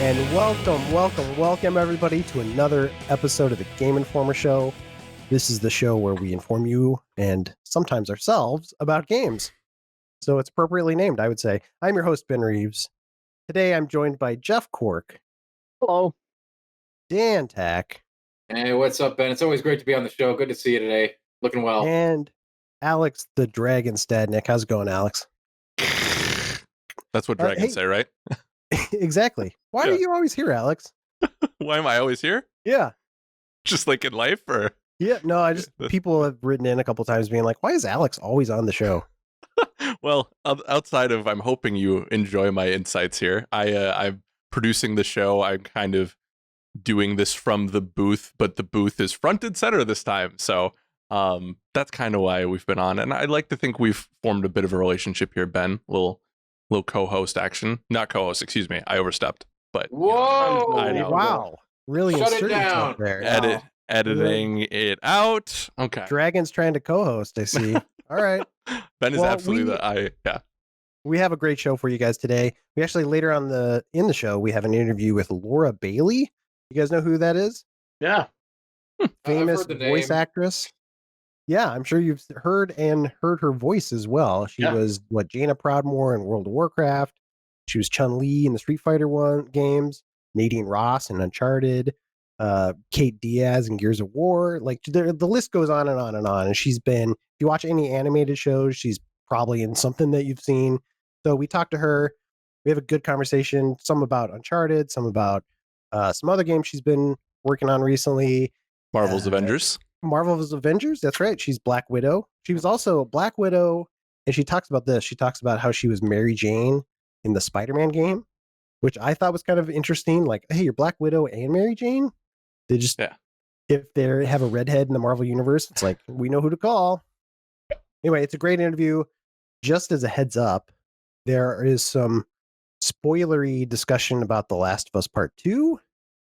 And welcome everybody to another episode of the Game Informer Show. This is the show where we inform you and sometimes ourselves about games. So it's appropriately named, I would say. I'm your host, Ben Reeves. Today I'm joined by Jeff Cork. Hello. Dan Tack. Hey, what's up, Ben? It's always great to be on the show. Good to see you today. Looking well. And Alex the Dragon Stadnick. How's it going, Alex? That's what dragons say, right? Exactly. Why are you always here, Alex? Why am I always here? Yeah. Just like in life, or? Yeah, no, people have written in a couple times being like, why is Alex always on the show? Well, outside of I'm hoping you enjoy my insights here. I'm producing the show. I'm kind of doing this from the booth, but the booth is front and center this time. So that's kind of why we've been on. And I'd like to think we've formed a bit of a relationship here, Ben. Little co-host action. Not co-host, excuse me. I overstepped. But whoa! I know. Wow. Really Shut it inserting down. yourself there. Editing it out. Okay. Dragon's trying to co-host, I see. All right. Ben is absolutely We have a great show for you guys today. We actually later on in the show we have an interview with Laura Bailey. You guys know who that is? Yeah. Famous I've heard the voice name. actress. Yeah, I'm sure you've heard her voice as well. She was Jaina Proudmoore in World of Warcraft. She was Chun-Li in the Street Fighter games, Nadine Ross in Uncharted, Kate Diaz in Gears of War. Like the list goes on and on and on. And she's been, if you watch any animated shows, she's probably in something that you've seen. So we talked to her. We have a good conversation, some about Uncharted, some about some other games she's been working on recently. Marvel's Avengers. Marvel's Avengers, that's right. She's Black Widow. She was also Black Widow, and she talks about this. She talks about how she was Mary Jane in the Spider-Man game, which I thought was kind of interesting. Like, hey, you're Black Widow and Mary Jane? They just, if they have a redhead in the Marvel universe, it's like, we know who to call. Anyway, it's a great interview. Just as a heads up, there is some spoilery discussion about The Last of Us Part 2.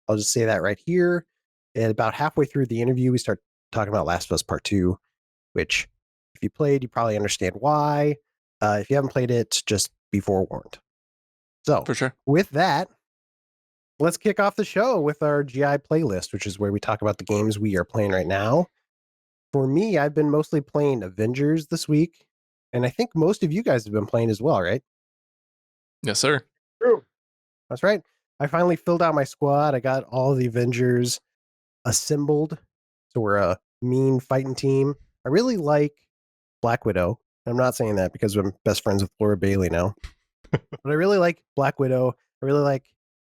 I'll just say that right here. And about halfway through the interview, we start talking about Last of Us Part 2, which if you played, you probably understand why. If you haven't played it, just be forewarned. So, For sure. With that, let's kick off the show with our GI playlist, which is where we talk about the games we are playing right now. For me, I've been mostly playing Avengers this week, and I think most of you guys have been playing as well, right? Yes, sir. True. That's right. I finally filled out my squad. I got all the Avengers assembled. So we're a mean fighting team. I really like Black Widow. I'm not saying that because I'm best friends with Laura Bailey now. But I really like Black Widow. I really like,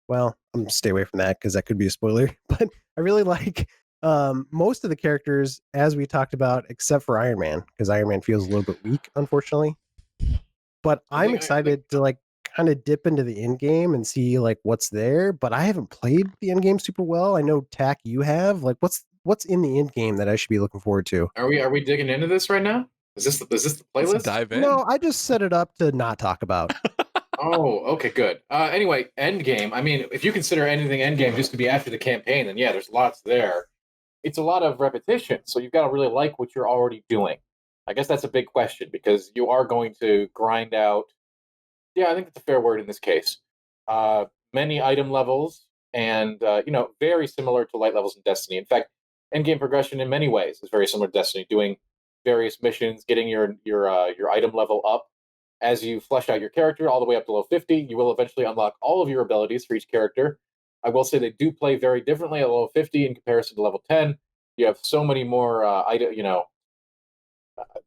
well, I'm going to stay away from that because that could be a spoiler. But I really like most of the characters, as we talked about, except for Iron Man, because Iron Man feels a little bit weak, unfortunately. But I'm excited to kind of dip into the end game and see what's there, but I haven't played the end game super well. I know Tack, you have. What's in the end game that I should be looking forward to? Are we digging into this right now? Is this the playlist? Let's dive in. No, I just set it up to not talk about. Oh, okay, good. Anyway, end game. I mean, if you consider anything end game just to be after the campaign, then yeah, there's lots there. It's a lot of repetition, so you've got to really like what you're already doing. I guess that's a big question because you are going to grind out. Yeah, I think that's a fair word in this case. Many item levels, and very similar to light levels in Destiny. In fact, endgame progression in many ways is very similar to Destiny. Doing various missions, getting your item level up as you flesh out your character all the way up to level 50. You will eventually unlock all of your abilities for each character. I will say they do play very differently at level 50 in comparison to level 10. You have so many more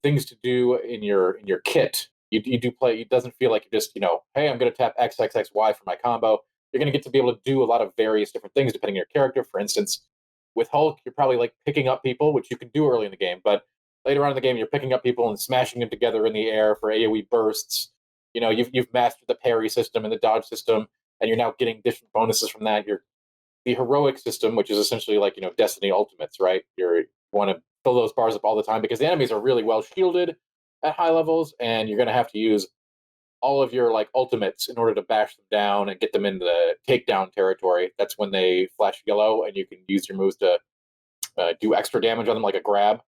things to do in your kit. You do play. It doesn't feel like you just, hey, I'm going to tap XXXY for my combo. You're going to get to be able to do a lot of various different things depending on your character. For instance, with Hulk, you're probably picking up people, which you can do early in the game, but later on in the game, you're picking up people and smashing them together in the air for AoE bursts. You've mastered the parry system and the dodge system, and you're now getting different bonuses from that. The heroic system, which is essentially Destiny Ultimates, right? You want to fill those bars up all the time because the enemies are really well shielded at high levels, and you're going to have to use all of your ultimates in order to bash them down and get them into the takedown territory. That's when they flash yellow, and you can use your moves to do extra damage on them, like a grab.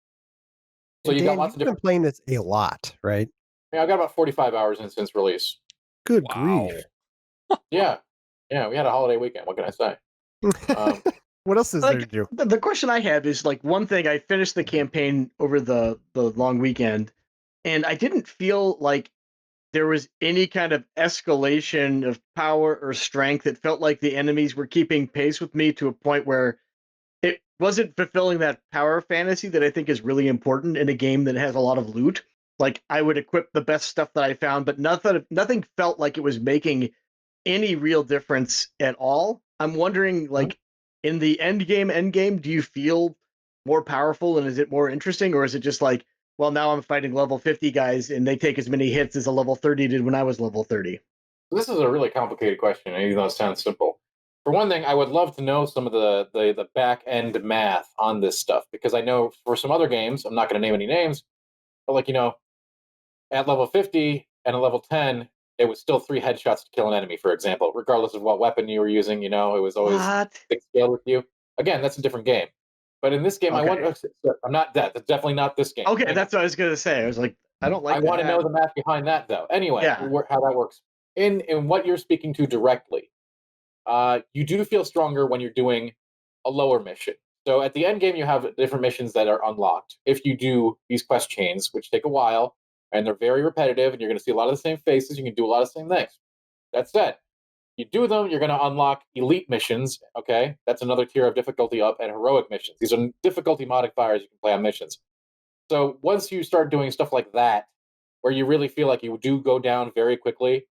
So you got lots of different. Been playing this a lot, right? Yeah, I got about 45 hours in since release. Good grief! Yeah, Yeah, we had a holiday weekend. What can I say? What else is there to Like do? the question I have is like one thing. I finished the campaign over the long weekend, and I didn't feel like there was any kind of escalation of power or strength. It felt like the enemies were keeping pace with me to a point where it wasn't fulfilling that power fantasy that I think is really important in a game that has a lot of loot. Like I would equip the best stuff that I found, but nothing felt like it was making any real difference at all. I'm wondering, like, in the end game, do you feel more powerful and is it more interesting, or is it just like, well, now I'm fighting level 50 guys and they take as many hits as a level 30 did when I was level 30? This is a really complicated question, even though it sounds simple. For one thing, I would love to know some of the back end math on this stuff because I know for some other games, I'm not going to name any names, but like at level 50 and a level 10, it was still 3 headshots to kill an enemy, for example, regardless of what weapon you were using. It was always What? fixed scale with you. Again, that's a different game. But in this game, I Okay. want. I'm not that. That's definitely not this game. Okay, Hang on. that's what I was gonna say. I was like, I don't I like want to know that. the math behind that, though. Anyway, Yeah. how that works in what you're speaking to directly. You do feel stronger when you're doing a lower mission. So at the end game, you have different missions that are unlocked. If you do these quest chains, which take a while and they're very repetitive, and you're going to see a lot of the same faces, you can do a lot of the same things. That said, you do them, you're going to unlock elite missions. Okay, that's another tier of difficulty up, and heroic missions. These are difficulty modifiers you can play on missions. So once you start doing stuff like that, where you really feel like you do go down very quickly,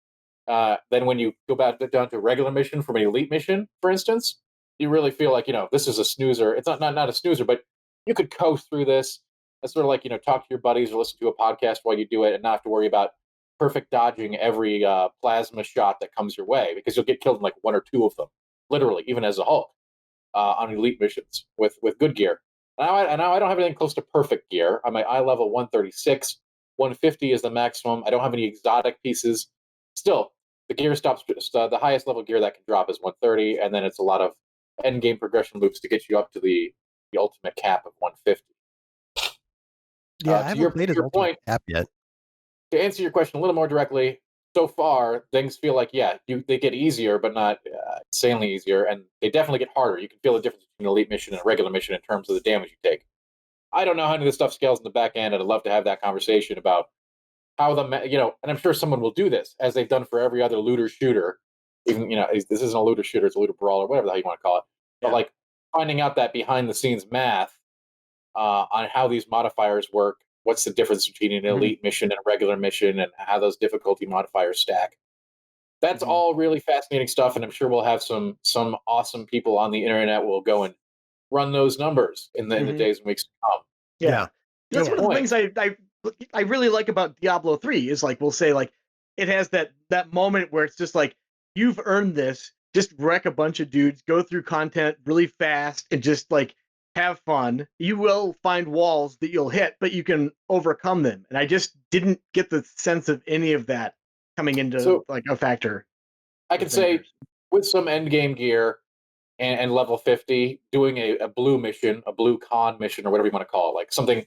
then when you go back down to a regular mission from an elite mission, for instance, you really feel like this is a snoozer. It's not a snoozer, but you could coast through this. It's sort of like talk to your buddies or listen to a podcast while you do it, and not have to worry about perfect dodging every plasma shot that comes your way because you'll get killed in like one or two of them, literally, even as a Hulk on elite missions with good gear. Now I don't have anything close to perfect gear. I'm at eye level 136. 150 is the maximum. I don't have any exotic pieces. Still, the gear stops. The highest level gear that can drop is 130, and then it's a lot of end game progression loops to get you up to the ultimate cap of 150. Yeah, I To haven't played his your ultimate point, cap yet. to answer your question a little more directly, so far things feel like they get easier, but not insanely easier, and they definitely get harder. You can feel the difference between an elite mission and a regular mission in terms of the damage you take. I don't know how any of this stuff scales in the back end, and I'd love to have that conversation about how and I'm sure someone will do this as they've done for every other looter shooter. Even this isn't a looter shooter; it's a looter brawler, whatever the hell you want to call it. But Yeah. like finding out that behind the scenes math on how these modifiers work, what's the difference between an elite mission and a regular mission, and how those difficulty modifiers stack. That's all really fascinating stuff, and I'm sure we'll have some awesome people on the internet will go and run those numbers in the days and weeks to come. Yeah. That's Yeah. one of the things I really like about Diablo 3 is like we'll say like it has that moment where it's just like you've earned this, just wreck a bunch of dudes, go through content really fast and just like have fun. You will find walls that you'll hit, but you can overcome them. And I just didn't get the sense of any of that coming into So like a factor. I can say Avengers. with some end game gear and level 50, doing a blue mission, a blue con mission, or whatever you want to call it, like something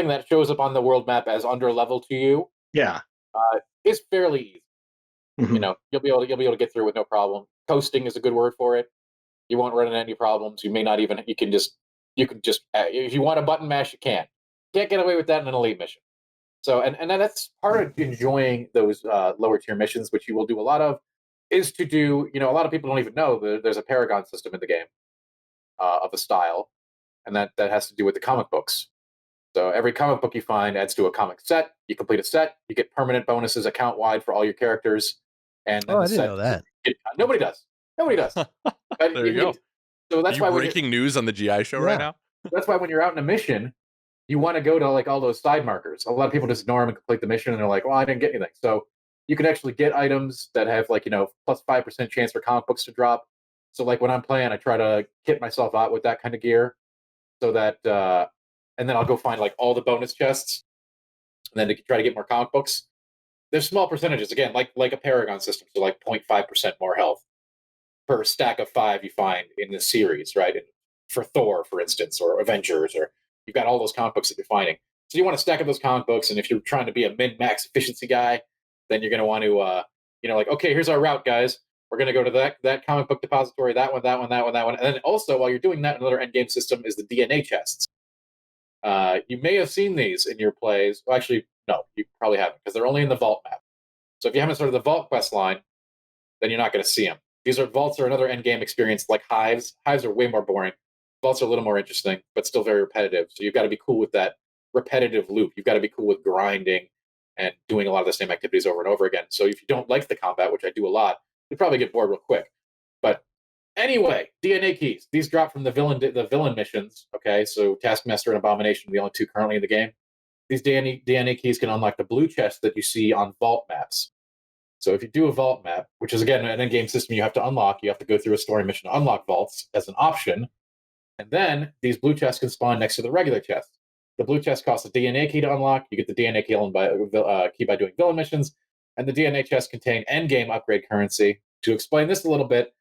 that shows up on the world map as under level to you, Yeah. is fairly easy. Mhm. You'll be able to get through with no problem. Coasting is a good word for it. You won't run into any problems. You may not even. You can just if you want a button mash, you can. Can't get away with that in an elite mission. So and that's part of enjoying those lower tier missions, which you will do a lot of, is to do. A lot of people don't even know there's a Paragon system in the game of a style, and that has to do with the comic books. So every comic book you find adds to a comic set. You complete a set, you get permanent bonuses account wide for all your characters, and then Oh, the I didn't set. know that. Nobody does. Nobody does. But There you go. So Are that's you why breaking news on the GI show right Yeah. now? that's why when you're out in a mission, you want to go to like all those side markers. A lot of people just ignore them and complete the mission, and they're like, "Well, I didn't get anything." So you can actually get items that have like plus 5% chance for comic books to drop. So like when I'm playing, I try to kit myself out with that kind of gear, so that and then I'll go find like all the bonus chests, and then to try to get more comic books. There's small percentages again, like a Paragon system, so like 0.5% more health per stack of 5 you find in this series, right? And for Thor, for instance, or Avengers, or you've got all those comic books that you're finding. So you want to stack up those comic books, and if you're trying to be a min-max efficiency guy, then you're going to want to, like, okay, here's our route, guys. We're going to go to that comic book depository, that one. And then also, while you're doing that, another endgame system is the DNA chests. You may have seen these in your plays. Well, actually, no, you probably haven't, because they're only in the vault map. So if you haven't started the vault quest line, then you're not going to see them. Vaults are another endgame experience, like hives. Hives are way more boring. Vaults are a little more interesting, but still very repetitive. So you've got to be cool with that repetitive loop. You've got to be cool with grinding and doing a lot of the same activities over and over again. So if you don't like the combat, which I do a lot, you'd probably get bored real quick. But anyway, DNA keys. These drop from the villain missions. Okay, so Taskmaster and Abomination are the only two currently in the game. These DNA keys can unlock the blue chest that you see on vault maps. So if you do a vault map, which is again an endgame system you have to unlock, you have to go through a story mission to unlock vaults as an option. And then these blue chests can spawn next to the regular chests. The blue chest costs a DNA key to unlock. You get the DNA key by doing villain missions. And the DNA chests contain endgame upgrade currency. To explain this a little bit,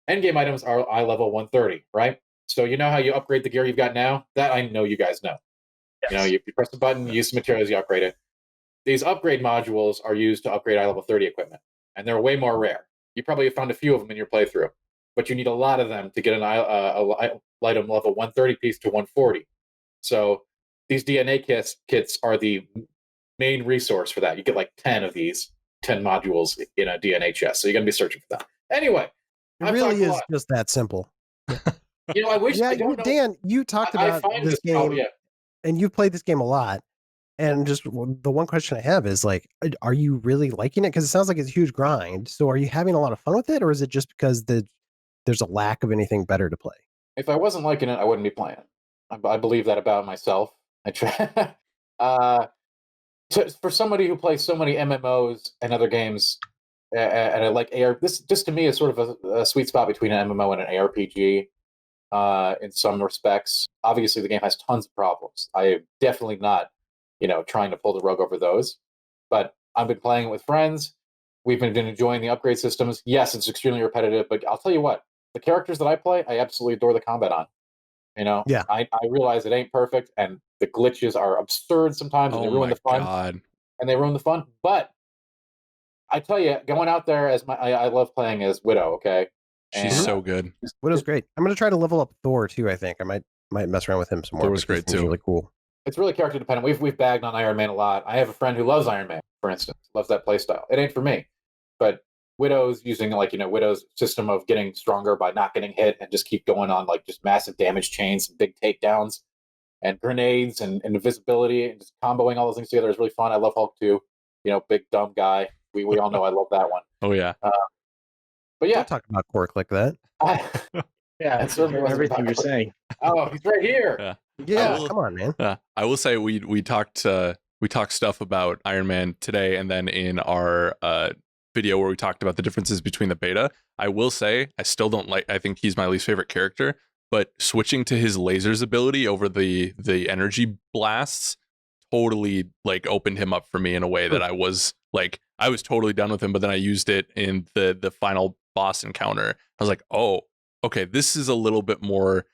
endgame items are eye level 130, right? So you know how you upgrade the gear you've got now? That I know you guys know. Yes. You know, you press the button, you use some materials, you upgrade it. These upgrade modules are used to upgrade eye level 30 equipment, and they're way more rare. You probably have found a few of them in your playthrough, but you need a lot of them to get an item level 130 piece to 140. So these DNA kits are the main resource for that. You get like 10 of these, 10 modules in a DNA chest, so you're going to be searching for that. Anyway, it really is just that simple. You know, I wish. Yeah, Dan, you talked about this game, and you've played this game a lot. And just the one question I have is like, are you really liking it? Because it sounds like it's a huge grind. So are you having a lot of fun with it, or is it just because there's a lack of anything better to play? If I wasn't liking it, I wouldn't be playing it. I believe that about myself. I try. For somebody who plays so many MMOs and other games, and I like AR, this to me is sort of a sweet spot between an MMO and an ARPG. In some respects, obviously the game has tons of problems. I am definitely not, trying to pull the rug over those. But I've been playing it with friends. We've been enjoying the upgrade systems. Yes, it's extremely repetitive, but I'll tell you what, the characters that I play, I absolutely adore the combat on. Yeah. I realize it ain't perfect, and the glitches are absurd sometimes, and they ruin the fun. God. And they ruin the fun. But I tell you, going out there as I love playing as Widow. Okay, she's so good. Widow's great. I'm gonna try to level up Thor too. I think I might mess around with him some more. Thor was great too. Really cool. It's really character dependent. We've bagged on Iron Man a lot. I have a friend who loves Iron Man, for instance, loves that playstyle. It ain't for me, but Widow's using Widow's system of getting stronger by not getting hit and just keep going on just massive damage chains, big takedowns, and grenades and invisibility and just comboing all those things together is really fun. I love Hulk too. Big dumb guy. We all know I love that one. Oh yeah. But yeah, don't talk about Quark like that. Yeah, that's everything you're saying. Oh, he's right here. Yeah, come on, man. I will say we talked stuff about Iron Man today, and then in our video where we talked about the differences between the beta. I will say I still don't like. I think he's my least favorite character, but switching to his lasers ability over the energy blasts totally opened him up for me in a way that I was totally done with him. But then I used it in the final boss encounter. I was like, oh, okay, this is a little bit more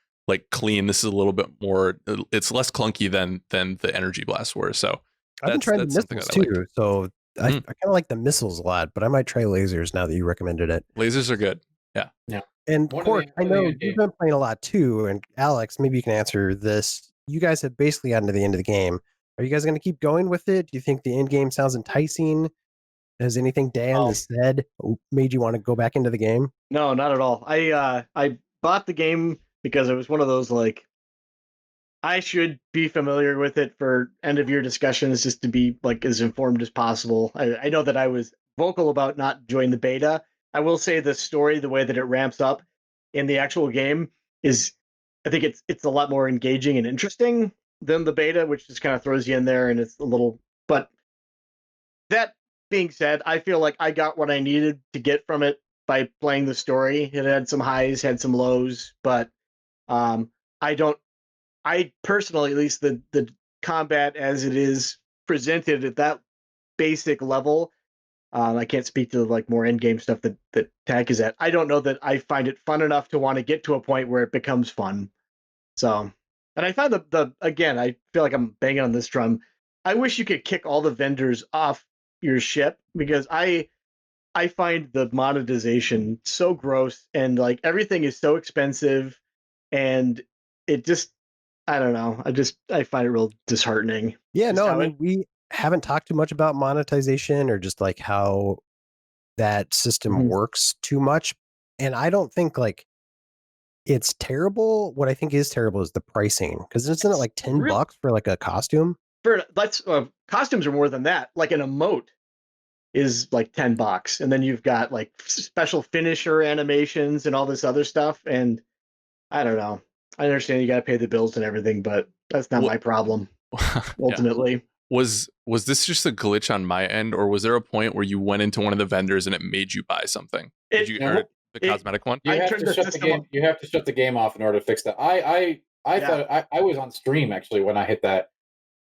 clean. This is a little bit more. It's less clunky than the energy blasts were. So I've been trying the missiles too. So I kind of like the missiles a lot, but I might try lasers now that you recommended it. Lasers are good. Yeah. And Quark, I know you've been playing a lot too. And Alex, maybe you can answer this. You guys have basically gotten to the end of the game. Are you guys going to keep going with it? Do you think the end game sounds enticing? Has anything Dan has said made you want to go back into the game? No, not at all. I bought the game because it was one of those I should be familiar with it for end of year discussions just to be as informed as possible. I know that I was vocal about not enjoying the beta. I will say the story, the way that it ramps up in the actual game is, I think it's a lot more engaging and interesting than the beta, which just kind of throws you in there and it's a little, but that being said, I feel like I got what I needed to get from it by playing the story. It had some highs, had some lows, but I personally, at least the combat as it is presented at that basic level, I can't speak to more end game stuff that Tag is at. I don't know that I find it fun enough to want to get to a point where it becomes fun. So, and I find again, I feel like I'm banging on this drum. I wish you could kick all the vendors off your ship because I I find the monetization so gross, and like everything is so expensive, and it just, I don't know. I find it real disheartening. Yeah, Just no, I how it, mean, we haven't talked too much about monetization or just like how that system Mhm. works too much. And I don't think like it's terrible. What I think is terrible is the pricing, because isn't it like $10 for like a costume? let's costumes are more than that. Like an emote is like $10, and then you've got like special finisher animations and all this other stuff. And I don't know. I understand you got to pay the bills and everything, but that's not What? my problem Yeah. ultimately. Was this just a glitch on my end, or was there a point where you went into one of the vendors and it made you buy something? Did you No. or the It, cosmetic one? You I have turned to the shut the system game. off. You have to shut the game off in order to fix that. I Yeah. thought I was on stream actually when I hit that,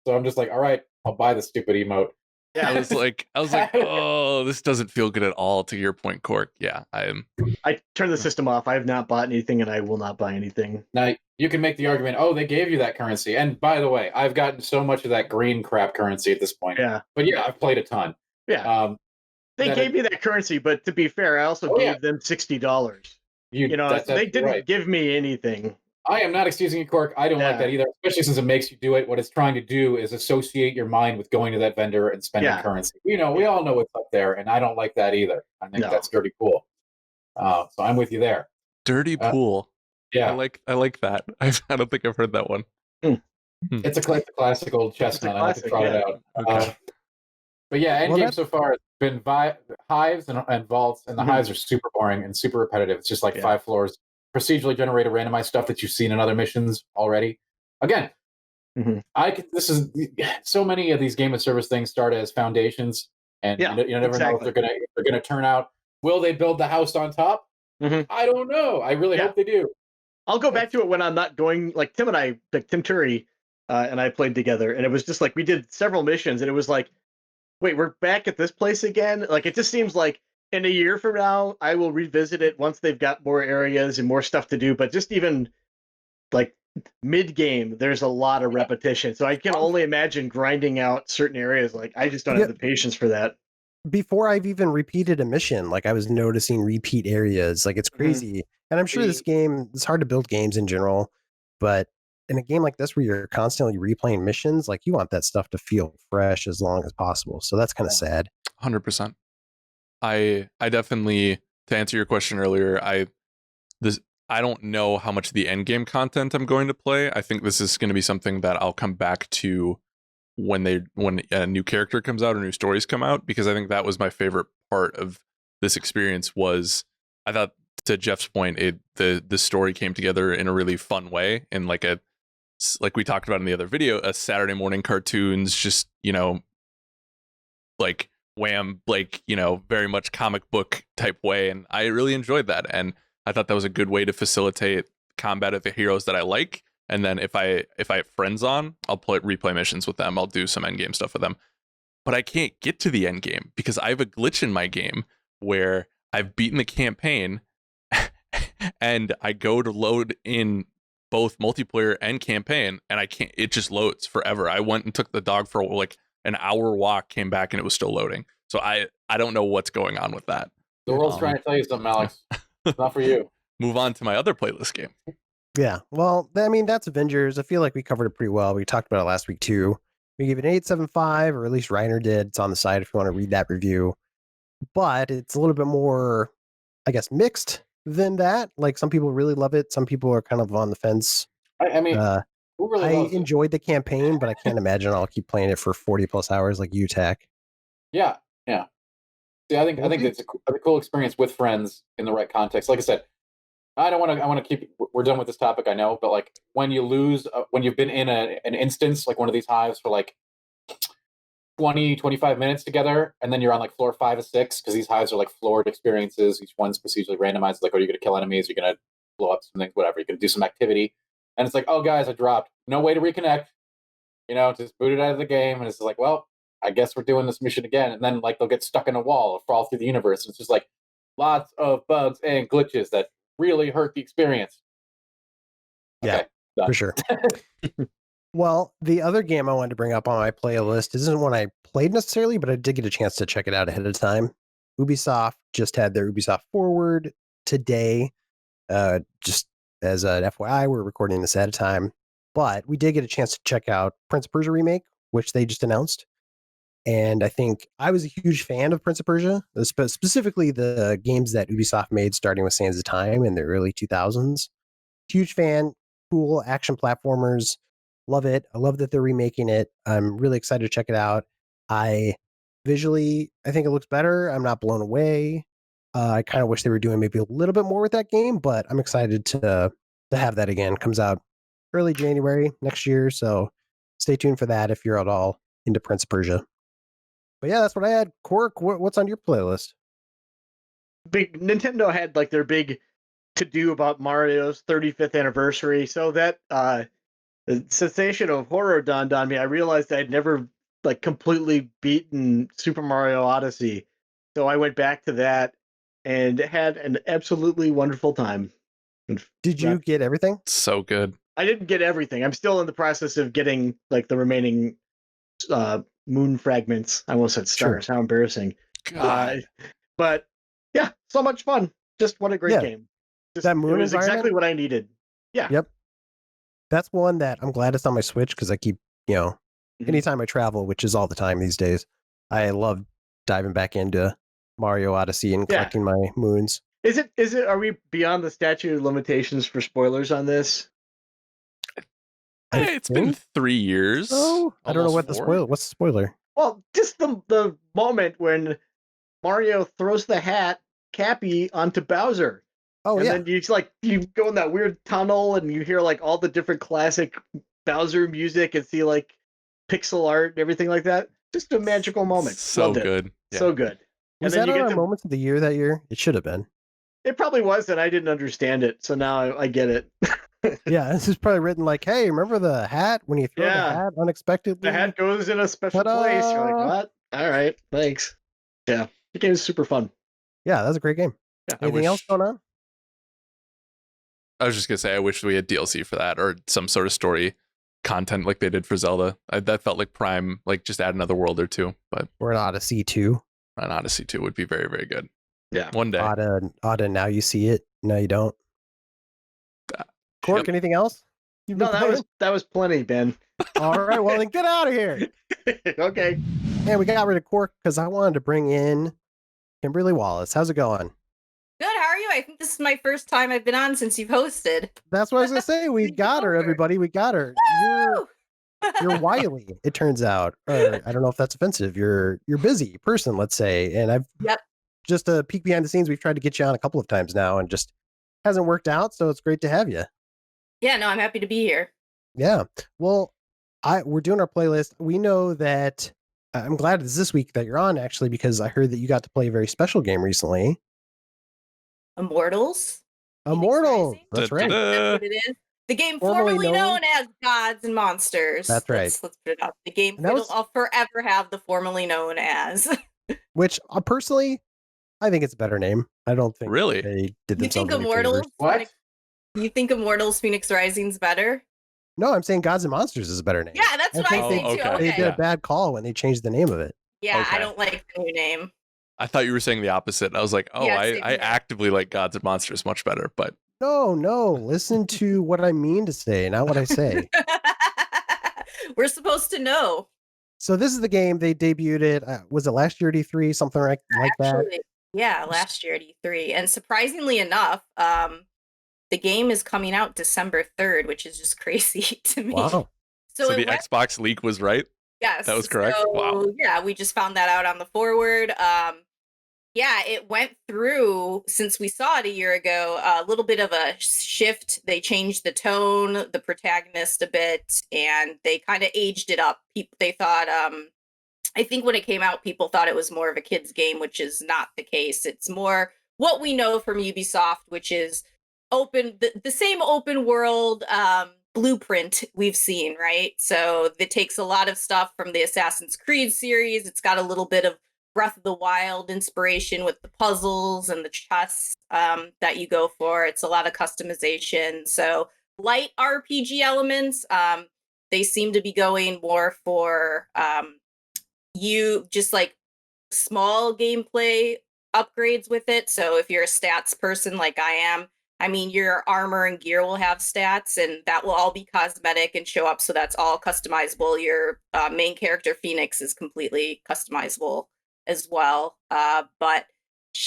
so I'm just like, all right, I'll buy the stupid emote. Yeah, I was like, oh, this doesn't feel good at all. To your point, Cork. Yeah, I am. I turned the system off. I have not bought anything, and I will not buy anything. Now you can make the argument, oh, they gave you that currency, and by the way, I've gotten so much of that green crap currency at this point. Yeah, But yeah, I've played a ton. yeah. They that gave it- me that currency, but to be fair, I also Oh, yeah. gave them $60. You So that's they absolutely didn't right. give me anything. I am not excusing you, Cork. I don't like Yeah. that either, especially since it makes you do it. What it's trying to do is associate your mind with going to that vendor and spending Yeah. currency. We Yeah. all know what's up there, and I don't like that either. I think No. that's dirty cool. So I'm with you there. Dirty pool. Yeah, I like that. I don't think I've heard that one. it's a classic old chestnut. I like to classic, trot it yeah. out. Okay. But yeah, Well, Endgame that- so far has been hives and vaults, and the Mhm. hives are super boring and super repetitive. It's just like Yeah. 5 floors, procedurally generated randomized stuff that you've seen in other missions already. Again, Mhm. this is so many of these game of service things start as foundations, and Yeah, you never know if exactly. they're gonna turn out. Will they build the house on top? Mhm. I don't know. I really Yeah. hope they do. I'll go back to it when I'm not going. Like Tim and I, like Tim Turi, and I played together, and it was just like we did several missions, and it was like, wait, we're back at this place again. Like it just seems like in a year from now, I will revisit it once they've got more areas and more stuff to do. But just even like mid game, there's a lot of repetition. So I can only imagine grinding out certain areas. Like I just don't have the patience for that. Before I've even repeated a mission, like I was noticing repeat areas. Like it's crazy. And I'm sure this game, it's hard to build games in general, but in a game like this where you're constantly replaying missions, like you want that stuff to feel fresh as long as possible. So that's kind of sad. 100%. I definitely, to answer your question earlier, I don't know how much of the end game content I'm going to play. I think this is going to be something that I'll come back to when a new character comes out or new stories come out, because I think that was my favorite part of this experience. Was I thought, to Jeff's point, the story came together in a really fun way, and like we talked about in the other video, a Saturday morning cartoons, just like wham, like very much comic book type way, and I really enjoyed that, and I thought that was a good way to facilitate combat of the heroes that I like. And then if I have friends on, I'll replay missions with them. I'll do some end game stuff with them. But I can't get to the end game because I have a glitch in my game where I've beaten the campaign and I go to load in both multiplayer and campaign, and I can't. It just loads forever. I went and took the dog for like an hour walk, came back, and it was still loading. So I don't know what's going on with that. The world's trying to tell you something, Alex. It's not for you. Move on to my other playlist game. Yeah. Well, I mean, that's Avengers. I feel like we covered it pretty well. We talked about it last week too. We gave it an 8.75, or at least Reiner did. It's on the side if you want to read that review. But it's a little bit more, I guess, mixed than that. Like some people really love it. Some people are kind of on the fence. I mean, who really I loves it? enjoyed the campaign, but I can't imagine I'll keep playing it for 40 plus hours like you, Tech. Yeah. See, I think it's a cool experience with friends in the right context. Like I said, I want to keep. We're done with this topic, I know, but like when you lose, when you've been in an instance like one of these hives for like 20-25 minutes together, and then you're on like floor 5 or 6, because these hives are like floored experiences. Each one's procedurally randomized. Like, are you going to kill enemies? You're going to blow up some things, whatever. You're going to do some activity, and it's like, oh guys, I dropped. No way to reconnect. Just booted out of the game, and it's like, well, I guess we're doing this mission again. And then like they'll get stuck in a wall or fall through the universe, and it's just like lots of bugs and glitches that really hurt the experience. Yeah, done. for sure. Well, the other game I wanted to bring up on my playlist isn't one I played necessarily, but I did get a chance to check it out ahead of time. Ubisoft just had their Ubisoft Forward today. Just as an FYI, we're recording this at a time, but we did get a chance to check out Prince of Persia Remake, which they just announced. And I think I was a huge fan of Prince of Persia, specifically the games that Ubisoft made starting with Sands of Time in the early 2000s. Huge fan, cool action platformers. Love it. I love that they're remaking it. I'm really excited to check it out. I think it looks better. I'm not blown away. I kind of wish they were doing maybe a little bit more with that game, but I'm excited to have that again. Comes out early January next year, so stay tuned for that if you're at all into Prince of Persia. But yeah, that's what I had. Cork, what's on your playlist? Big Nintendo had like their big to do about Mario's 35th anniversary, so that the sensation of horror dawned on me. I realized I'd never like completely beaten Super Mario Odyssey, so I went back to that and had an absolutely wonderful time. Did you get everything? So good. I didn't get everything. I'm still in the process of getting like the remaining moon fragments. I almost said stars. Sure. How embarrassing. God. But yeah, so much fun. Just what a great game. Just, that moon it was environment? exactly what I needed. Yeah. Yep. That's one that I'm glad it's on my Switch because I keep, anytime I travel, which is all the time these days, I love diving back into Mario Odyssey and collecting my moons. Are we beyond the statute of limitations for spoilers on this? Hey, it's been 3 years. Oh, I don't know what 4. what's the spoiler? Well, just the moment when Mario throws the hat Cappy onto Bowser. Oh, and yeah. then you go in that weird tunnel and you hear like all the different classic Bowser music and see like pixel art and everything like that. Just a magical moment. So Loved it. good. Yeah. So good. Was and then that you on get our Moments of the Year that year? It should have been. It probably was, and I didn't understand it, so now I get it. Yeah, this is probably written like, hey, remember the hat when you throw the hat unexpectedly? The hat goes in a special Ta-da! place. You're like, what? All right, thanks. Yeah, the game is super fun. Yeah, that's a great game. Yeah. Anything else going on? I was just going to say, I wish we had DLC for that or some sort of story content like they did for Zelda. That felt like Prime, like just add another world or two. But Or an Odyssey 2. An Odyssey 2 would be very, very good. Yeah. One day. Odd, now you see it. Now you don't. Cork, anything else? No, that was plenty, Ben. All right, well then get out of here. Okay. And we got rid of Cork because I wanted to bring in Kimberly Wallace. How's it going? Good, how are you? I think this is my first time I've been on since you've hosted. That's what I was gonna say. We got her, everybody. We got her. You're wily, it turns out. Or I don't know if that's offensive. You're busy person, let's say. And I've just a peek behind the scenes. We've tried to get you on a couple of times now and just hasn't worked out. So it's great to have you. Yeah, no, I'm happy to be here. Yeah. Well, we're doing our playlist. We know that I'm glad it's this week that you're on actually, because I heard that you got to play a very special game recently. Immortals? Immortals. That's right. That's what it is. The game formerly known as Gods and Monsters. That's right. Let's put it up. The game I'll forever have the formerly known as. Which personally, I think it's a better name. I don't think really they did You think Immortals? What? You think Immortals Fenyx Rising's better? No, I'm saying Gods and Monsters is a better name. Yeah, that's what I say too. They did a bad call when they changed the name of it. Yeah, I don't like the new name. I thought you were saying the opposite. I was like, I actively like Gods and Monsters much better, but No, listen to what I mean to say, not what I say. We're supposed to know. So this is the game they debuted it. Was it last year at E3? Something like that? Yeah, last year at E3. And surprisingly enough, the game is coming out December 3rd, which is just crazy to me. Wow. So the Xbox leak was right? Yes. That was correct? So, wow. Yeah, we just found that out on the forward. Yeah, it went through, since we saw it a year ago, a little bit of a shift. They changed the tone, the protagonist a bit, and they kind of aged it up. They thought, I think when it came out, people thought it was more of a kid's game, which is not the case. It's more what we know from Ubisoft, which is the same open world blueprint we've seen, right? So it takes a lot of stuff from the Assassin's Creed series. It's got a little bit of Breath of the Wild inspiration with the puzzles and the chests that you go for. It's a lot of customization. So light RPG elements. They seem to be going more for you just like small gameplay upgrades with it. So if you're a stats person like I am, I mean, your armor and gear will have stats, and that will all be cosmetic and show up. So that's all customizable. Your main character, Phoenix, is completely customizable as well. But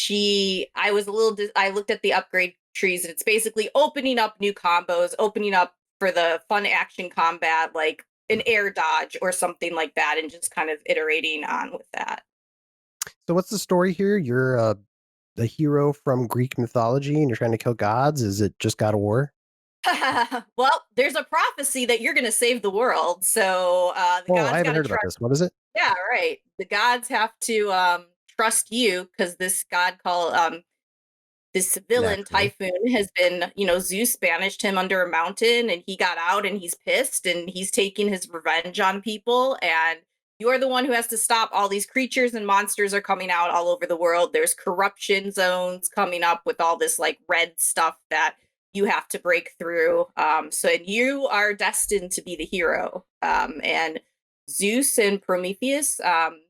I was I looked at the upgrade trees, and it's basically opening up new combos, opening up for the fun action combat, like an air dodge or something like that, and just kind of iterating on with that. So what's the story here? You're the hero from Greek mythology and you're trying to kill gods. Is it just God of War? Well, there's a prophecy that you're going to save the world. So the Oh, gods I haven't got to heard about trust. this. What is it? Yeah, right. The gods have to trust you because this god called this villain Naturally. Typhoon has been, Zeus banished him under a mountain and he got out and he's pissed and he's taking his revenge on people. And you're the one who has to stop all these creatures and monsters are coming out all over the world. There's corruption zones coming up with all this like red stuff that you have to break through. So you are destined to be the hero. And Zeus and Prometheus,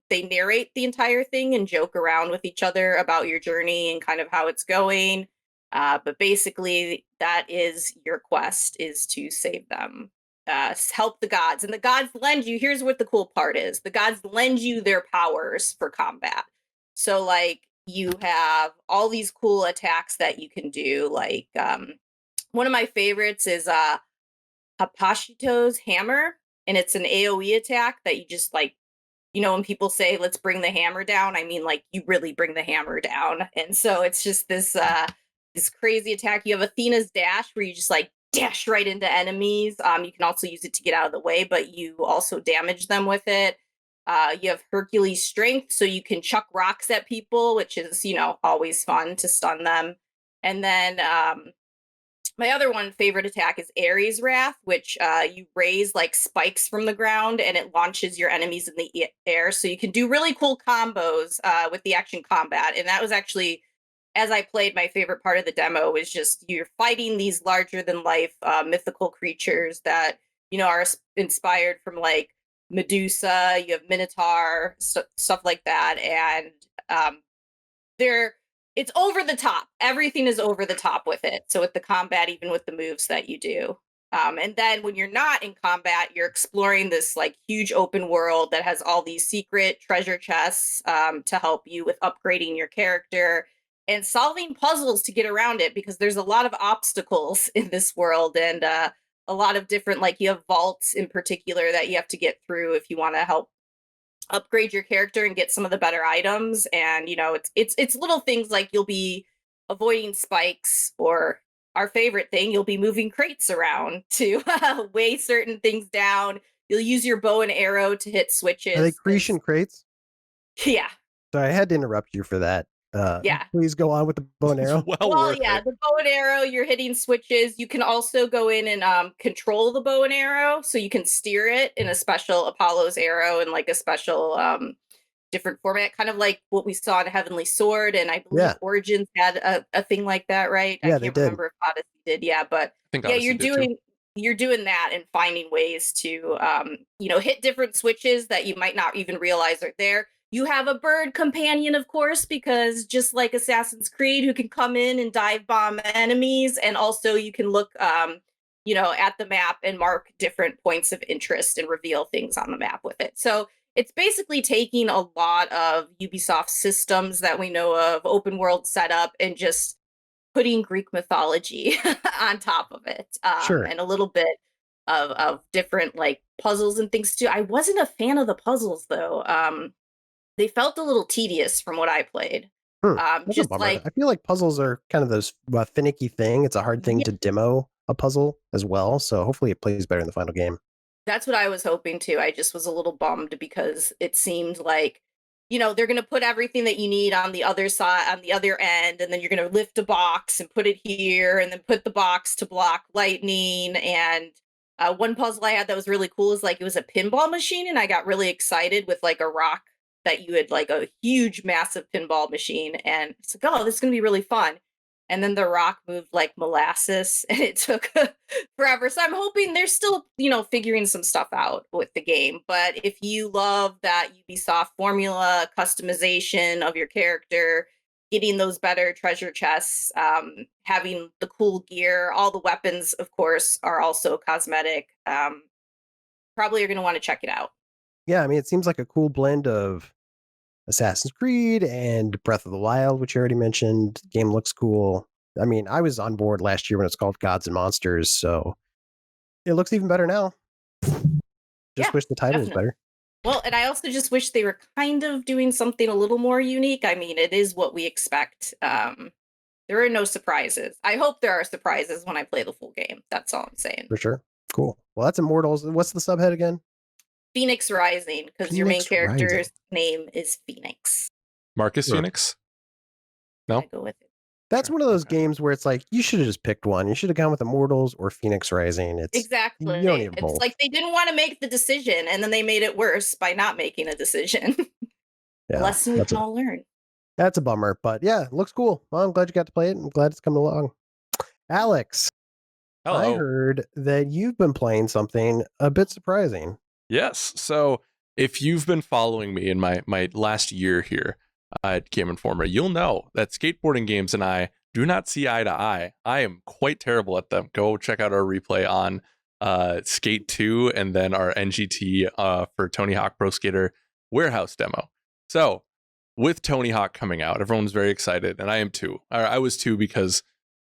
they narrate the entire thing and joke around with each other about your journey and kind of how it's going. But basically, that is your quest: is to save them, help the gods, and the gods lend you. Here's what the cool part is: the gods lend you their powers for combat. So, like, you have all these cool attacks that you can do. Like, one of my favorites is Hapashito's hammer, and it's an AoE attack that you just like, when people say let's bring the hammer down, I mean like you really bring the hammer down. And so it's just this crazy attack. You have Athena's dash where you just like dash right into enemies. You can also use it to get out of the way, but you also damage them with it. You have Hercules strength, so you can chuck rocks at people, which is, always fun to stun them. And then my other favorite attack is Ares Wrath, which you raise like spikes from the ground and it launches your enemies in the air. So you can do really cool combos with the action combat. And that was actually, as I played, my favorite part of the demo was just you're fighting these larger than life mythical creatures that, are inspired from like Medusa, you have Minotaur, stuff like that. And it's over the top. Everything is over the top with it. So with the combat, even with the moves that you do. And then when you're not in combat, you're exploring this like huge open world that has all these secret treasure chests to help you with upgrading your character and solving puzzles to get around it, because there's a lot of obstacles in this world and a lot of different, like you have vaults in particular that you have to get through if you want to help upgrade your character and get some of the better items. And it's little things like you'll be avoiding spikes, or our favorite thing, you'll be moving crates around to weigh certain things down. You'll use your bow and arrow to hit switches. Are they Cretan crates? Yeah. Sorry, I had to interrupt you for that. Yeah. Please go on with the bow and arrow. Well, Yeah, it. the bow and arrow, you're hitting switches. You can also go in and control the bow and arrow, so you can steer it in a special Apollo's arrow and like a special different format, kind of like what we saw in Heavenly Sword. And I believe Origins had a thing like that, right? Yeah, I can't remember if Odyssey did. Yeah, but I think yeah, Odyssey you're doing that and finding ways to hit different switches that you might not even realize are there. You have a bird companion, of course, because just like Assassin's Creed, who can come in and dive bomb enemies. And also you can look, at the map and mark different points of interest and reveal things on the map with it. So it's basically taking a lot of Ubisoft systems that we know of, open world setup, and just putting Greek mythology on top of it. Sure. And a little bit of different like puzzles and things too. I wasn't a fan of the puzzles though. They felt a little tedious from what I played. Just like, I feel like puzzles are kind of those finicky thing. It's a hard thing to demo a puzzle as well. So hopefully it plays better in the final game. That's what I was hoping to. I just was a little bummed because it seemed like, they're going to put everything that you need on the other side, on the other end, and then you're going to lift a box and put it here, and then put the box to block lightning. And one puzzle I had that was really cool is like it was a pinball machine, and I got really excited with like a rock that you had, like a huge, massive pinball machine, and it's like, oh, this is going to be really fun. And then the rock moved like molasses, and it took forever. So I'm hoping they're still, figuring some stuff out with the game. But if you love that Ubisoft formula, customization of your character, getting those better treasure chests, having the cool gear, all the weapons, of course, are also cosmetic. Probably you're going to want to check it out. Yeah, I mean, it seems like a cool blend of Assassin's Creed and Breath of the Wild, which you already mentioned. The game looks cool. I mean, I was on board last year when it's called Gods and Monsters, so it looks even better now. Just wish the title was better. Well, and I also just wish they were kind of doing something a little more unique. I mean, it is what we expect. There are no surprises. I hope there are surprises when I play the full game. That's all I'm saying. For sure. Cool. Well, that's Immortals. What's the subhead again? Fenyx Rising, because your main character's name is Phoenix. Marcus Phoenix? No? I go with it. That's one of those games where it's like, you should have just picked one. You should have gone with Immortals or Fenyx Rising. It's exactly. You don't need both. It's like they didn't want to make the decision, and then they made it worse by not making a decision. Yeah, lesson we can all learn. That's a bummer, but yeah, it looks cool. Well, I'm glad you got to play it. I'm glad it's coming along. Alex, hello. I heard that you've been playing something a bit surprising. Yes. So if you've been following me in my last year here at Game Informer, you'll know that skateboarding games and I do not see eye to eye. I am quite terrible at them. Go check out our replay on Skate 2 and then our NGT for Tony Hawk Pro Skater Warehouse demo. So with Tony Hawk coming out, everyone's very excited, and I am too. I was too, because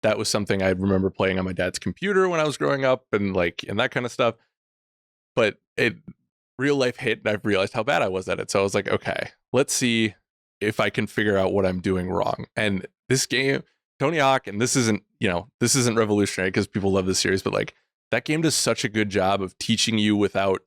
that was something I remember playing on my dad's computer when I was growing up and that kind of stuff. But real life hit, and I've realized how bad I was at it. So I was like, okay, let's see if I can figure out what I'm doing wrong. And this game, Tony Hawk, and this isn't revolutionary because people love this series, but like that game does such a good job of teaching you without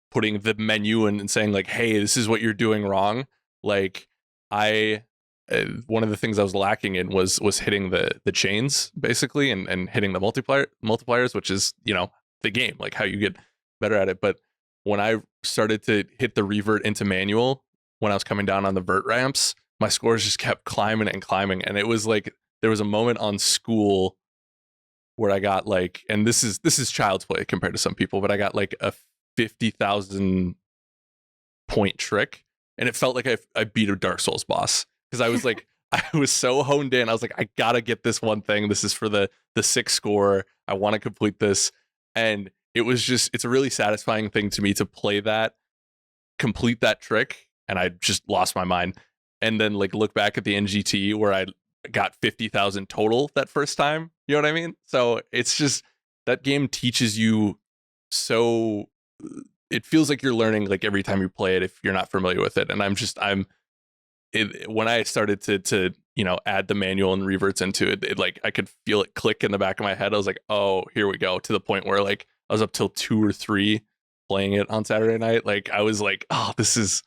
putting the menu and saying like, hey, this is what you're doing wrong. Like one of the things I was lacking in was hitting the chains basically and hitting the multipliers, which is, the game, like how you get better at it. But when I started to hit the revert into manual, when I was coming down on the vert ramps, my scores just kept climbing and climbing. And it was like, there was a moment on school where I got like, and this is child's play compared to some people, but I got like a 50,000 point trick. And it felt like I beat a Dark Souls boss, because I was like, I was so honed in. I was like, I gotta get this one thing. This is for the 6 score. I want to complete this. And it was just, it's a really satisfying thing to me to play that, complete that trick, and I just lost my mind. And then like look back at the NGT where I got 50,000 total that first time. You know what I mean? So it's just, that game teaches you, so it feels like you're learning like every time you play it if you're not familiar with it. And when I started to add the manual and reverts into it, like I could feel it click in the back of my head. I was like, oh, here we go, to the point where like I was up till 2 or 3 playing it on Saturday night. Like I was like, oh, this is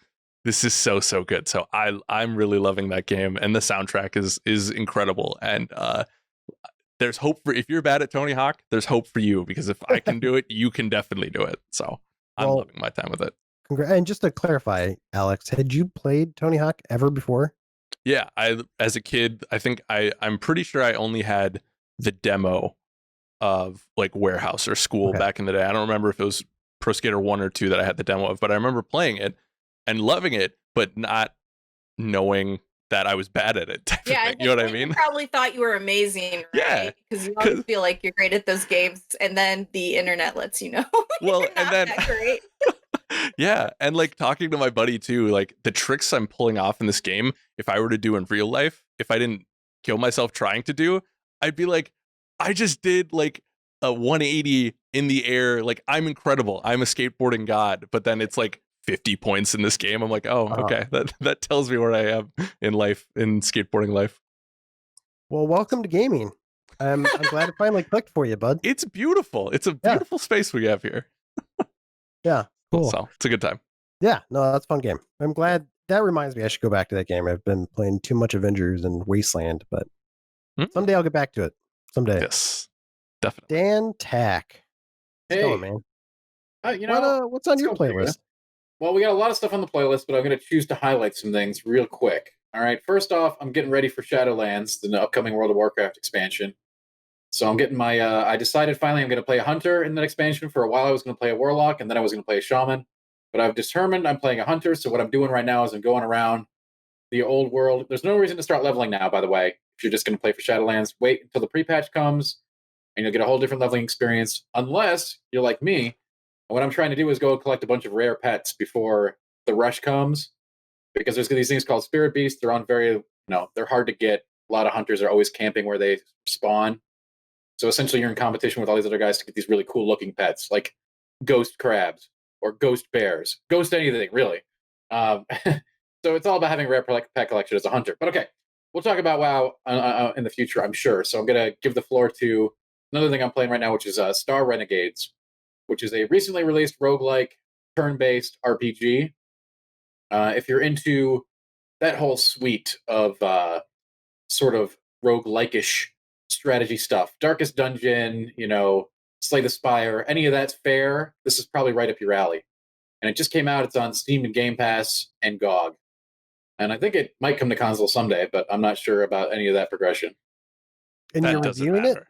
so good. So I'm really loving that game, and the soundtrack is incredible. And there's hope for, if you're bad at Tony Hawk, there's hope for you, because if I can do it, you can definitely do it. So I'm loving my time with it. And just to clarify, Alex, had you played Tony Hawk ever before? Yeah, as a kid, I think I'm pretty sure I only had the demo of like Warehouse or School back in the day. I don't remember if it was Pro Skater 1 or 2 that I had the demo of, but I remember playing it and loving it, but not knowing that I was bad at it. Yeah, you know what I mean? You probably thought you were amazing, right? Yeah, because you always feel like you're great at those games, and then the internet lets you know. Well, and then that great. Yeah, and like talking to my buddy too, like the tricks I'm pulling off in this game, if I were to do in real life, if I didn't kill myself trying to do, I'd be like, I just did like a 180 in the air. Like I'm incredible. I'm a skateboarding god. But then it's like 50 points in this game. I'm like, oh, okay. That tells me where I am in life, in skateboarding life. Well, welcome to gaming. I'm glad it finally clicked for you, bud. It's beautiful. It's a beautiful space we have here. Yeah, cool. So it's a good time. Yeah, no, that's a fun game. I'm glad. That reminds me, I should go back to that game. I've been playing too much Avengers and Wasteland, but someday I'll get back to it. Someday. Yes, definitely. Dan Tack. Hey, going, man. What's on your playlist? Well, we got a lot of stuff on the playlist, but I'm going to choose to highlight some things real quick. All right, first off, I'm getting ready for Shadowlands, the upcoming World of Warcraft expansion. So I'm getting my, I decided finally I'm going to play a hunter in that expansion. For a while I was going to play a warlock, and then I was going to play a shaman. But I've determined I'm playing a hunter, so what I'm doing right now is I'm going around the old world. There's no reason to start leveling now, by the way. If you're just going to play for Shadowlands, wait until the pre-patch comes, and you'll get a whole different leveling experience. Unless you're like me, and what I'm trying to do is go collect a bunch of rare pets before the rush comes, because there's these things called spirit beasts. They're on they're hard to get. A lot of hunters are always camping where they spawn. So essentially, you're in competition with all these other guys to get these really cool looking pets, like ghost crabs or ghost bears, ghost anything, really. Um, so it's all about having rare pet collection as a hunter. But okay, we'll talk about WoW in the future, I'm sure. So I'm going to give the floor to another thing I'm playing right now, which is Star Renegades, which is a recently released roguelike turn-based RPG. If you're into that whole suite of sort of roguelike-ish strategy stuff, Darkest Dungeon, Slay the Spire, any of that's fair, this is probably right up your alley. And it just came out. It's on Steam and Game Pass and GOG. And I think it might come to console someday, but I'm not sure about any of that progression. And you're doesn't reviewing it? matter.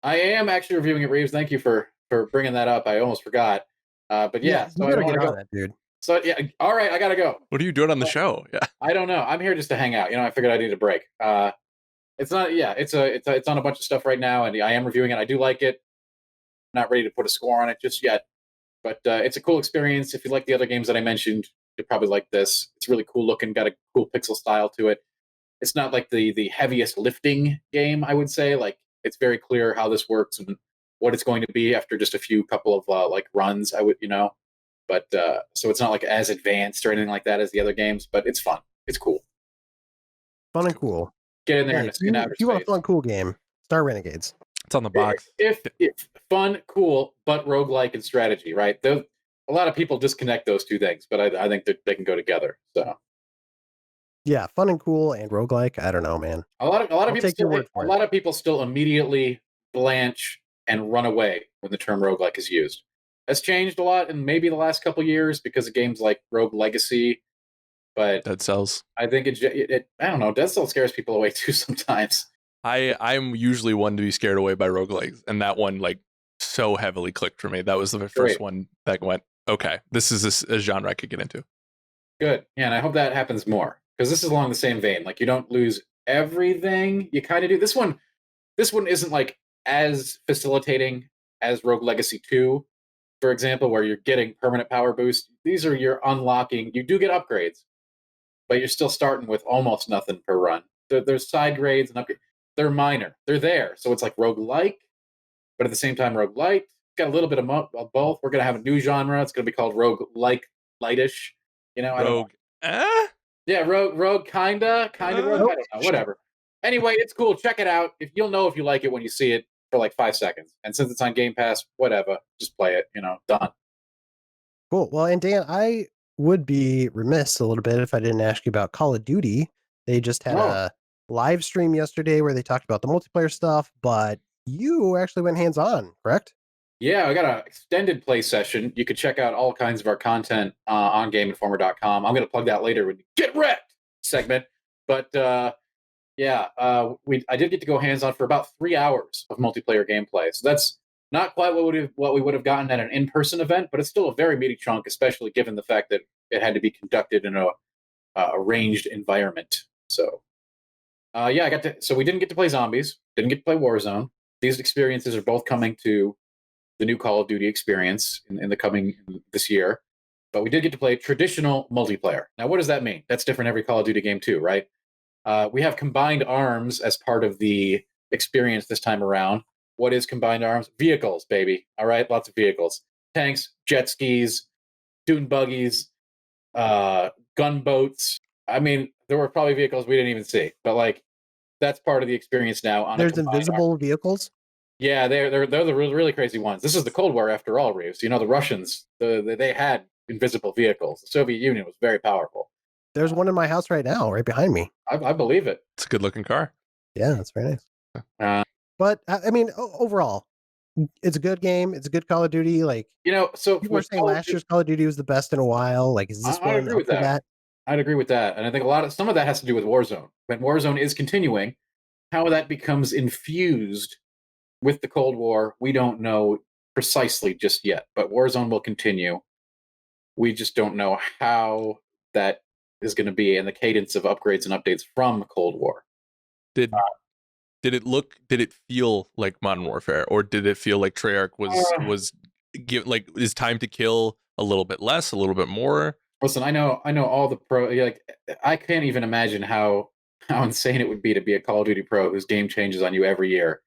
I am actually reviewing it, Reeves. Thank you for bringing that up. I almost forgot. But yeah, so you I gotta don't want get to on go. that, dude. So yeah, all right, I gotta go. What are you doing on the show? Yeah. I don't know. I'm here just to hang out. I figured I need a break. It's not. Yeah, it's on a bunch of stuff right now, and I am reviewing it. I do like it. Not ready to put a score on it just yet, but it's a cool experience. If you like the other games that I mentioned, you'll probably like this. It's really cool looking. Got a cool pixel style to it. It's not like the heaviest lifting game, I would say. Like, it's very clear how this works and what it's going to be after just a couple of like runs. But so it's not like as advanced or anything like that as the other games. But it's fun. It's cool. Fun and cool. Get in there Hey, in outer if you want a space. fun, cool game, Star Renegades. It's on the box. If fun, cool, but roguelike and strategy, right? A lot of people disconnect those two things, but I think that they can go together. So Yeah, fun and cool and roguelike. I don't know, man. a lot of I'll people take your word for a it. lot of people still immediately blanch and run away when the term roguelike is used. That's changed a lot in maybe the last couple years because of games like Rogue Legacy, but Dead Cells. I think it I don't know, Dead Cell scares people away too sometimes. I'm usually one to be scared away by roguelikes, and that one like so heavily clicked for me. That was the first Great. one that went, okay, this is a genre I could get into. Good. Yeah, and I hope that happens more because this is along the same vein. Like, you don't lose everything. You kind of do. This one isn't like as facilitating as Rogue Legacy 2, for example, where you're getting permanent power boost. These are you're unlocking. You do get upgrades, but you're still starting with almost nothing per run. There's side grades and upgrades. They're minor. They're there. So it's like roguelike, but at the same time roguelite. Got a little bit of both. We're going to have a new genre. It's going to be called roguelike lightish. I don't know. Rogue. Yeah, rogue, kinda rogue. I don't know, whatever. Anyway, it's cool. Check it out. You'll know if you like it when you see it for like 5 seconds. And since it's on Game Pass, whatever, just play it. Done. Cool. Well, and Dan, I would be remiss a little bit if I didn't ask you about Call of Duty. They just had a live stream yesterday where they talked about the multiplayer stuff, but you actually went hands-on, correct? Yeah, I got an extended play session. You can check out all kinds of our content on GameInformer.com. I'm going to plug that later with the Get Wrecked segment. But I did get to go hands-on for about 3 hours of multiplayer gameplay. So that's not quite what we would have gotten at an in-person event, but it's still a very meaty chunk, especially given the fact that it had to be conducted in a arranged environment. So so we didn't get to play zombies, didn't get to play Warzone. These experiences are both coming to the new Call of Duty experience in the coming this year. But we did get to play traditional multiplayer. Now, what does that mean? That's different every Call of Duty game too, right? We have combined arms as part of the experience this time around. What is combined arms? Vehicles, baby. All right, lots of vehicles. Tanks, jet skis, dune buggies, gunboats. I mean, there were probably vehicles we didn't even see, but like that's part of the experience now. There's invisible vehicles. Yeah, they're the really crazy ones. This is the Cold War after all, Reeves. The Russians, they had invisible vehicles. The Soviet Union was very powerful. There's one in my house right now, right behind me. I believe it. It's a good looking car. Yeah, that's very nice. But I mean, overall, it's a good game. It's a good Call of Duty. Like, so people were saying last year's Call of Duty was the best in a while. Like, is this one agree with up for that? I'd agree with that, and I think some of that has to do with Warzone. When Warzone is continuing, how that becomes infused with the Cold War, we don't know precisely just yet. But Warzone will continue. We just don't know how that is going to be and the cadence of upgrades and updates from Cold War. Did it feel like Modern Warfare, or did it feel like Treyarch was like, is time to kill a little bit less, a little bit more? Listen, I know all the pro. Like, I can't even imagine how insane it would be to be a Call of Duty pro whose game changes on you every year.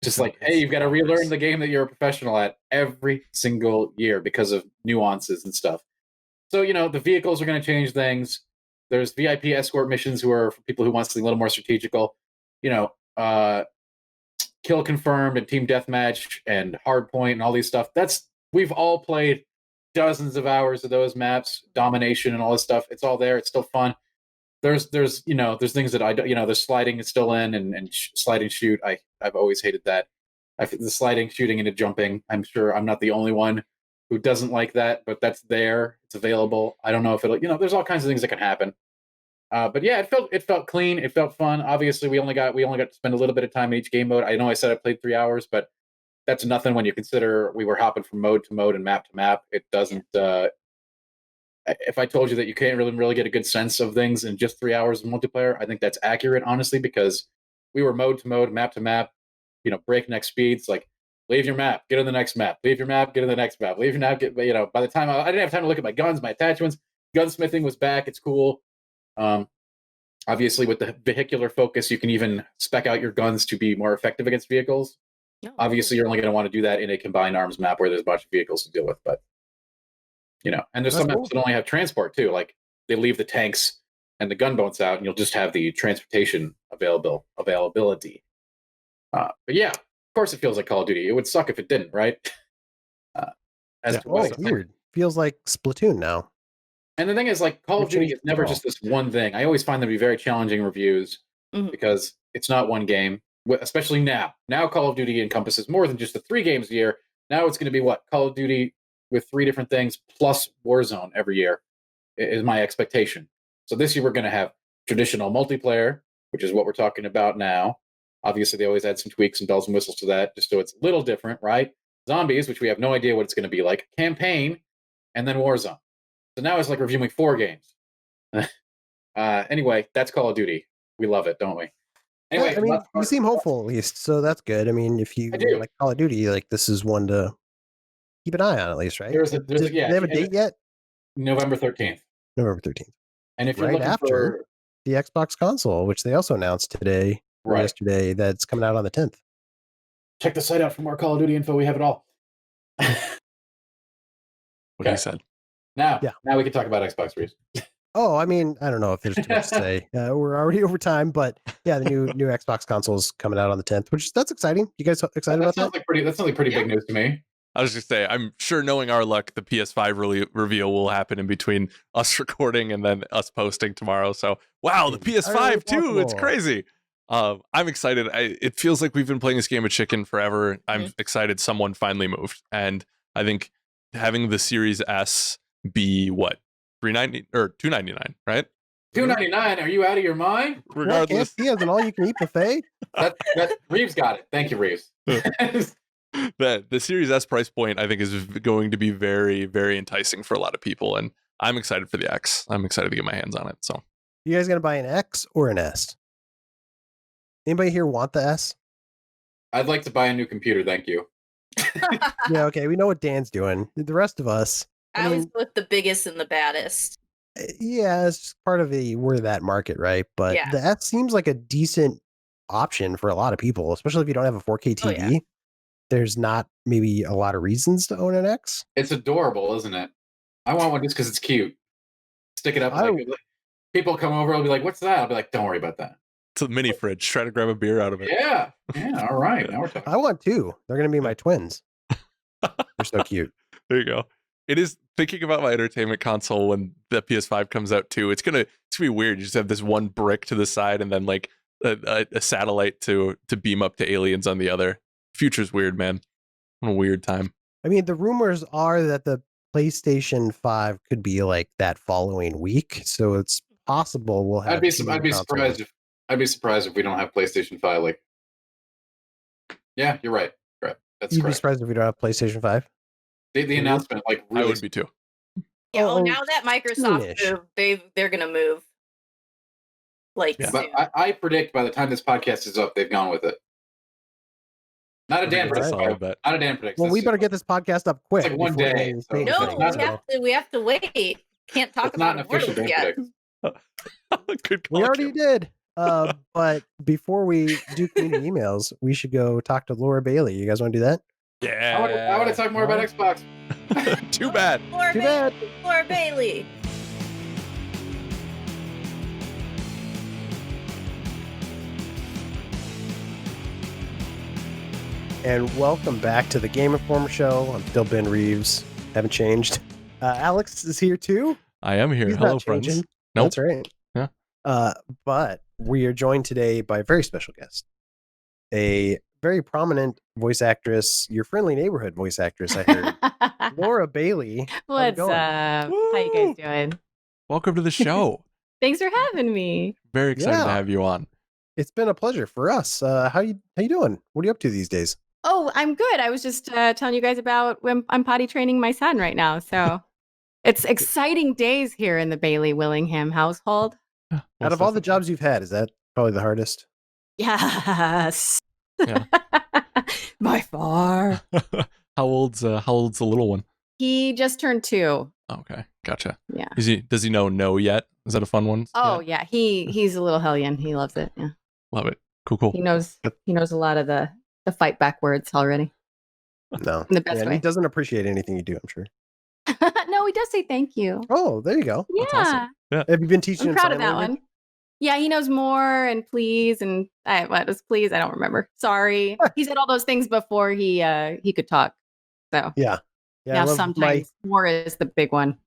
Just like, hey, you've got to relearn the game that you're a professional at every single year because of nuances and stuff. So, the vehicles are going to change things. There's VIP escort missions who are for people who want something a little more strategical. Kill confirmed and team deathmatch and hardpoint and all these stuff. We've all played dozens of hours of those maps, domination and all this stuff. It's all there. It's still fun. There's things that I don't, there's sliding is still in and sliding shoot. I've always hated that. The sliding, shooting, and jumping. I'm sure I'm not the only one who doesn't like that, but that's there. It's available. I don't know if it'll, there's all kinds of things that can happen. But yeah, it felt clean. It felt fun. Obviously, we only got to spend a little bit of time in each game mode. I know I said I played 3 hours, but that's nothing when you consider we were hopping from mode to mode and map to map. It doesn't. If I told you that you can't really get a good sense of things in just 3 hours of multiplayer, I think that's accurate, honestly, because we were mode to mode, map to map, breakneck speeds. Like, leave your map, get on the next map. Leave your map, get on the next map. Leave your map, get. By the time I didn't have time to look at my guns, my attachments. Gunsmithing was back. It's cool. Obviously, with the vehicular focus, you can even spec out your guns to be more effective against vehicles. No. Obviously, you're only going to want to do that in a combined arms map where there's a bunch of vehicles to deal with. But and there's some maps that only have transport too. Like, they leave the tanks and the gunboats out, and you'll just have the transportation availability. But yeah, of course, it feels like Call of Duty. It would suck if it didn't, right? Weird. Feels like Splatoon now. And the thing is, like, Call of Duty is never just this one thing. I always find them to be very challenging reviews because it's not one game, especially now. Now Call of Duty encompasses more than just the 3 games a year. Now it's going to be Call of Duty with 3 different things plus Warzone every year is my expectation. So this year we're going to have traditional multiplayer, which is what we're talking about now. Obviously, they always add some tweaks and bells and whistles to that, just so it's a little different, right? Zombies, which we have no idea what it's going to be like. Campaign, and then Warzone. So now it's like reviewing 4 games. Anyway, that's Call of Duty. We love it, don't we? Anyway, I mean, you seem hopeful at least, so that's good. I mean, if you like Call of Duty, like, this is one to keep an eye on at least, right? Do they have a date yet? November 13th. November 13th. And if you're right looking after the Xbox console, which they also announced today or yesterday, that's coming out on the 10th. Check the site out for more Call of Duty info. We have it all. What he said. Now we can talk about Xbox Series. Oh, I mean, I don't know if there's too much to say. We're already over time, but yeah, the new Xbox console is coming out on the 10th, that's exciting. You guys excited about that? That sounds like pretty big news to me. I was just say, I'm sure, knowing our luck, the PS5 reveal will happen in between us recording and then us posting tomorrow. So, wow, the PS5 too! It's crazy. I'm excited. It feels like we've been playing this game of chicken forever. I'm excited someone finally moved, and I think having the Series S be what, $390 or $299, right? $299? Are you out of your mind? Regardless, he has an all-you-can-eat buffet. That Reeves got it. Thank you, Reeves. The Series S price point, I think, is going to be very, very enticing for a lot of people, and I'm excited for the X. I'm excited to get my hands on it. So, you guys gonna buy an X or an S? Anybody here want the S? I'd like to buy a new computer, thank you. Yeah, okay, we know what Dan's doing. The rest of us, I always go with the biggest and the baddest. Yeah, it's just part of we're that market, right? But the S seems like a decent option for a lot of people, especially if you don't have a 4K TV. Oh, yeah. There's not maybe a lot of reasons to own an X. It's adorable, isn't it? I want one just because it's cute. Stick it up. People come over, I'll be like, "What's that?" I'll be like, "Don't worry about that." It's a mini fridge. Try to grab a beer out of it. Yeah. All right. Now we're talking. I want 2. They're going to be my twins. They're so cute. There you go. It is, thinking about my entertainment console when the PS5 comes out too. It's gonna be weird. You just have this one brick to the side and then like a satellite to beam up to aliens on the other. Future's weird, man. What a weird time. I mean, the rumors are that the PlayStation 5 could be like that following week, so it's possible we'll have. I'd be surprised if we don't have PlayStation 5. Like, yeah, you're right. Right, that's You'd correct. be surprised if we don't have PlayStation 5. The announcement, like, really, I would be too. Yeah, Oh, now that Microsoft soonish. moved, they're gonna move. Like Yeah. soon. But I predict by the time this podcast is up, they've gone with it. Not a I think Dan that's a prediction. solid bet. Not a Dan prediction. Well, we better get this podcast up quick. It's like one before day, Dan's so saying it's No, anything, not so- we have to wait. Can't talk It's not about an official Immortals Dan yet. prediction. Good We call, already Jim. did. But before we do community emails, we should go talk to Laura Bailey. You guys want to do that? Yeah. I want to talk more about Xbox. Too bad. Laura Too Bailey, bad. Laura Bailey. And welcome back to the Game Informer Show. I'm still Ben Reeves. Haven't changed. Alex is here too. I am here. He's Hello, not friends. changing. Nope. That's right. Yeah. But we are joined today by a very special guest, a very prominent voice actress, your friendly neighborhood voice actress. I heard, Laura Bailey. How's it What's going? up? How you guys doing? Welcome to the show. Thanks for having me. Very excited to Yeah. have you on. It's been a pleasure for us. How you doing? What are you up to these days? Oh, I'm good. I was just telling you guys about when I'm potty training my son right now. So it's exciting days here in the Bailey Willingham household. Out of all the jobs you've had, is that probably the hardest? Yes. Yeah. By far. How old's the little one? He just turned 2. Okay, gotcha. Yeah. Does he know no yet? Is that a fun one? Oh yeah. He's a little hellion. He loves it. Yeah. Love it. Cool. He knows a lot of the fight back words already. No. In the best and way. he doesn't appreciate anything you do, I'm sure. No, he does say thank you. Oh, there you go. Yeah. That's awesome. Have you been teaching I'm him proud sign of that language? one. Yeah, he knows more and please and what was please? I don't remember. Sorry. He said all those things before he could talk. So Yeah. I now love sometimes more is the big one.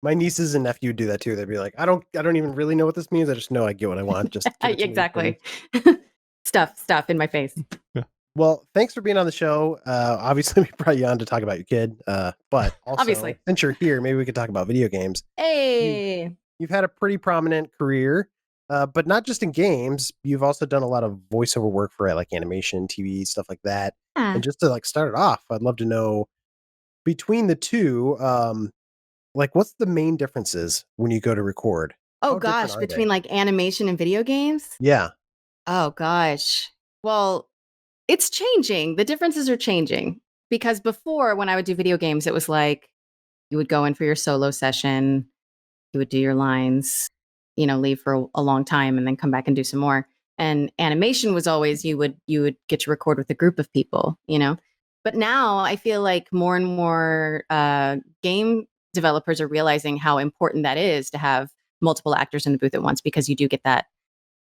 my nieces and nephew do that too. They'd be like, I don't even really know what this means. I just know I get what I want. Just give it to me, Exactly. please." Stuff in my face. Well, thanks for being on the show. Obviously, we brought you on to talk about your kid. But also, Obviously. since you're here, maybe we could talk about video games. Hey. You've had a pretty prominent career, but not just in games. You've also done a lot of voiceover work for like animation, TV, stuff like that. Ah. And just to like start it off, I'd love to know between the two, like what's the main differences when you go to record? Oh How different gosh, are between they? like animation and video games? Yeah. Oh gosh. Well, it's changing. The differences are changing because before when I would do video games, it was like you would go in for your solo session, you would do your lines, leave for a long time and then come back and do some more. And animation was always you would get to record with a group of people, But now I feel like more and more game developers are realizing how important that is to have multiple actors in the booth at once because you do get that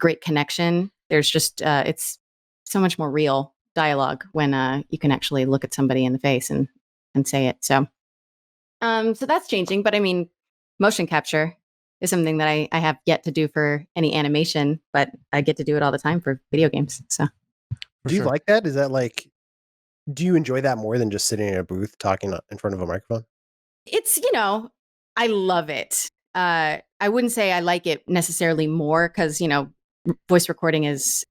great connection. There's just it's so much more real dialogue when you can actually look at somebody in the face and say it. So that's changing. But I mean, motion capture is something that I have yet to do for any animation, but I get to do it all the time for video games. So Do you like that? Is that like, do you enjoy that more than just sitting in a booth talking in front of a microphone? it's, I love it. I wouldn't say I like it necessarily more because, voice recording is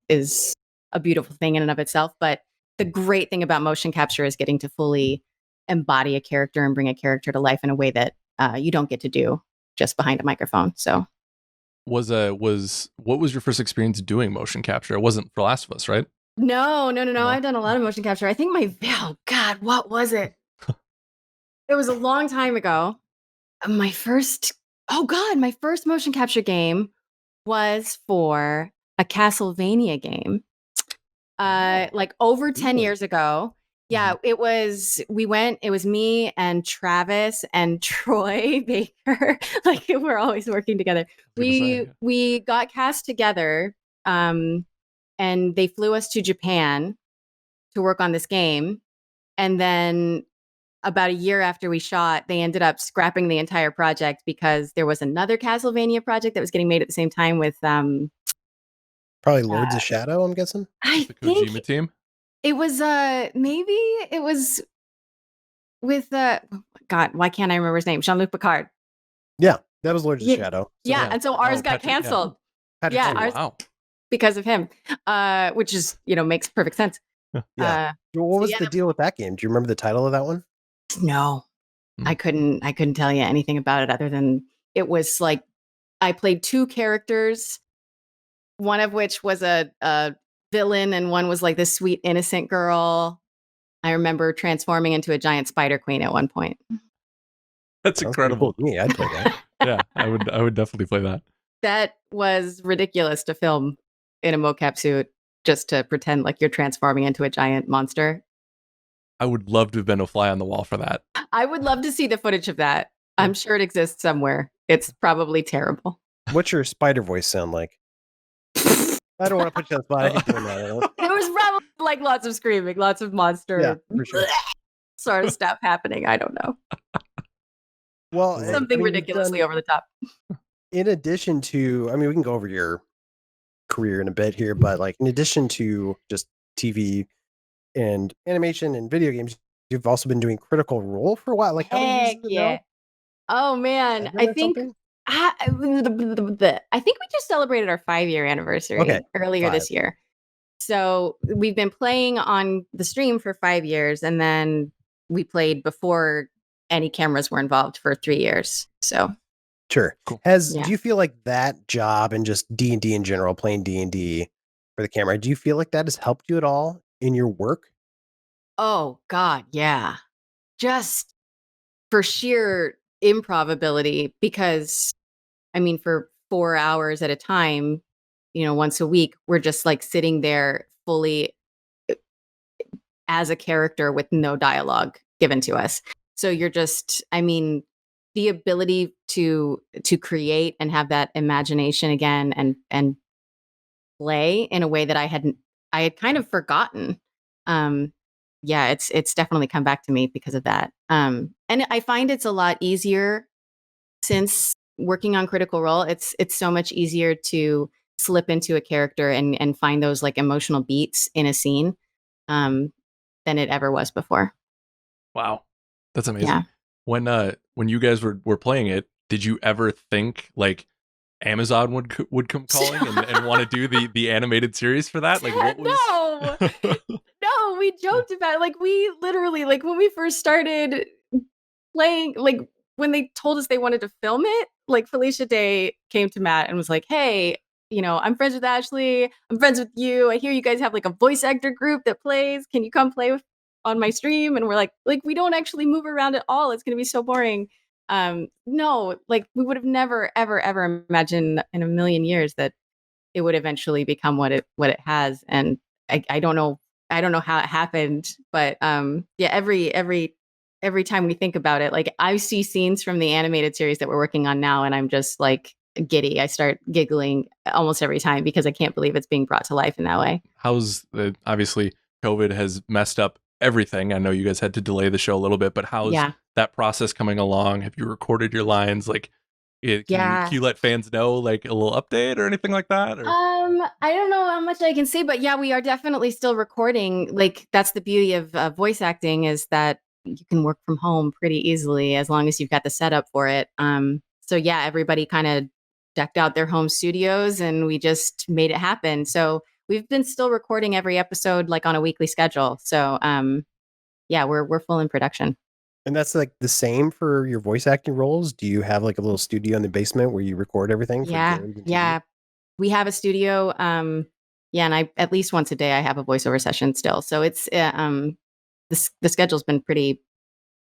a beautiful thing in and of itself. But the great thing about motion capture is getting to fully embody a character and bring a character to life in a way that you don't get to do just behind a microphone. So what was your first experience doing motion capture? It wasn't for Last of Us, right? No. I've done a lot of motion capture. I think what was it? It was a long time ago. My first motion capture game was for a Castlevania game. Like over 10 years ago. Yeah, it was me and Travis and Troy Baker. Like we're always working together. We got cast together and they flew us to Japan to work on this game. And then about a year after we shot, they ended up scrapping the entire project because there was another Castlevania project that was getting made at the same time with Probably Lords of Shadow, I'm guessing. I The think Kojima team? it was maybe it was with God, why can't I remember his name? Jean-Luc Picard. Yeah, that was Lords of Yeah. Shadow. So, Yeah, and so ours got Patrick, yeah. canceled Patrick yeah, Stewart. ours- Wow. because of him, which is makes perfect sense. Yeah. What was yeah, the deal with that game? Do you remember the title of that one? No, I couldn't tell you anything about it other than it was like I played 2 characters, one of which was a villain and one was like this sweet innocent girl. I remember transforming into a giant spider queen at one point. That's Sounds pretty incredible. cool to me. I'd play that. Yeah, I would definitely play that. That was ridiculous to film in a mocap suit just to pretend like you're transforming into a giant monster. I would love to have been a fly on the wall for that. I would love to see the footage of that. I'm sure it exists somewhere. It's probably terrible. What's your spider voice sound like? I don't want to put you on the spot. I hate doing that. There was probably like lots of screaming, lots of monster Yeah, for sure. sort of stuff happening. I don't know. Well, Something ridiculously over the top. In addition to, I mean, we can go over your career in a bit here, but like in addition to just TV and animation and video games, you've also been doing Critical Role for a while. Like how many years Heck is it yeah. now? Oh man, 7 I or think something? I think we just celebrated our 5-year anniversary earlier this year. So we've been playing on the stream for 5 years, and then we played before any cameras were involved for 3 years. So Sure. Cool. Do you feel like that job and just D&D in general, playing D&D for the camera, do you feel like that has helped you at all in your work? oh god, yeah. Just for sheer improv because I mean for 4 hours at a time, once a week, we're just like sitting there fully as a character with no dialogue given to us. So you're just, I mean, the ability to create and have that imagination again and play in a way that I had kind of forgotten. Yeah, it's definitely come back to me because of that. And I find it's a lot easier since working on Critical Role. It's so much easier to slip into a character and find those like emotional beats in a scene than it ever was before. Wow, that's amazing. Yeah. When you guys were playing it, did you ever think like Amazon would come calling and want to do the animated series for that? Like what was No, we joked about it. Like we literally like when we first started playing, like when they told us they wanted to film it, like Felicia Day came to Matt and was like, "Hey, I'm friends with Ashley. I'm friends with you. I hear you guys have like a voice actor group that plays. Can you come play on my stream?" And we're like we don't actually move around at all. It's going to be so boring. No, like we would have never ever imagined in a million years that it would eventually become what it has. And I don't know how it happened, but yeah, every time we think about it, like I see scenes from the animated series that we're working on now and I'm just like giddy. I start giggling almost every time because I can't believe it's being brought to life in that way. How's obviously COVID has messed up everything. I know you guys had to delay the show a little bit, but how's that process coming along? Have you recorded your lines? Like, can you let fans know like a little update or anything like that? Or? I don't know how much I can say, but yeah, we are definitely still recording. Like that's the beauty of voice acting is that you can work from home pretty easily as long as you've got the setup for it. So yeah, everybody kind of decked out their home studios and we just made it happen. So we've been still recording every episode like on a weekly schedule. So yeah, we're full in production. And that's like the same for your voice acting roles? Do you have like a little studio in the basement where you record everything for games and TV? Yeah. We have a studio. Yeah, and I at least once a day I have a voiceover session still. So it's the schedule's been pretty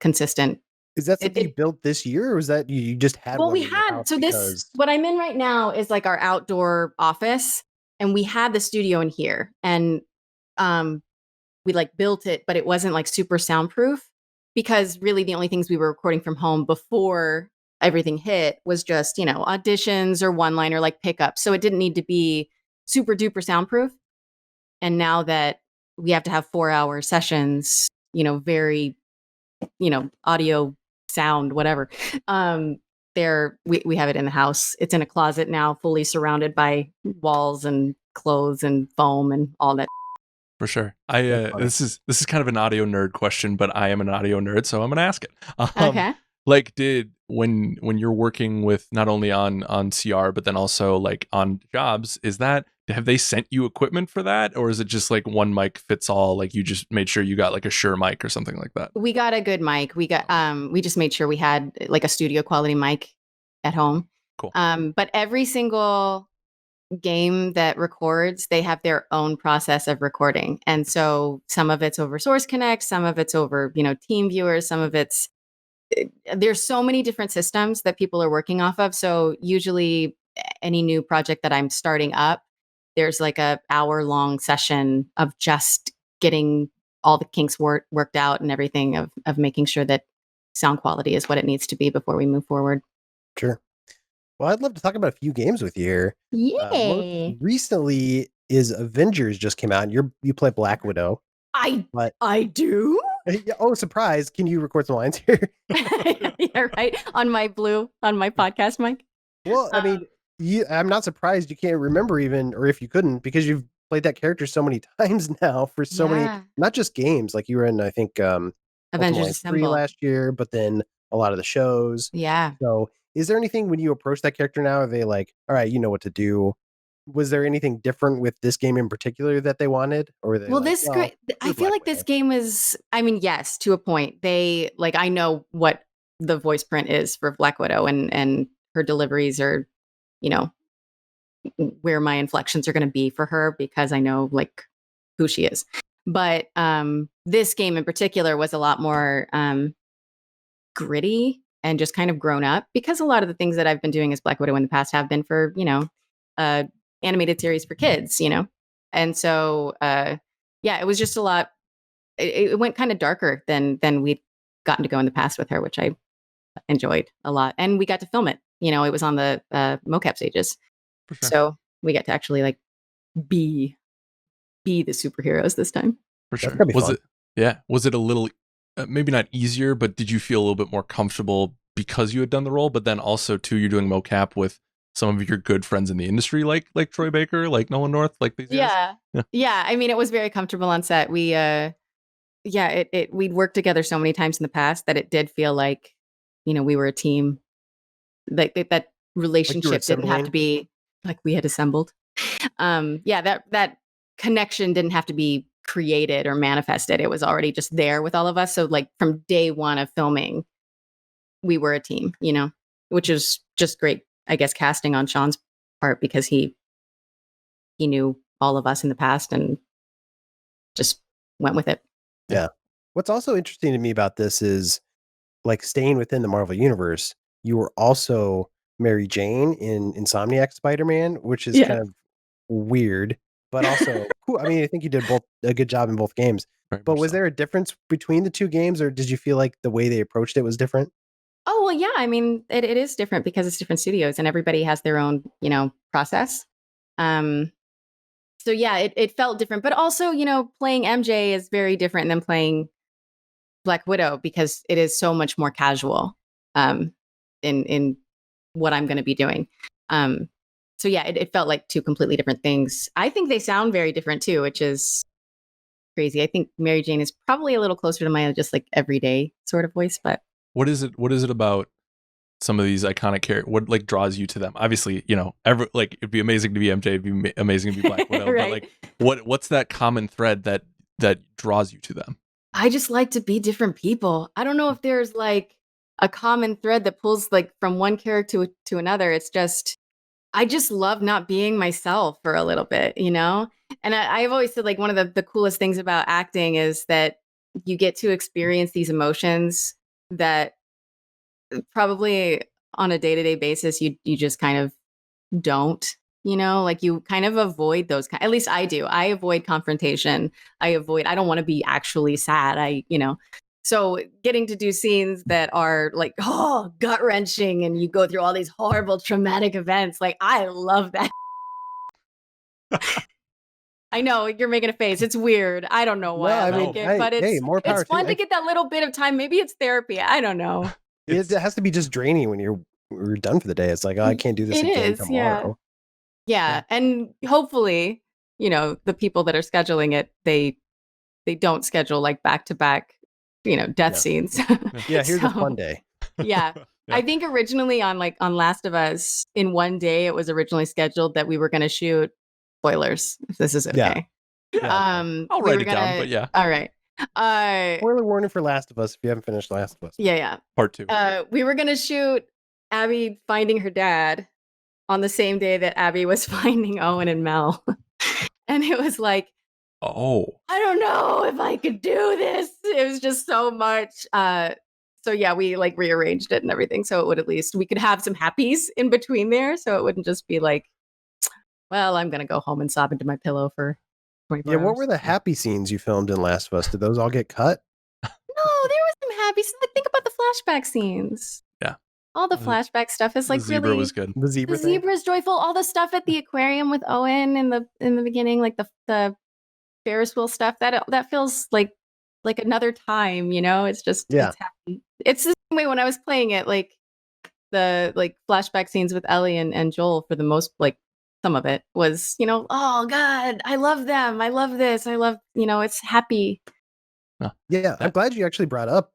consistent. Is that something you built this year, or was that you just had? Well, we had this. What I'm in right now is like our outdoor office, and we had the studio in here, and we like built it, but it wasn't like super soundproof because really the only things we were recording from home before everything hit was just auditions or one-liner like pickups. So it didn't need to be super duper soundproof. And now that we have to have 4-hour sessions, very audio, sound, whatever. We have it in the house. It's in a closet now, fully surrounded by walls and clothes and foam and all that. For sure. This is kind of an audio nerd question, but I am an audio nerd, so I'm gonna ask it. Okay. Like, when you're working with not only on CR but then also like on jobs, have they sent you equipment for that, or is it just like one mic fits all? Like you just made sure you got like a Shure mic or something like that? We got a good mic. We just made sure we had like a studio quality mic at home. Cool. But every single game that records, they have their own process of recording. And so some of it's over Source Connect, some of it's over, Team Viewers, some of it's there's so many different systems that people are working off of. So usually any new project that I'm starting up, there's like a hour-long session of just getting all the kinks worked out and everything of making sure that sound quality is what it needs to be before we move forward. Sure. Well, I'd love to talk about a few games with you here. Yay! Most recently is Avengers just came out, and you play Black Widow. I do? Oh, surprise. Can you record some lines here? Yeah, right. On my podcast mic. Well, I mean, I'm not surprised you can't remember even, or if you couldn't, because you've played that character so many times now for so many, not just games. Like you were in, I think, Avengers 3 Assemble last year, but then a lot of the shows. Yeah. So is there anything when you approach that character now, are they like, all right, you know what to do? Was there anything different with this game in particular that they wanted? Or were they I feel like this game is, I mean, yes, to a point. They I know what the voice print is for Black Widow and her deliveries are, where my inflections are going to be for her because I know who she is. But this game in particular was a lot more gritty and just kind of grown up because a lot of the things that I've been doing as Black Widow in the past have been for, animated series for kids, And so, it was just a lot. It went kind of darker than we'd gotten to go in the past with her, which I enjoyed a lot. And we got to film it. It was on the mocap stages. Sure. So we got to actually be the superheroes this time. For sure. Was it a little, maybe not easier, but did you feel a little bit more comfortable because you had done the role? But then also too, you're doing mocap with some of your good friends in the industry, like Troy Baker, like Nolan North, like these guys? Yeah. I mean, it was very comfortable on set. We, we'd worked together so many times in the past that it did feel like, we were a team. That relationship didn't have to be like we had assembled. That connection didn't have to be created or manifested. It was already just there with all of us. So from day one of filming, we were a team, which is just great. I guess casting on Sean's part because he knew all of us in the past and just went with it. Yeah. What's also interesting to me about this is staying within the Marvel universe, you were also Mary Jane in Insomniac Spider-Man, which is kind of weird, but also cool. I mean, I think you did a good job in both games. But was there a difference between the two games, or did you feel like the way they approached it was different? Oh, well, yeah. I mean, it is different because it's different studios and everybody has their own, process. So yeah, it felt different, but also, playing MJ is very different than playing Black Widow because it is so much more casual, in what I'm going to be doing. So yeah, it felt like two completely different things. I think they sound very different too, which is crazy. I think Mary Jane is probably a little closer to my just everyday sort of voice, but. What is it about some of these iconic characters? What draws you to them? Obviously, it'd be amazing to be MJ, it'd be amazing to be Black Widow, right. But what's that common thread that draws you to them? I just like to be different people. I don't know if there's a common thread that pulls from one character to another. It's just I just love not being myself for a little bit, And I've always said one of the coolest things about acting is that you get to experience these emotions that probably on a day-to-day basis you just kind of don't, you kind of avoid those at least I do. I avoid confrontation. I don't want to be actually sad. So getting to do scenes that are gut-wrenching and you go through all these horrible traumatic events, I love that. I know you're making a face. It's weird. I don't know why I like it, but it's fun to get that little bit of time. Maybe it's therapy. I don't know. It has to be just draining when you're done for the day. It's like, oh, I can't do this again tomorrow. Yeah. And hopefully, the people that are scheduling it, they don't schedule back-to-back, death scenes. Yeah, here's a fun day. Yeah. I think originally on Last of Us, in one day, it was originally scheduled that we were going to shoot spoilers if this is okay. Yeah. I'll we write were it down, but yeah. All right. Spoiler warning for Last of Us if you haven't finished Last of Us. Yeah. Part 2. We were gonna shoot Abby finding her dad on the same day that Abby was finding Owen and Mel. And it was like, Oh. I don't know if I could do this. It was just so much. So yeah, we like rearranged it and everything. So it would at least, we could have some happies in between there. So it wouldn't just be like, well, I'm going to go home and sob into my pillow for 24 Yeah, hours. what were the happy scenes you filmed in Last of Us? Did those all get cut? No, there was some happy scenes. Like, think about the flashback scenes. Yeah. All the flashback stuff is like the zebra really was good. The zebra the thing? zebra is joyful. All the stuff at the aquarium with Owen in the beginning, like the Ferris wheel stuff, that feels like another time, you know? It's just Yeah. it's happy. It's the same way when I was playing it, like the flashback scenes with Ellie and Joel for the most, like some of it was, you know, oh God, I love them. I love this. I love, you know, it's happy. Yeah, I'm glad you actually brought up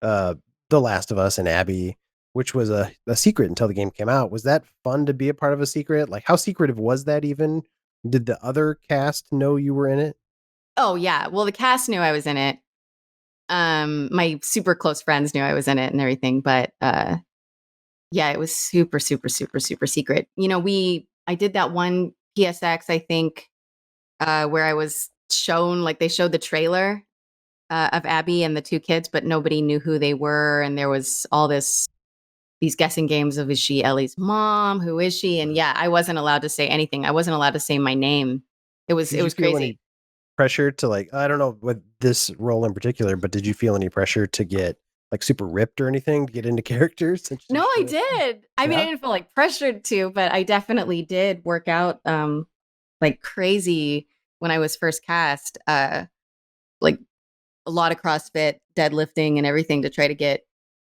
The Last of Us and Abby, which was a secret until the game came out. Was that fun to be a part of a secret? Like, how secretive was that even? Did the other cast know you were in it? Oh yeah. Well, the cast knew I was in it. My super close friends knew I was in it and everything, but yeah, it was super, super, super, super secret. You know, I did that one PSX, I think, where I was shown, like they showed the trailer of Abby and the two kids, but nobody knew who they were, and there was all these guessing games of, is she Ellie's mom? Who is she? And yeah, I wasn't allowed to say anything. I wasn't allowed to say my name. It was Did you feel crazy. any pressure to, like, I don't know with this role in particular, but did you feel any pressure to get like super ripped or anything to get into characters? No, I did. I mean, I Yeah? didn't feel like pressured to, but I definitely did work out like crazy when I was first cast. Like a lot of CrossFit, deadlifting, and everything to try to get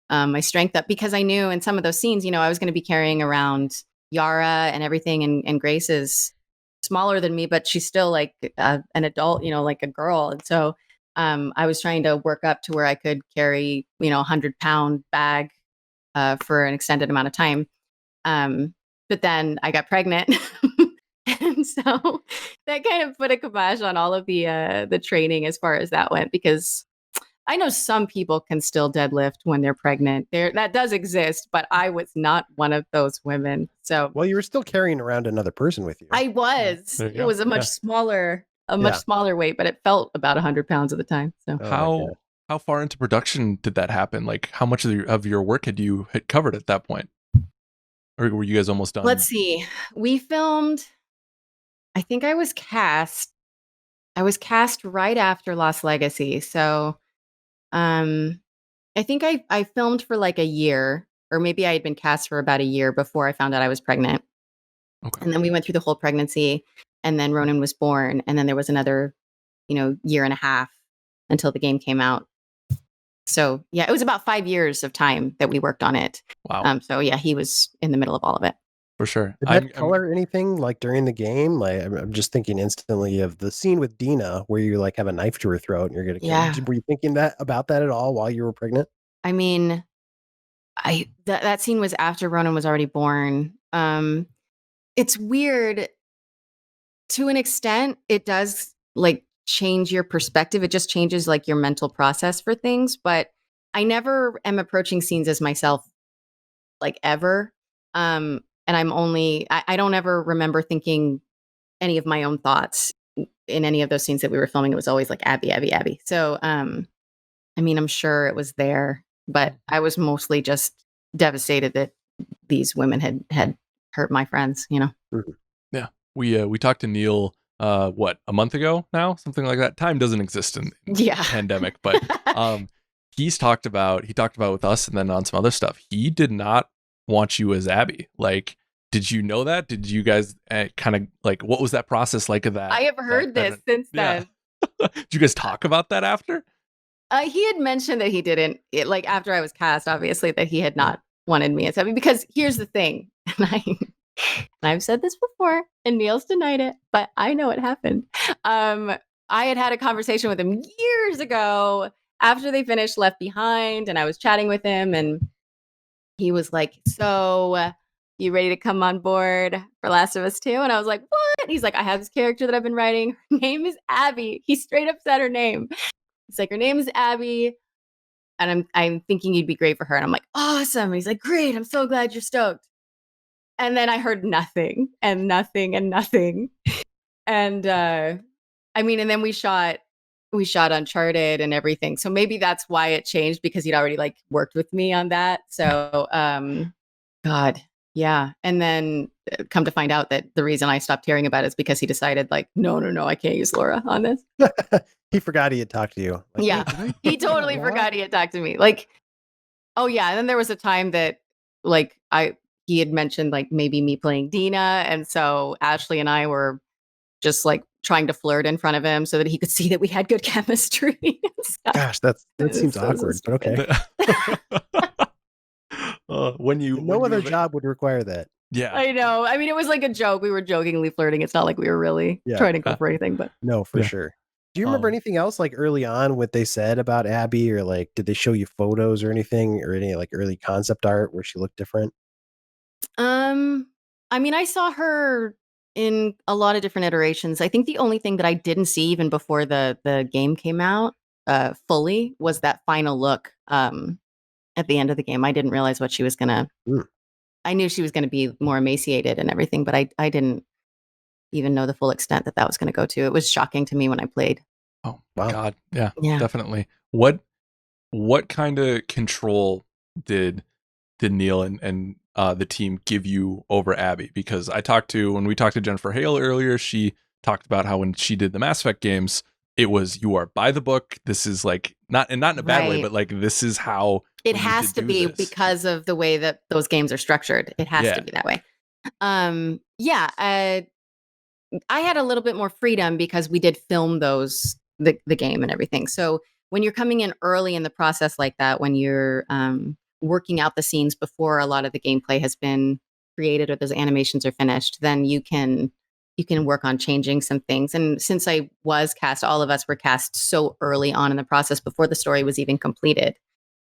my strength up, because I knew in some of those scenes, you know, I was going to be carrying around Yara and everything, and Grace is smaller than me, but she's still like an adult, you know, like a girl. And so I was trying to work up to where I could carry, you know, 100-pound bag for an extended amount of time. But then I got pregnant. And so that kind of put a kibosh on all of the training as far as that went, because I know some people can still deadlift when they're pregnant. That does exist, but I was not one of those women. So Well, you were still carrying around another person with you. I was. There you It go. was a much smaller weight, but it felt about 100 pounds at the time. So Oh my God. How far into production did that happen? Like, how much of your work had you covered at that point, or were you guys almost done? let's see. We filmed. I think I was cast right after Lost Legacy. So I think I filmed for like a year, or maybe I had been cast for about a year before I found out I was pregnant. Okay. And then we went through the whole pregnancy, and then Ronan was born, and then there was another, you know, year and a half until the game came out. So yeah, it was about 5 years of time that we worked on it. Wow. So yeah, he was in the middle of all of it. For sure. Did that color anything like during the game? Like, I'm just thinking instantly of the scene with Dina where you like have a knife to her throat and you're gonna kill her. Yeah. Were you thinking about that at all while you were pregnant? I mean, that scene was after Ronan was already born. It's weird to an extent. It does like change your perspective. It just changes like your mental process for things. But I never am approaching scenes as myself, like ever. And I don't ever remember thinking any of my own thoughts in any of those scenes that we were filming. It was always like Abby, Abby, Abby. So, I mean, I'm sure it was there, but I was mostly just devastated that these women had hurt my friends, you know? Yeah. We talked to Neil, what, a month ago now? Something like that. Time doesn't exist in Yeah. pandemic, but he talked about with us and then on some other stuff. He did not want you as Abby. Like, did you know that? Did you guys kind of like, what was that process like of that? I have heard this since then. Did you guys talk about that after? He had mentioned that he didn't, like after I was cast, obviously, that he had not wanted me as Abby. Because here's the thing, and I've said this before, and Neil's denied it, but I know it happened. I had a conversation with him years ago after they finished Left Behind, and I was chatting with him, and he was like, "So, you ready to come on board for Last of Us 2?" And I was like, "What?" what? He's like, I have this character that I've been writing. Her name is Abby. He straight up said her name. He's like, her name is Abby. And I'm thinking you'd be great for her. And I'm like, awesome. And he's like, great. I'm so glad you're stoked. And then I heard nothing and nothing and nothing. And I mean, and then we shot Uncharted and everything. So maybe that's why it changed, because he'd already like worked with me on that. So God, yeah. And then come to find out that the reason I stopped hearing about it is because he decided like, no, I can't use Laura on this. He forgot he had talked to you. Like, Yeah. "Hey, He totally Laura?" forgot he had talked to me. Like, oh yeah. And then there was a time that like he had mentioned like maybe me playing Dina. And so Ashley and I were just like trying to flirt in front of him so that he could see that we had good chemistry. Gosh, that seems so awkward, but okay. When you No other job would require that. Yeah. I know. I mean, it was like a joke. We were jokingly flirting. It's not like we were really Yeah. trying to go for anything, but No, for sure. Do you remember anything else like early on what they said about Abby, or like did they show you photos or anything, or any like early concept art where she looked different? I mean, I saw her in a lot of different iterations. I think the only thing that I didn't see even before the game came out fully was that final look at the end of the game. I didn't realize what she was gonna. I knew she was gonna be more emaciated and everything, but I didn't even know the full extent that was going to go to. It was shocking to me when I played. Oh Wow. God, yeah, definitely. What kind of control did Neil and the team give you over Abby? Because when we talked to Jennifer Hale earlier, she talked about how when she did the Mass Effect games, it was, you are by the book. This is like not in a bad way, but like this is how it has to be because of the way that those games are structured. It has to be that way. I had a little bit more freedom because we did film the game and everything. So when you're coming in early in the process like that, when you're working out the scenes before a lot of the gameplay has been created or those animations are finished, then you can work on changing some things. And since I was cast, all of us were cast so early on in the process before the story was even completed,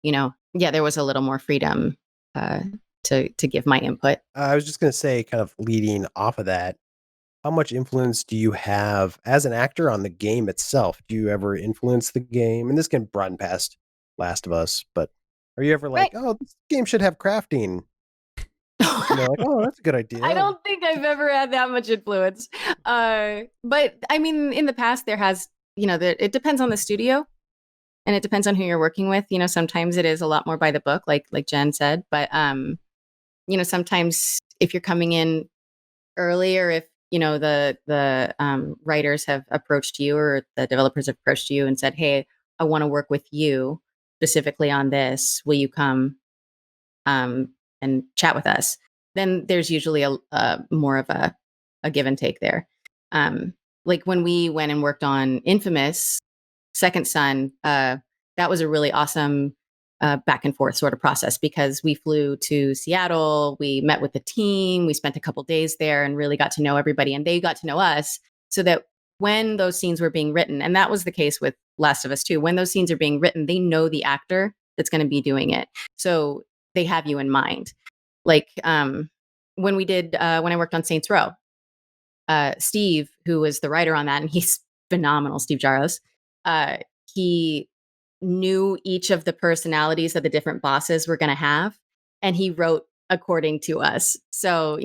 there was a little more freedom to give my input. I was just going to say, kind of leading off of that, how much influence do you have as an actor on the game itself? Do you ever influence the game? And this can broaden past Last of Us, but are you ever like, oh, this game should have crafting? Like, oh, that's a good idea. I don't think I've ever had that much influence. But I mean, in the past, there has, it depends on the studio and it depends on who you're working with. Sometimes it is a lot more by the book, like Jen said. But, sometimes if you're coming in early, or if, the writers have approached you or the developers have approached you and said, hey, I want to work with you specifically on this. Will you come and chat with us? Then there's usually a more of a give and take there. Like when we went and worked on Infamous Second Son, that was a really awesome back and forth sort of process, because we flew to Seattle, we met with the team, we spent a couple days there and really got to know everybody, and they got to know us, so that when those scenes were being written, and that was the case with Last of Us 2, when those scenes are being written, they know the actor that's going to be doing it. So they have you in mind. Like when I worked on Saints Row, Steve, who was the writer on that, and he's phenomenal, Steve Jaros, he knew each of the personalities that the different bosses were going to have, and he wrote according to us. So,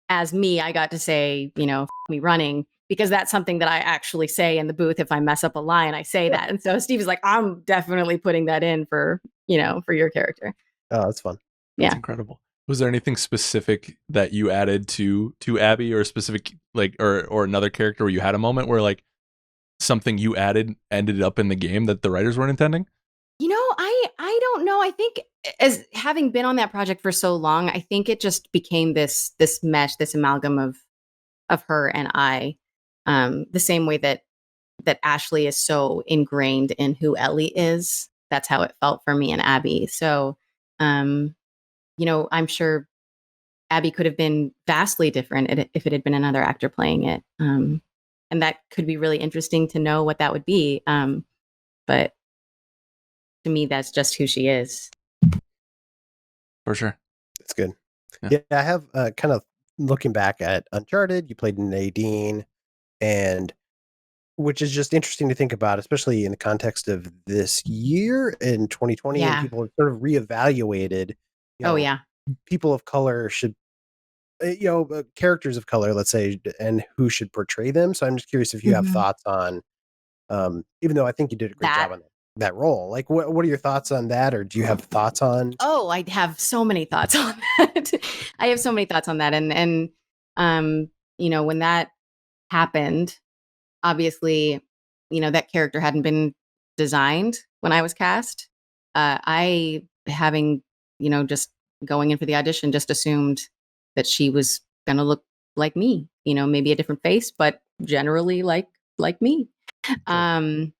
as me, I got to say, F me running, because that's something that I actually say in the booth. If I mess up a line, I say that. And so Steve is like, I'm definitely putting that in for your character. Oh, that's fun. That's incredible. Was there anything specific that you added to Abby, or a specific or another character where you had a moment where like something you added ended up in the game that the writers weren't intending? I don't know. I think, as having been on that project for so long, I think it just became this mesh, this amalgam of her and I, the same way that Ashley is so ingrained in who Ellie is. That's how it felt for me and Abby. So, I'm sure Abby could have been vastly different if it had been another actor playing it. And that could be really interesting to know what that would be. But to me, that's just who she is. For sure. That's good. Yeah, I have kind of looking back at Uncharted, you played Nadine, and which is just interesting to think about, especially in the context of this year in 2020, and Yeah. people have sort of reevaluated, Oh yeah. people of color should, characters of color, let's say, and who should portray them. So I'm just curious if you have Mhm. thoughts on, even though I think you did a great job That. on that role. Like, what are your thoughts on that, or do you have thoughts on? Oh, I have so many thoughts on that. I have so many thoughts on that, and when that happened, obviously, that character hadn't been designed when I was cast. I, having, just going in for the audition, just assumed that she was going to look like me, maybe a different face, but generally like me. Sure.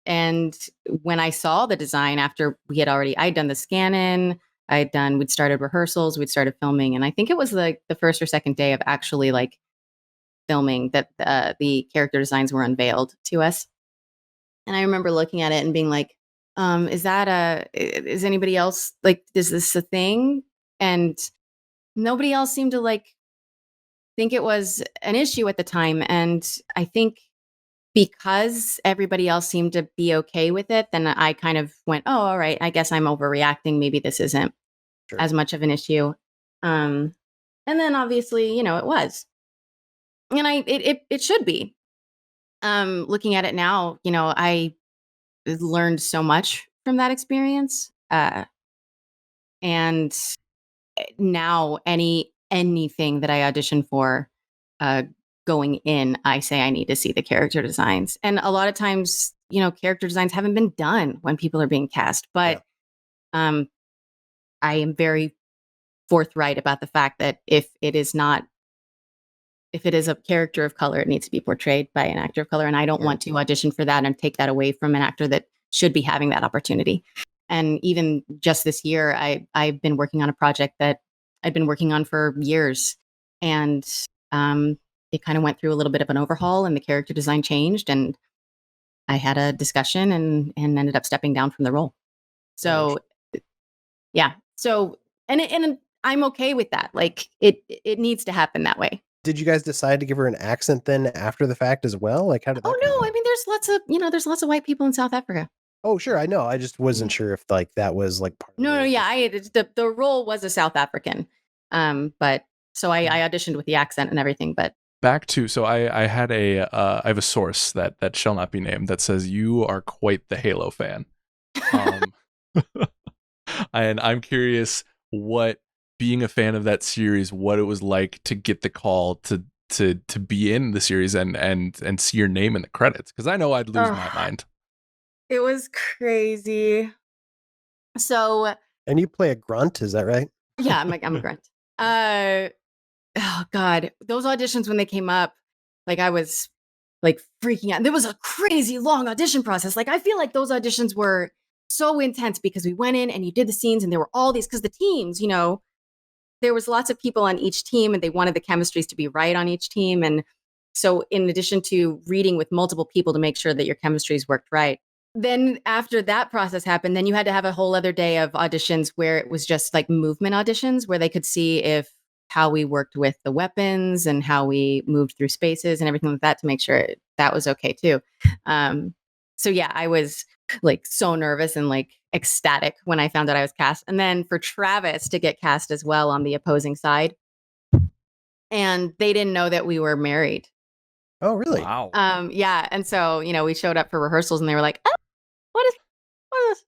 And when I saw the design after I'd done the scan-in, we'd started rehearsals, we'd started filming. And I think it was like the first or second day of actually like filming that the character designs were unveiled to us. And I remember looking at it and being like, is anybody else, like, is this a thing? And nobody else seemed to like think it was an issue at the time. And I think because everybody else seemed to be okay with it, then I kind of went, oh, all right, I guess I'm overreacting. Maybe this isn't Sure. as much of an issue. And then obviously, it was. And it should be. Looking at it now, I learned so much from that experience. And now anything that I audition for, going in, I say I need to see the character designs. And a lot of times, character designs haven't been done when people are being cast. But I am very forthright about the fact that if it is a character of color, it needs to be portrayed by an actor of color. And I don't want to audition for that and take that away from an actor that should be having that opportunity. And even just this year, I've been working on a project that I've been working on for years. And it kind of went through a little bit of an overhaul and the character design changed. And I had a discussion and ended up stepping down from the role. So, yeah. So, and I'm okay with that. Like it needs to happen that way. Did you guys decide to give her an accent then after the fact as well? Like, how did that Oh come no, about? I mean, there's lots of white people in South Africa. Oh, sure, I know. I just wasn't sure if like that was like part of No, yeah, the role was a South African, but so I auditioned with the accent and everything. But back to, so I had I have a source that shall not be named that says you are quite the Halo fan, and I'm curious what being a fan of that series, what it was like to get the call to be in the series and see your name in the credits, because I know I'd lose my mind. It was crazy. So, and you play a grunt, is that right? Yeah, I'm a grunt. Oh God, those auditions when they came up, like I was like freaking out. There was a crazy long audition process. Like I feel like those auditions were so intense because we went in and you did the scenes and there were all these, because the teams, there was lots of people on each team and they wanted the chemistries to be right on each team. And so in addition to reading with multiple people to make sure that your chemistries worked right, then after that process happened, then you had to have a whole other day of auditions where it was just like movement auditions where they could see how we worked with the weapons and how we moved through spaces and everything like that to make sure that was okay too. So yeah, I was like so nervous and like ecstatic when I found out I was cast. And then for Travis to get cast as well on the opposing side. And they didn't know that we were married. Oh, really? Wow. Yeah. And so, we showed up for rehearsals and they were like, oh, what is this?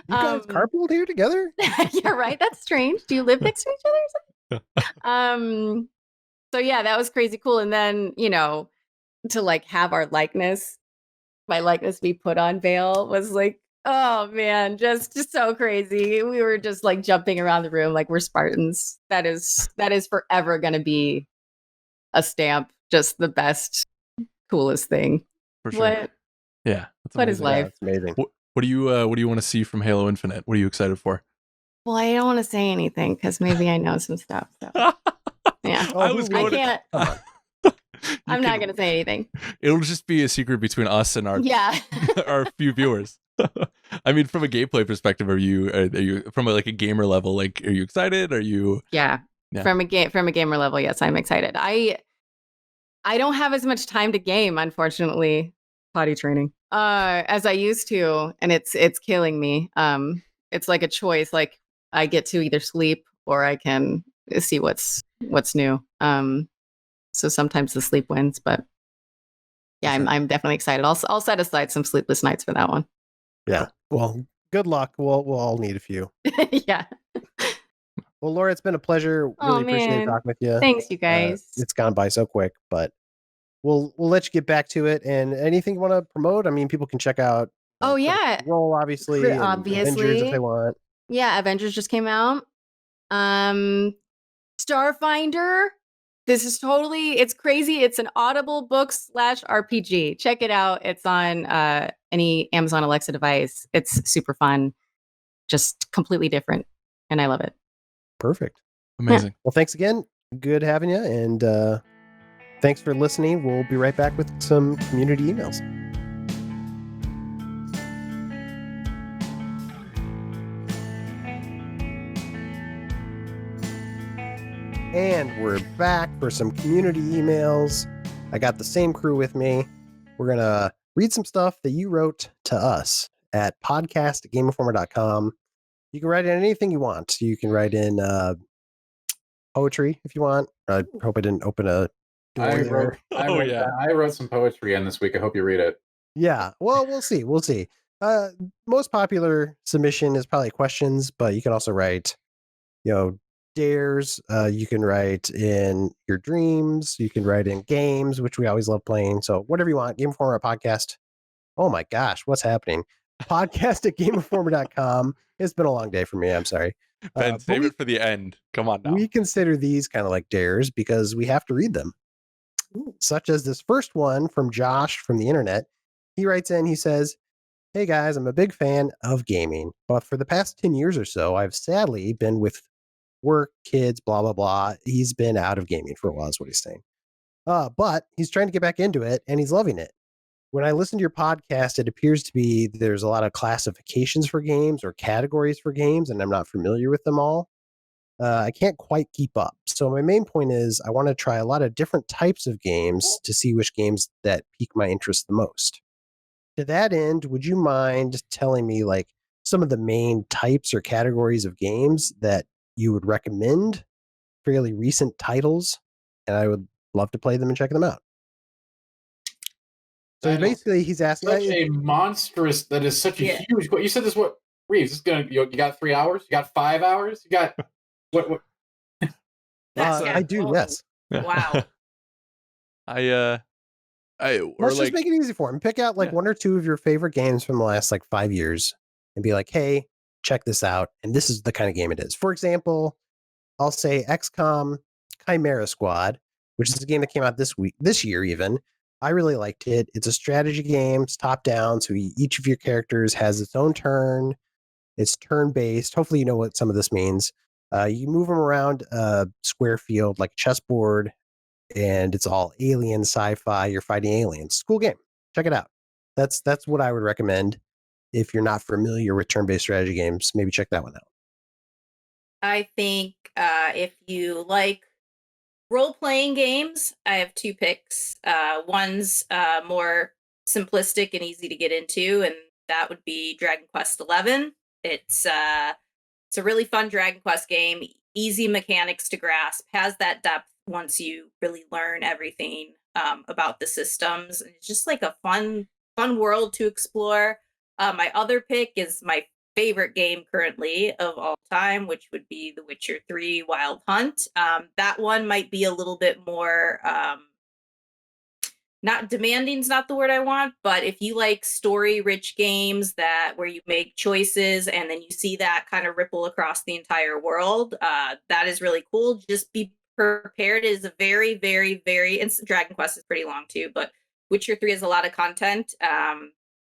You guys carpooled here together? Yeah, right. That's strange. Do you live next to each other or something? So yeah, that was crazy cool. And then, to like have my likeness be put on Veil was like, oh man, just so crazy. We were just like jumping around the room like we're Spartans. That is forever gonna be a stamp. Just the best, coolest thing. For sure. What is amazing. life? Yeah, it's amazing. What do you want to see from Halo Infinite? What are you excited for? Well, I don't want to say anything because maybe I know some stuff. So yeah, I can't. I'm not going to say anything. It'll just be a secret between us and our our few viewers. I mean, from a gameplay perspective, are you from like a gamer level? Like, are you excited? Are you? Yeah, Yeah. From a gamer level, yes, I'm excited. I don't have as much time to game, unfortunately. Potty training. As I used to, and it's killing me. It's like a choice. Like I get to either sleep or I can see what's new. So sometimes the sleep wins, but yeah, Sure. I'm definitely excited. I'll set aside some sleepless nights for that one. Yeah. Well, good luck. We'll all need a few. Yeah. Well, Laura, it's been a pleasure. Oh, Really appreciate man. talking with you. Thanks, you guys. It's gone by so quick, but we'll let you get back to it. And anything you want to promote? I mean, people can check out. Oh, yeah. Roll obviously, and Avengers if they want. Yeah, Avengers just came out. Starfinder. This is it's crazy. It's an Audible book / RPG. Check it out. It's on any Amazon Alexa device. It's super fun, just completely different, and I love it. Perfect. Amazing. Well, thanks again. Good having you, and thanks for listening. We'll be right back with some community emails. And we're back for some community emails. I got the same crew with me. We're going to read some stuff that you wrote to us at podcast@gameinformer.com. You can write in anything you want. You can write in poetry if you want. I hope I didn't open a door there. I wrote some poetry in this week. I hope you read it. Yeah. Well, we'll see. We'll see. Most popular submission is probably questions, but you can also write, dares. You can write in your dreams. You can write in games, which we always love playing. So whatever you want. Game Informer podcast. Oh my gosh, what's happening? Podcast@gameinformer.com. It's been a long day for me. I'm sorry. Ben, save it for the end. Come on now. We consider these kind of like dares because we have to read them. Such as this first one from Josh from the internet. He writes in, he says, "Hey guys, I'm a big fan of gaming, but for the past 10 years or so, I've sadly been with work, kids, blah, blah, blah. He's been out of gaming for a while, is what he's saying. But he's trying to get back into it and he's loving it. When I listen to your podcast, it appears to be there's a lot of classifications for games or categories for games, and I'm not familiar with them all. I can't quite keep up. So my main point is I want to try a lot of different types of games to see which games that pique my interest the most. To that end, would you mind telling me like some of the main types or categories of games that you would recommend, fairly recent titles, and I would love to play them and check them out." So basically, he's asking. Such a monstrous. That is such a huge. You said this. What, Reeves? This is gonna. You got 3 hours. You got 5 hours. You got what? I do. Yes. Wow. Let's just make it easy for him. Pick out like one or two of your favorite games from the last like 5 years, and be like, "Hey, check this out." And this is the kind of game it is. For example, I'll say XCOM Chimera Squad, which is a game that came out this year even. I really liked it. It's a strategy game. It's top down, so each of your characters has its own turn. It's turn based. Hopefully, you know what some of this means. You move them around a square field like a chessboard, and it's all alien sci-fi. You're fighting aliens. It's a cool game. Check it out. That's what I would recommend. If you're not familiar with turn-based strategy games, maybe check that one out. I think if you like role-playing games, I have 2 picks. One's more simplistic and easy to get into, and that would be Dragon Quest XI. It's a really fun Dragon Quest game, easy mechanics to grasp, has that depth once you really learn everything about the systems. And it's just like a fun world to explore. My other pick is my favorite game currently of all time, which would be The Witcher 3 Wild Hunt. That one might be a little bit more not demanding is not the word I want, but if you like story rich games where you make choices and then you see that kind of ripple across the entire world, that is really cool. Just be prepared. It is a very, very, and Dragon Quest is pretty long too, but Witcher 3 has a lot of content.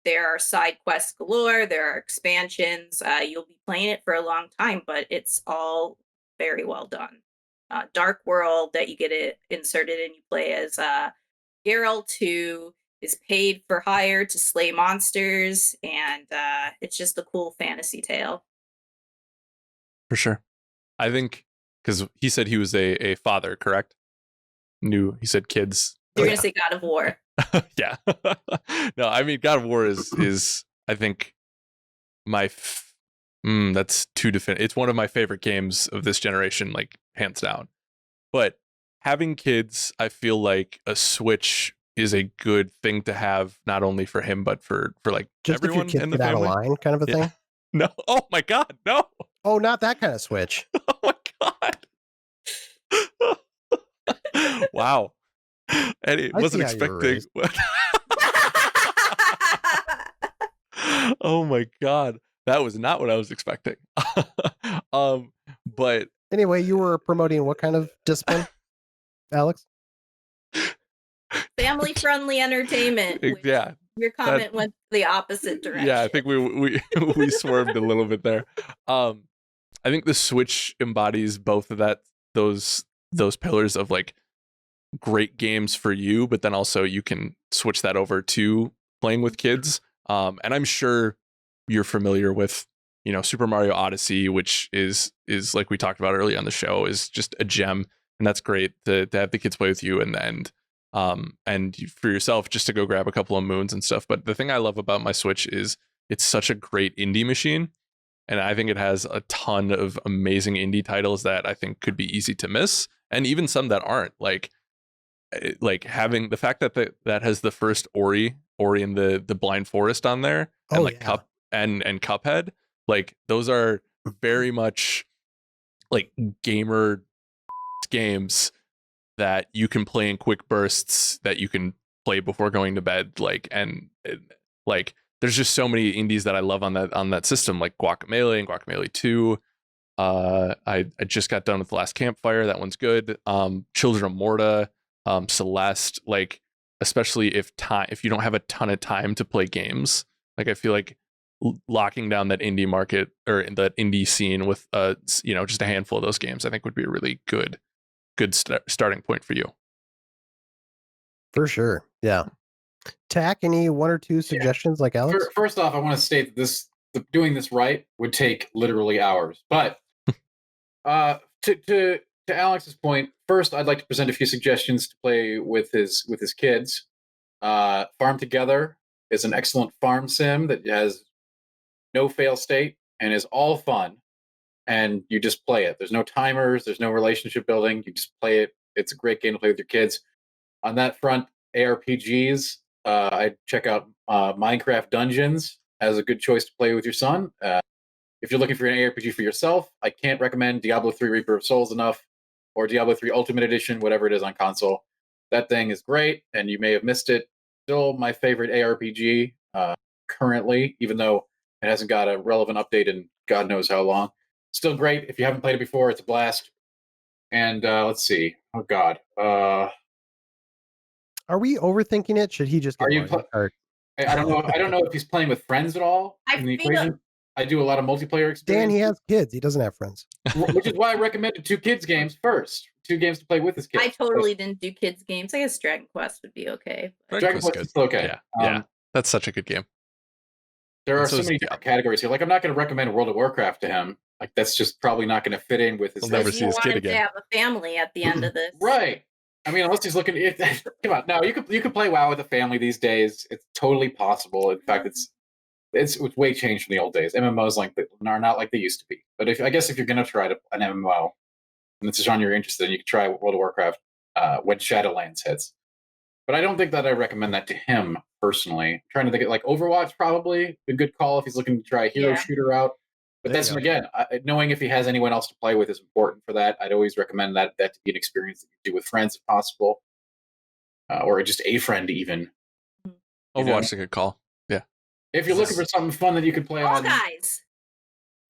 There are side quests galore. There are expansions. You'll be playing it for a long time, but it's all very well done. Dark world that you get it inserted and you play as Geralt, who is paid for hire to slay monsters, and it's just a cool fantasy tale. For sure. I think because he said he was a father, correct? He said kids. You're gonna say God of War. Yeah. No, I mean God of War is I think that's too definitive. It's one of my favorite games of this generation, like hands down. But having kids, I feel like a Switch is a good thing to have, not only for him but for like Just everyone if your in kids the get out of family. line, kind of a thing. No. Oh my God, no. Oh, not that kind of Switch. Oh my God. Wow. Eddie, I wasn't see how you were expecting. Oh my God. That was not what I was expecting. But Anyway, you were promoting what kind of discipline, Alex? Family friendly entertainment. which yeah, Your comment went the opposite direction. yeah, I think we we swerved a little bit there. I think the Switch embodies both of those pillars of like great games for you, but then also you can switch that over to playing with kids. And I'm sure you're familiar with, Super Mario Odyssey, which is like we talked about earlier on the show, is just a gem, and that's great to have the kids play with you, and for yourself just to go grab a couple of moons and stuff. But the thing I love about my Switch is it's such a great indie machine, and I think it has a ton of amazing indie titles that I think could be easy to miss, and even some that aren't. Like having the fact that that has the first Ori in the Blind Forest on there, and Cup and Cuphead, like those are very much like gamer games that you can play in quick bursts, that you can play before going to bed. Like there's just so many indies that I love on that system, like Guacamelee and Guacamelee 2. I just got done with The Last Campfire. That one's good. Children of Morta, Celeste, like especially if you don't have a ton of time to play games, like I feel like locking down that indie market or that indie scene with just a handful of those games, I think would be a really good starting point for you. For sure. Yeah. Tack, any one or two suggestions like Alex? First off, I want to state that doing this right would take literally hours. But to Alex's point, first I'd like to present a few suggestions to play with his kids. Farm Together is an excellent farm sim that has no fail state and is all fun. And you just play it. There's no timers. There's no relationship building. You just play it. It's a great game to play with your kids. On that front, ARPGs, I'd check out Minecraft Dungeons as a good choice to play with your son. If you're looking for an ARPG for yourself, I can't recommend Diablo 3 Reaper of Souls enough, or Diablo 3 Ultimate Edition, whatever it is on console. That thing is great, and you may have missed it. Still my favorite ARPG currently, even though it hasn't got a relevant update in God knows how long. Still great. If you haven't played it before, it's a blast. And let's see. Oh, God. Are we overthinking it? Should he just get Mario Kart? I don't know. I don't know if he's playing with friends at all in the equation. I do a lot of multiplayer experience. Dan, he has kids. He doesn't have friends. Which is why I recommended 2 kids games first. 2 games to play with his kids. I totally didn't do kids games. I guess Dragon Quest would be okay. Dragon Quest is okay. Yeah, that's such a good game. There are so many different categories here. Like, I'm not going to recommend World of Warcraft to him. Like, that's just probably not going to fit in with his. He'll never see his kid again. To have a family at the end of this, right? I mean, unless he's looking. Come on, no, you could play WoW with a family these days. It's totally possible. In fact, it's way changed from the old days. MMOs are not like they used to be. But I guess if you're going to try an MMO, and it's a genre you're interested in, you could try World of Warcraft when Shadowlands hits. But I don't think that I recommend that to him personally. I'm trying to think of, like, Overwatch, probably a good call if he's looking to try a hero shooter out. But that's, again, knowing if he has anyone else to play with is important for that. I'd always recommend that to be an experience that you do with friends if possible, or just a friend even. Overwatch is a good call. Yeah. If you're looking for something fun that you can play on.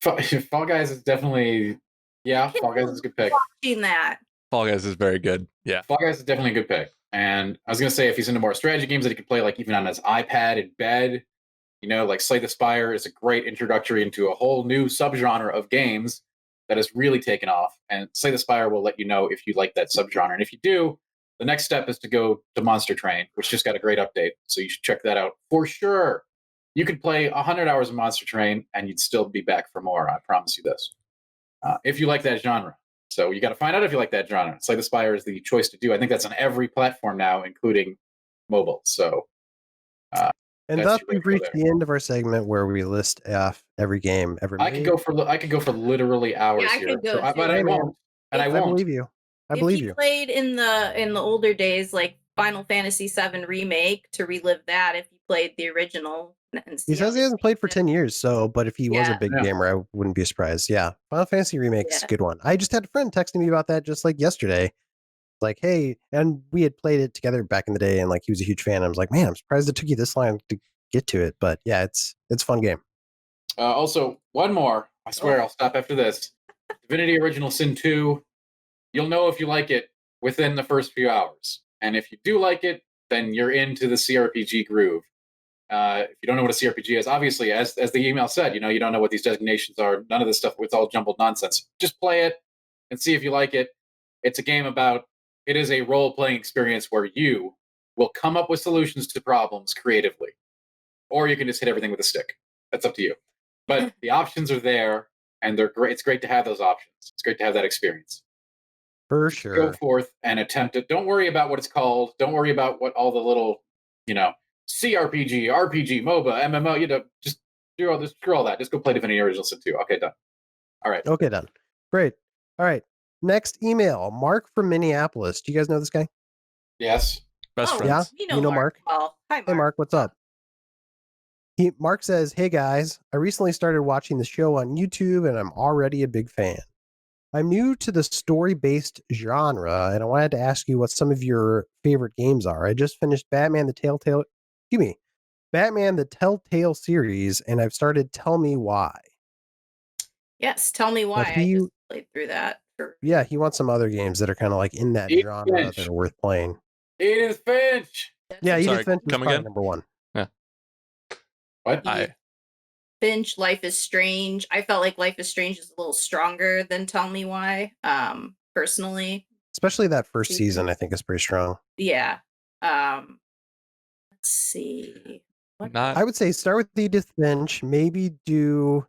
Fall Guys. Fall Guys is definitely, Fall Guys is a good pick. Watching that. Fall Guys is very good. Yeah. Fall Guys is definitely a good pick. And I was going to say, if he's into more strategy games that he could play, like even on his iPad in bed, like Slay the Spire is a great introductory into a whole new subgenre of games that has really taken off. And Slay the Spire will let you know if you like that subgenre. And if you do, the next step is to go to Monster Train, which just got a great update. So you should check that out for sure. You could play 100 hours of Monster Train and you'd still be back for more. I promise you this. If you like that genre. So you got to find out if you like that genre. Slay the Spire is the choice to do. I think that's on every platform now, including mobile. So, and that's thus your way we've to go reached there. the end of our segment where we list off every game ever I made. could go for literally hours Yeah, I here, could go but too. I Hey, man. won't, and I If- I won't. believe you. I if believe you you. played in the older days, like Final Fantasy VII Remake, to relive that, if you played the original, and see He how says he they hasn't played for changed it. 10 years, so but if he was a Yeah. big Yeah. gamer, I wouldn't be surprised. Yeah. Final Fantasy Remake's a Yeah. good one. I just had a friend texting me about that just like yesterday. Like, hey, and we had played it together back in the day, and like he was a huge fan. I was like, man, I'm surprised it took you this long to get to it. But yeah, it's a fun game. Also, one more. I swear I'll stop after this. Divinity Original Sin 2. You'll know if you like it within the first few hours. And if you do like it, then you're into the CRPG groove. If you don't know what a CRPG is, obviously, as the email said, you don't know what these designations are. None of this stuff, it's all jumbled nonsense. Just play it and see if you like it. It's a game it is a role-playing experience where you will come up with solutions to problems creatively. Or you can just hit everything with a stick. That's up to you. But the options are there, and they're great. It's great to have those options. It's great to have that experience. For Go sure. forth and attempt it. Don't worry about what it's called. Don't worry about what all the little, CRPG, RPG, MOBA, MMO, just screw all that. Just go play Divinity Original Sin 2. Okay, done. All right. Okay, done. Great. All right. Next email. Mark from Minneapolis. Do you guys know this guy? Yes. Best Oh, friends. Yeah. You You know Mark? Well, hi, Mark. Hey, Mark, what's up? Mark says, hey guys, I recently started watching the show on YouTube and I'm already a big fan. I'm new to the story-based genre and I wanted to ask you what some of your favorite games are. I just finished Batman the Telltale series and I've started Tell Me Why. Yes, tell me why. he- I just played through that. Yeah, he wants some other games that are kind of like in that Edith genre Finch. that are worth playing. Edith Finch. Yeah, Sorry, Edith Finch is come probably again? number one. What? Edith Finch, Life is Strange. I felt like Life is Strange is a little stronger than Tell Me Why. Personally, Especially that first season, I think is pretty strong. yeah. Let's see. I would say start with Edith Finch, maybe do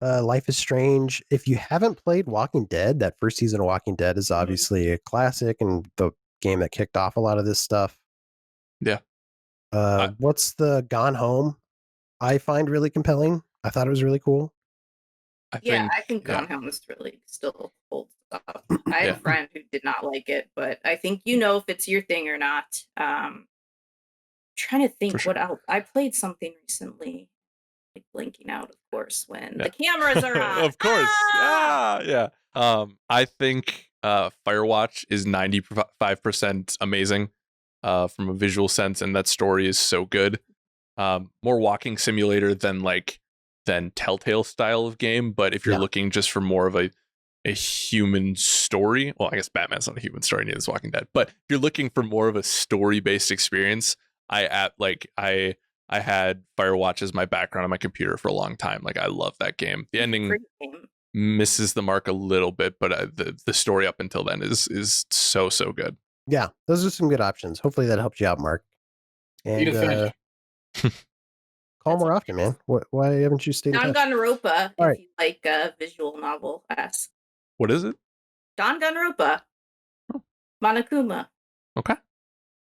Life is Strange. If you haven't played Walking Dead, that first season of Walking Dead is obviously a classic and the game that kicked off a lot of this stuff. Yeah. What's the Gone Home? I find really compelling. I thought it was really cool. I think yeah. Gone Home is really still old stuff. I had a friend who did not like it, but I think if it's your thing or not. Trying to think what else. I played something recently, like blinking out, of course, when the cameras are on. Of course. Yeah. I think Firewatch is 95% amazing from a visual sense, and that story is so good. More walking simulator than Telltale style of game, but if you're looking just for more of a human story, well, I guess Batman's not a human story, neither is Walking Dead, but if you're looking for more of a story-based experience, I had Firewatch as my background on my computer for a long time. Like, I love that game. The ending misses the mark a little bit, but the story up until then is so good. Yeah, those are some good options. Hopefully that helps you out, Mark. And call more often, man. Why haven't you stayed in touch? Danganronpa, All if right. you like a visual novel. What is it? Danganronpa. Monokuma. Okay.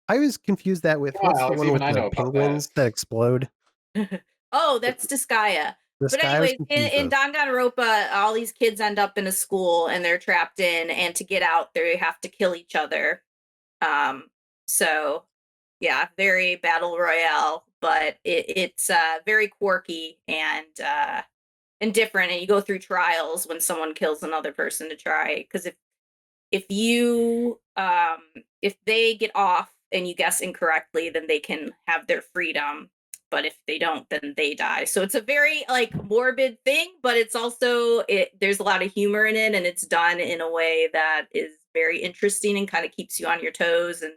I was confused that with what's the one with the penguins that explode? Oh, that's Disgaea. But anyways, in Danganronpa, all these kids end up in a school and they're trapped in, and to get out, they have to kill each other. So yeah, very battle royale, but it's very quirky and different. And you go through trials when someone kills another person to try, because if they get off and you guess incorrectly, then they can have their freedom. But if they don't, then they die. So it's a very morbid thing, but it's also there's a lot of humor in it, and it's done in a way that is very interesting and kind of keeps you on your toes. And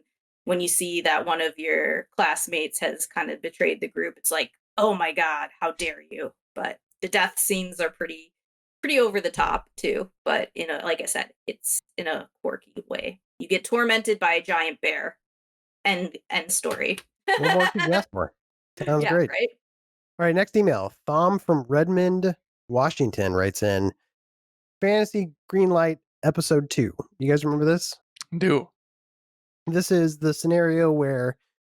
when you see that one of your classmates has kind of betrayed the group, it's like, oh my God, how dare you? But the death scenes are pretty over the top too. But like I said, it's in a quirky way. You get tormented by a giant bear. End story. What more could you ask for? Sounds great. Right? All right, next email. Thom from Redmond, Washington writes in, Fantasy Greenlight episode 2. You guys remember this? Do. This is the scenario where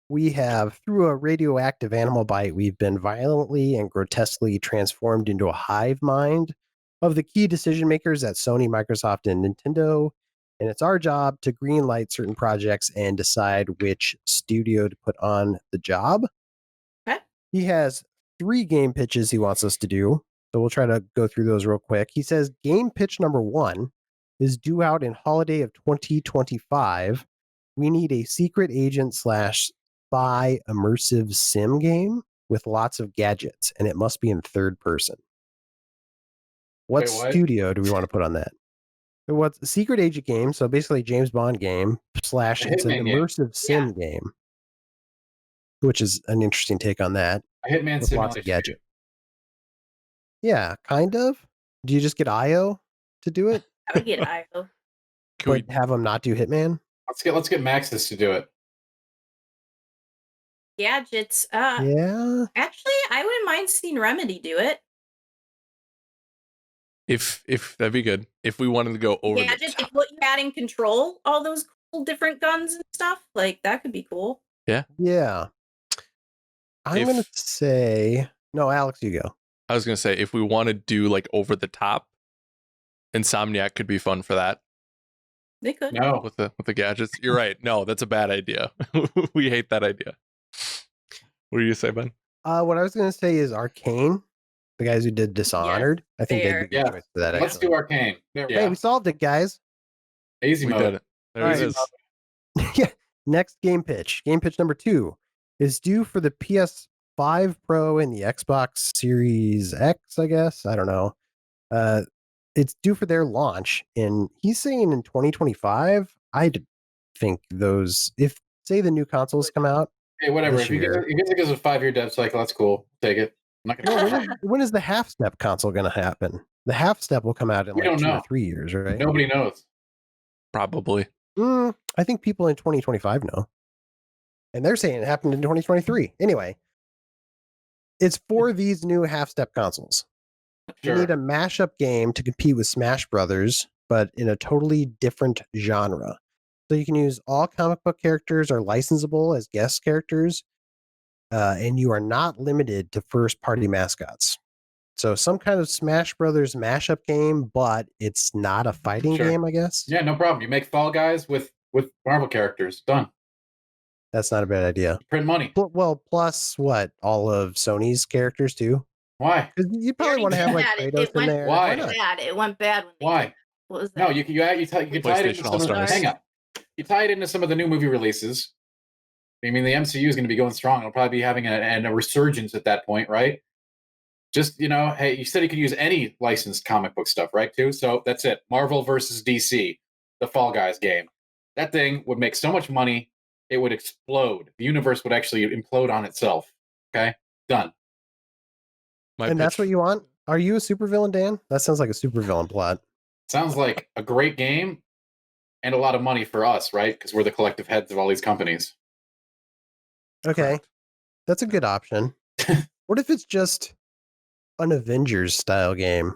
we have, through a radioactive animal bite, we've been violently and grotesquely transformed into a hive mind of the key decision makers at Sony, Microsoft, and Nintendo. And it's our job to greenlight certain projects and decide which studio to put on the job. Okay. He has 3 game pitches he wants us to do. So we'll try to go through those real quick. He says game pitch number 1 is due out in holiday of 2025. We need a secret agent / spy immersive sim game with lots of gadgets, and it must be in third person. What Wait, what? studio do we want to put on that? What's a secret agent game? So basically, James Bond game / it's an Hitman game. immersive sim game, which is an interesting take on that. A Hitman With lots of simulation. gadget. Yeah, kind of. Do you just get IO to do it, I would get IO. Can we but have them not do Hitman? Let's get Maxis to do it. Gadgets. Yeah. Actually, I wouldn't mind seeing Remedy do it. if that'd be good. If we wanted to go over Gadgets, the if top. what you had in control, all those cool different guns and stuff, like that could be cool. Yeah. I'm going to If- say, no, Alex, you go. I was gonna say if we want to do like over the top, Insomniac could be fun for that They could. No. with the gadgets. You're right. No, that's a bad idea. We hate that idea. What do you say, Ben? What I was going to say is Arcane, the guys who did Dishonored. I think they'd be good Yeah. choice for that. Let's Actually. do Arcane. There we Hey, go. we solved it, guys. Easy We mode. did it. There All it right. is. Yeah. Next game pitch. Game pitch number 2 is due for the PS5 Pro and the Xbox Series X, I guess. I don't know. It's due for their launch, and he's saying in 2025. I think those, if say the new consoles come out. Hey, whatever. This If you year. give us a 5-year dev cycle, that's cool. Take it. I'm not No, gonna. when is the half step console going to happen? The half step will come out in We like don't 2 or know. 3 years, right? Nobody knows. Probably. I think people in 2025 know. And they're saying it happened in 2023. Anyway, it's for these new half step consoles. You Sure. need a mashup game to compete with Smash Brothers, but in a totally different genre. So you can use all comic book characters are licensable as guest characters, and you are not limited to first party mascots. So some kind of Smash Brothers mashup game, but it's not a fighting Sure. game, I guess. Yeah, no problem. You make Fall Guys with Marvel characters. Done. That's not a bad idea. Print money. Well, plus what? All of Sony's characters too? Why? Because you We probably already want to have did like that. Kratos in went there. Why? not? bad. It went bad when they Why? did that. What was that? No, you can tie it into PlayStation some of the All-Stars. hang up. You tie it into some of the new movie releases. I mean, the MCU is going to be going strong. It'll probably be having a resurgence at that point, right? Just, hey, you said you could use any licensed comic book stuff, right, too? So that's it. Marvel versus DC, the Fall Guys game. That thing would make so much money, it would explode. The universe would actually implode on itself. Okay? Done. My And that's pitch- what you want? Are you a supervillain, Dan? That sounds like a supervillain plot. Sounds like a great game and a lot of money for us, right? Because we're the collective heads of all these companies. Okay. Correct. That's a good option. What if it's just an Avengers style game,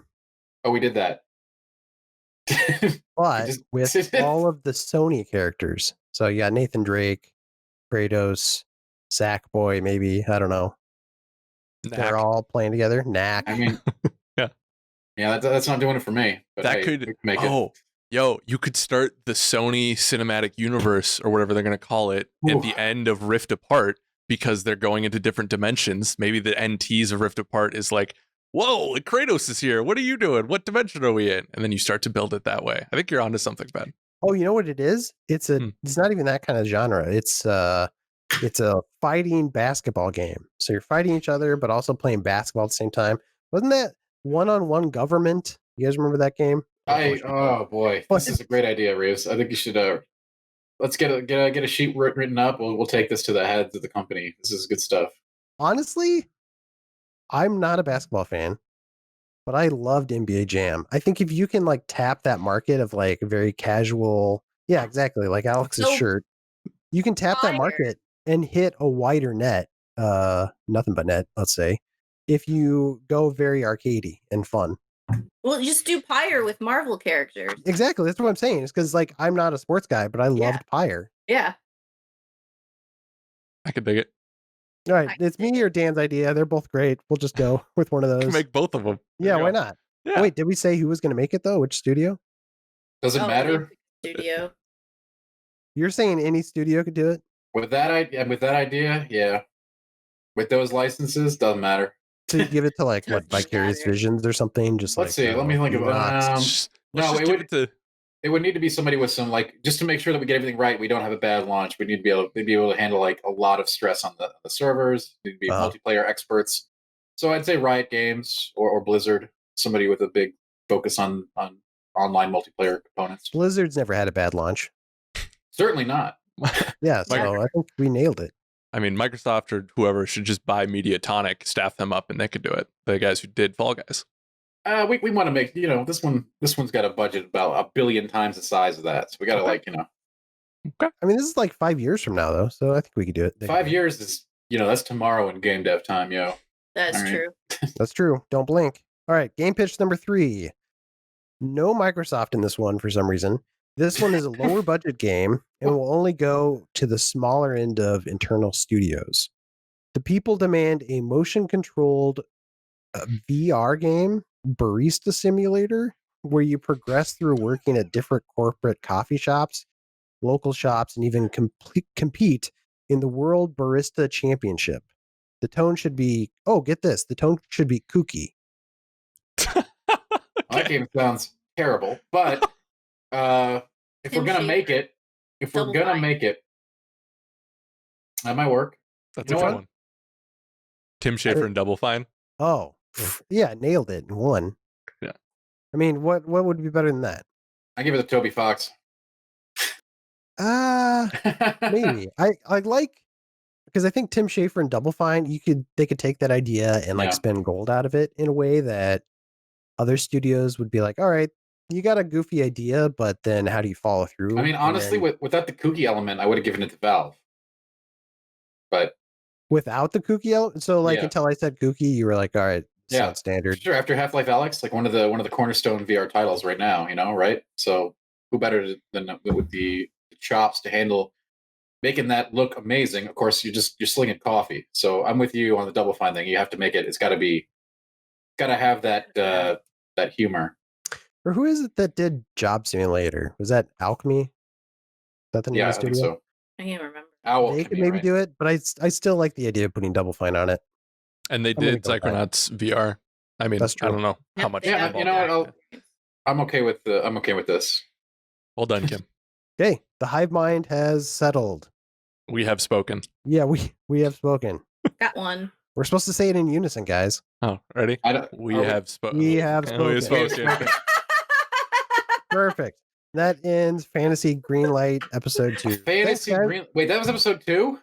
Oh, we did that. but just- with all of the Sony characters? So you got Nathan Drake, Kratos, Sackboy, maybe. I don't know. They're Knack. all playing together. Knack. I mean, Yeah. yeah, that's not doing it for me. But That hey, could we can make it. oh yo, you could start the Sony Cinematic Universe or whatever they're gonna call it at the Oof. end of Rift Apart because they're going into different dimensions. Maybe the NTs of Rift Apart is like, whoa, Kratos is here. What are you doing? What dimension are we in? And then you start to build it that way. I think you're onto something, Ben. Oh, you know what it is? It's not even that kind of genre. It's a fighting basketball game. So you're fighting each other, but also playing basketball at the same time. Wasn't that one-on-one government? You guys remember that game? Oh boy, this is a great idea, Reeves. I think you should. Let's get a sheet written up. We'll take this to the heads of the company. This is good stuff. Honestly, I'm not a basketball fan, but I loved NBA Jam. I think if you can like tap that market of like very casual, yeah, exactly, like Alex's So shirt, you can tap that fire. market and hit a wider net, nothing but net, let's say, if you go very arcadey and fun. Well, just do Pyre with Marvel characters. Exactly. That's what I'm saying. It's because like I'm not a sports guy, but I loved Pyre. Yeah. I could dig it. All right, I it's me dig or Dan's idea. They're both great. We'll just go with one of I those. can make both of them. Yeah, why not? Yeah. Wait, did we say who was going to make it though? Which studio? Does it matter? Studio. You're saying any studio could do it? With that idea, yeah. With those licenses, doesn't matter. So you give it to like what, Doesn't Vicarious matter. Visions or something? Just Let's like see. Let me think of Let's no, just it give would it to. it would need to be somebody with some like just to make sure that we get everything right. We don't have a bad launch. We need to be able to handle like a lot of stress on the servers. We need to be multiplayer experts. So I'd say Riot Games or Blizzard, somebody with a big focus on online multiplayer components. Blizzard's never had a bad launch. Certainly not. Yeah, so I think we nailed it. I mean, Microsoft or whoever should just buy Mediatonic, staff them up, and they could do it. The guys who did Fall Guys. We want to make this one's got a budget about 1 billion times the size of that. So we got to Okay. I mean, this is like 5 years from now though, so I think we could do it. 5 years is that's tomorrow in game dev time, yo. That's true. That's true. Don't blink. All right, game pitch number 3. No Microsoft in this one for some reason. This one is a lower budget game and will only go to the smaller end of internal studios. The people demand a motion-controlled VR game, barista simulator, where you progress through working at different corporate coffee shops, local shops, and even compete in the World Barista Championship. The tone should be, get this, the tone should be kooky. That game sounds terrible, but if we're gonna make it, that might work. That's a good one. Tim Schafer and Double Fine. Oh, yeah, nailed it in one. Yeah. I mean, what would be better than that? I give it to Toby Fox. Maybe. I like, because I think Tim Schafer and Double Fine, they could take that idea and like spend gold out of it in a way that other studios would be like, all right, you got a goofy idea, but then how do you follow through? I mean, honestly, without the kooky element, I would have given it to Valve. But without the kooky element, so like until I said kooky, you were like, all right, sounds standard. Sure. After Half-Life Alyx, like one of the cornerstone VR titles right now, right? So who better than with the chops to handle making that look amazing? Of course, you're slinging coffee. So I'm with you on the Double Fine thing. You have to make it. It's got to have that humor. Or who is it that did Job Simulator? Was that Alchemy? Is that the name of the studio? I think so. I can't remember. They could maybe do it, but I still like the idea of putting Double Fine on it. And they did Psychonauts VR. I mean, I don't know how much. Yeah, I'm okay with this. Well done, Kim. Okay, the hive mind has settled. We have spoken. Yeah, we have spoken. Got one. We're supposed to say it in unison, guys. Oh, ready? We have spoken. We have spoken. Perfect. That ends Fantasy Greenlight episode 2. Wait, that was episode 2?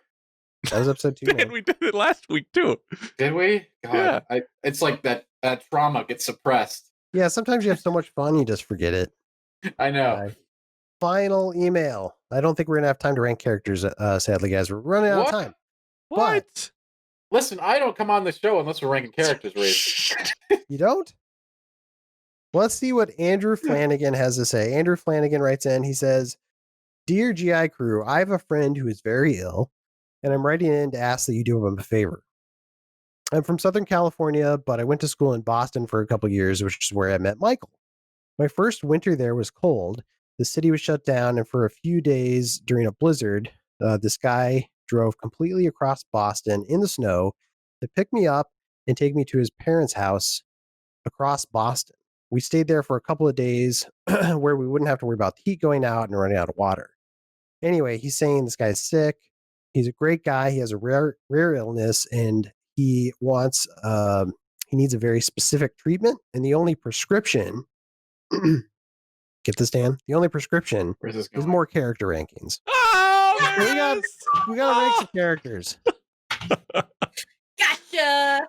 That was episode 2. Man, we did it last week too. Did we? God, yeah. It's like that trauma gets suppressed. Yeah, sometimes you have so much fun, you just forget it. I know. Final email. I don't think we're going to have time to rank characters, sadly, guys. We're running out of time. What? But, listen, I don't come on the show unless we're ranking characters, Reese. You don't? Well, let's see what Andrew Flanagan has to say. Andrew Flanagan writes in, he says, Dear GI crew, I have a friend who is very ill, and I'm writing in to ask that you do him a favor. I'm from Southern California, but I went to school in Boston for a couple years, which is where I met Michael. My first winter there was cold. The city was shut down, and for a few days during a blizzard, this guy drove completely across Boston in the snow to pick me up and take me to his parents' house across Boston. We stayed there for a couple of days where we wouldn't have to worry about the heat going out and running out of water. Anyway, he's saying this guy's sick. He's a great guy. He has a rare illness, and he wants he needs a very specific treatment. And the only prescription, get this, Dan? The only prescription is more character rankings. Oh, we got to rank some characters. Gotcha.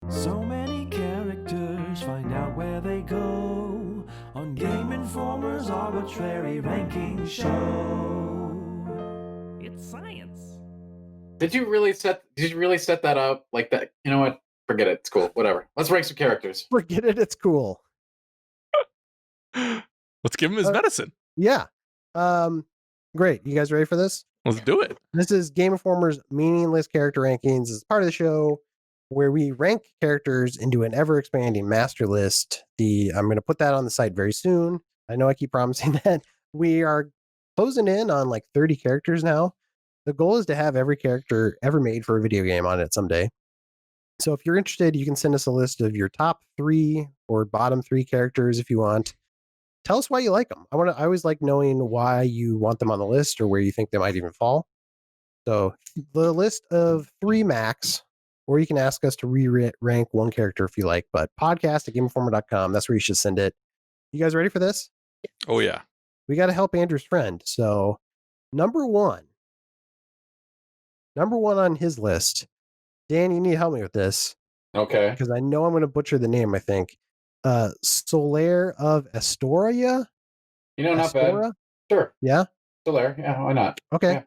So many characters, find out where they go on Game Informer's arbitrary ranking show. It's science. Did you really set that up like that? You know what? Forget it. It's cool. Whatever. Let's rank some characters. Forget it. It's cool. Let's give him his medicine. Yeah. Great. You guys ready for this? Let's do it. This is Game Informer's meaningless character rankings. This is part of the show where we rank characters into an ever-expanding master list. I'm going to put that on the site very soon. I know I keep promising that. We are closing in on like 30 characters now. The goal is to have every character ever made for a video game on it someday. So if you're interested, you can send us a list of your top 3 or bottom 3 characters if you want. Tell us why you like them. I always like knowing why you want them on the list or where you think they might even fall. So the list of 3 max, or you can ask us to re-rank one character if you like, but podcast@gameinformer.com. That's where you should send it. You guys ready for this? Oh, yeah. We got to help Andrew's friend. So number one on his list, Dan, you need to help me with this. Okay. Because I know I'm going to butcher the name, I think. Solaire of Astoria? Not bad. Sure. Yeah? Solaire. Yeah, why not? Okay. Yeah.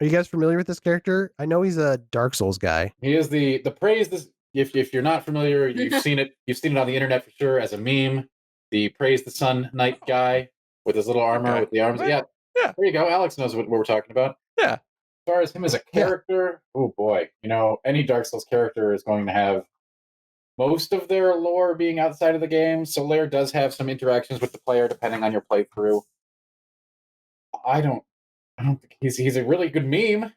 Are you guys familiar with this character? I know he's a Dark Souls guy. He is the praise. This if you're not familiar, you've seen it. You've seen it on the internet for sure as a meme. The praise the sun knight guy with his little armor with the arms. Yeah. There you go. Alex knows what we're talking about. Yeah. As far as him as a character, oh boy, any Dark Souls character is going to have most of their lore being outside of the game. Solaire does have some interactions with the player depending on your playthrough. I don't think he's a really good meme.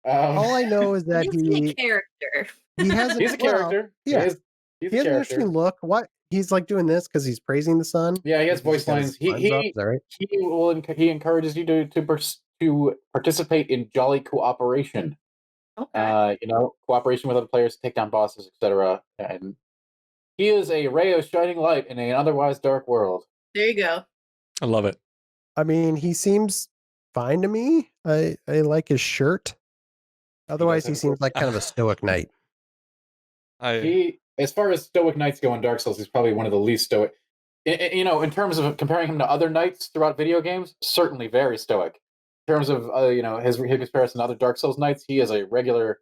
All I know is that he's a character. He's a character. Yeah, he's he has an interesting look. What he's like doing this because he's praising the sun. Yeah, he has voice lines. He encourages you to participate in jolly cooperation. Okay. Cooperation with other players to take down bosses, etc. And he is a ray of shining light in an otherwise dark world. There you go. I love it. I mean, he seems fine to me. I like his shirt. Otherwise, he seems like kind of a stoic knight. As far as stoic knights go in Dark Souls, he's probably one of the least stoic. In terms of comparing him to other knights throughout video games, certainly very stoic. In terms of his comparison to other Dark Souls knights, he is a regular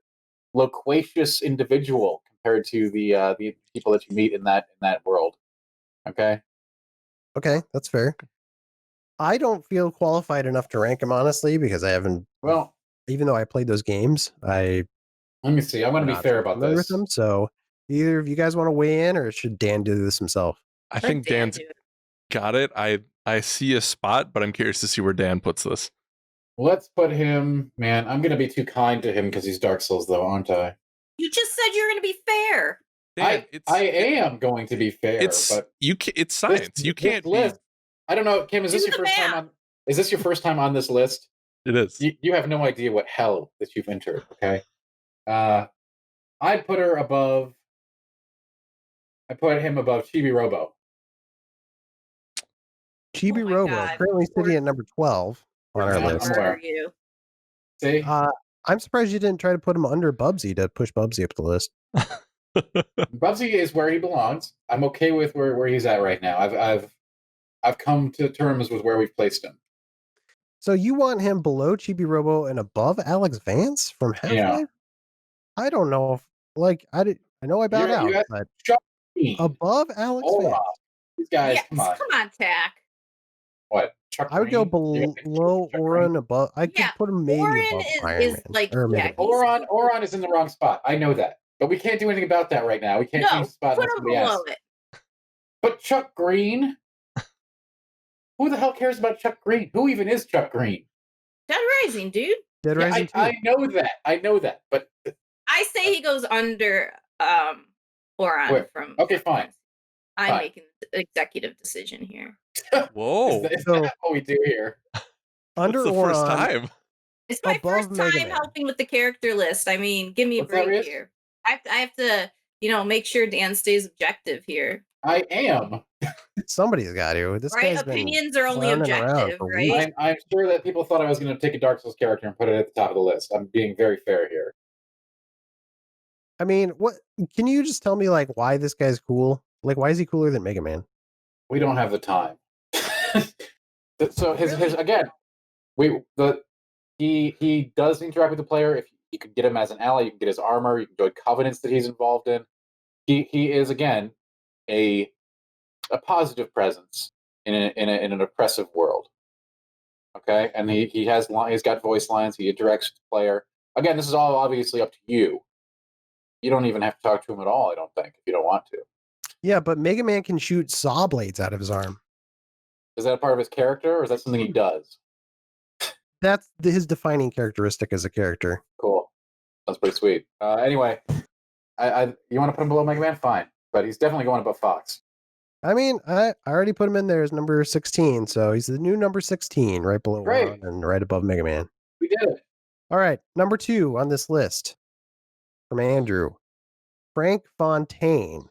loquacious individual compared to the people that you meet in that world. Okay, that's fair. I don't feel qualified enough to rank him, honestly, because I haven't. Well, even though I played those games, let me see. I'm going to be fair about this. With them, so either of you guys want to weigh in, or should Dan do this himself? I think Dan's got it. I see a spot, but I'm curious to see where Dan puts this. Let's put him. Man, I'm going to be too kind to him because he's Dark Souls, though, aren't I? You just said you're going to be fair. Dan, I am going to be fair, but it's science. You can't list. I don't know, Kim. Is this your first time on? Is this your first time on this list? It is. You have no idea what hell that you've entered. Okay. I'd put her above. I put him above Chibi Robo. Chibi Robo currently sitting at number 12 on our list. See, I'm surprised you didn't try to put him under Bubsy to push Bubsy up the list. Bubsy is where he belongs. I'm okay with where he's at right now. I've come to terms with where we've placed him. So you want him below Chibi Robo and above Alex Vance from Half-Life? Yeah. I don't know if I know I bowed out, but above Alex Vance. These guys, yes, come on, Tack. What? Chuck I would go below Oran, above. I could put him maybe above Iron Man. Oran is in the wrong spot. I know that, but we can't do anything about that right now. We can't change the spot. Put him below it. But Chuck Green. Who the hell cares about Chuck Green? Who even is Chuck Green? Dead Rising, dude. Dead Rising. I know that. But I say he goes under Oran from. Okay, fine. I'm making the executive decision here. Whoa! Is that what we do here? Under the Oran, first time. It's my first time helping with the character list. I mean, give me a break here. I have to, make sure Dan stays objective here. I am. Somebody's got to. This right? Opinions are only objective, right? I'm sure that people thought I was going to take a Dark Souls character and put it at the top of the list. I'm being very fair here. I mean, what? Can you just tell me, why this guy's cool? Why is he cooler than Mega Man? We don't have the time. So his again, he does interact with the player. You can get him as an ally. You can get his armor. You can join covenants that he's involved in. He is again a positive presence in an oppressive world. Okay, and he's got voice lines. He interacts with the player. Again, this is all obviously up to you. You don't even have to talk to him at all. I don't think, if you don't want to. Yeah, but Mega Man can shoot saw blades out of his arm. Is that a part of his character, or is that something he does? That's his defining characteristic as a character. Cool. That's pretty sweet. Anyway, you want to put him below Mega Man? Fine, but he's definitely going above Fox. I mean, I already put him in there as number 16, so he's the new number 16, right below Great. Ron and right above Mega Man. We did it. All right, number 2 on this list from Andrew, Frank Fontaine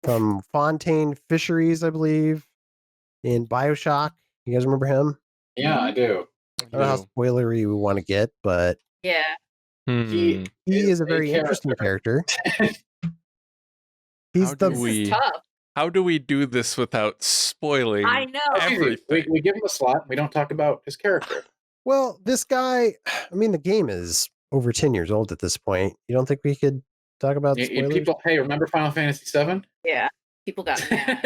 from Fontaine Fisheries, I believe, in BioShock. You guys remember him? Yeah, I do. I don't know how spoilery we want to get, but Yeah. he is a very interesting character. He's How This is tough. How do we do this without spoiling I know. everything? We give him a slot. We don't talk about his character. Well, this guy, I mean, the game is over 10 years old at this point. You don't think we could talk about spoilers? People, hey, remember Final Fantasy VII? Yeah. People got mad.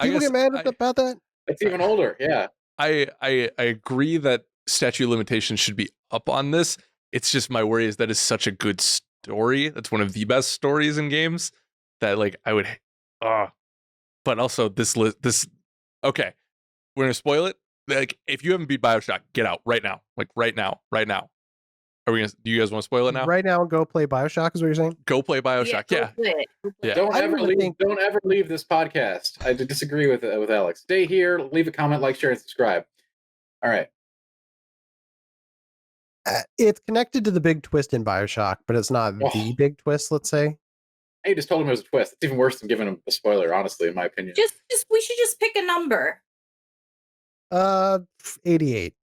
People get mad about that? It's even older. Yeah. I agree that statute of limitations should be up on this. It's just my worry is that it's such a good story. That's one of the best stories in games that like I would but also this okay. We're gonna spoil it. Like if you haven't beat BioShock, get out right now. Like right now. Are we gonna do you guys want to spoil it now? Right now, go play BioShock is what you're saying? Go play BioShock. Go play it. Yeah. Don't ever leave this podcast. I disagree with Alex. Stay here, leave a comment, like, share, and subscribe. All right. It's connected to the big twist in BioShock, but it's not the big twist, let's say. Hey, just told him it was a twist. It's even worse than giving him a spoiler, honestly, in my opinion. Just we should just pick a number. 88.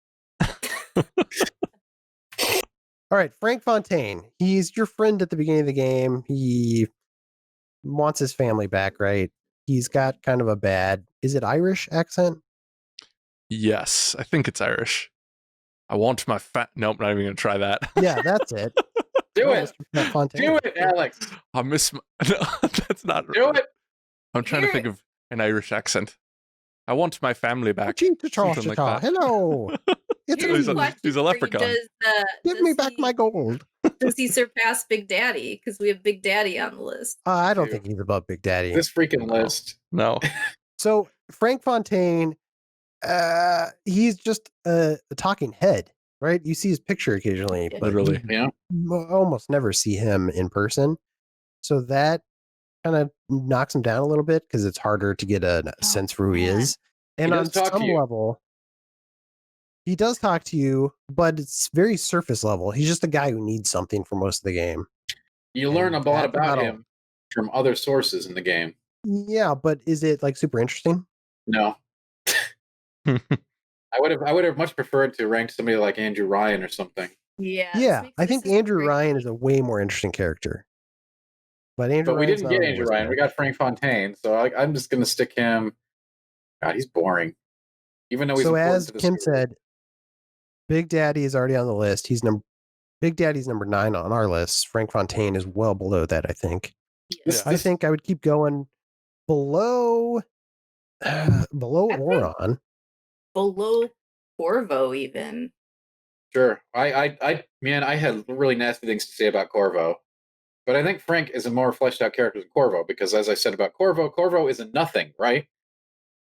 All right, Frank Fontaine. He's your friend at the beginning of the game. He wants his family back, right? He's got kind of a bad, is it Irish accent? Yes, I think it's Irish. I want my nope, not even gonna try that. Yeah, that's it. Do it. Fontaine. Do it, Alex. I miss my no, that's not Do it. I'm trying to think of an Irish accent. I want my family back. Something like that. Hello. It's Here's he's, a question he's a for you. leprechaun. Give me back my gold. Does he surpass Big Daddy? Because we have Big Daddy on the list. I don't think he's above Big Daddy. This freaking list. No. So Frank Fontaine, he's just a talking head, right? You see his picture occasionally, but Literally. Yeah. you almost never see him in person. So that kind of knocks him down a little bit because it's harder to get a sense for who he is. And on some level, he does talk to you, but it's very surface level. He's just a guy who needs something for most of the game. You learn a lot about him from other sources in the game. Yeah, but is it like super interesting? No. I would have much preferred to rank somebody like Andrew Ryan or something. Yeah. Yeah, I think Andrew Ryan is a way more interesting character. But we didn't get Andrew Ryan. We got Frank Fontaine. So I'm just going to stick him. God, he's boring. Even though he's so important as to the Kim story. said, Big Daddy is already on the list. Big Daddy's number 9 on our list. Frank Fontaine is well below that, I think. I think I would keep going below Oron. Below Corvo, even. Sure. I had really nasty things to say about Corvo. But I think Frank is a more fleshed out character than Corvo, because as I said about Corvo is a nothing, right?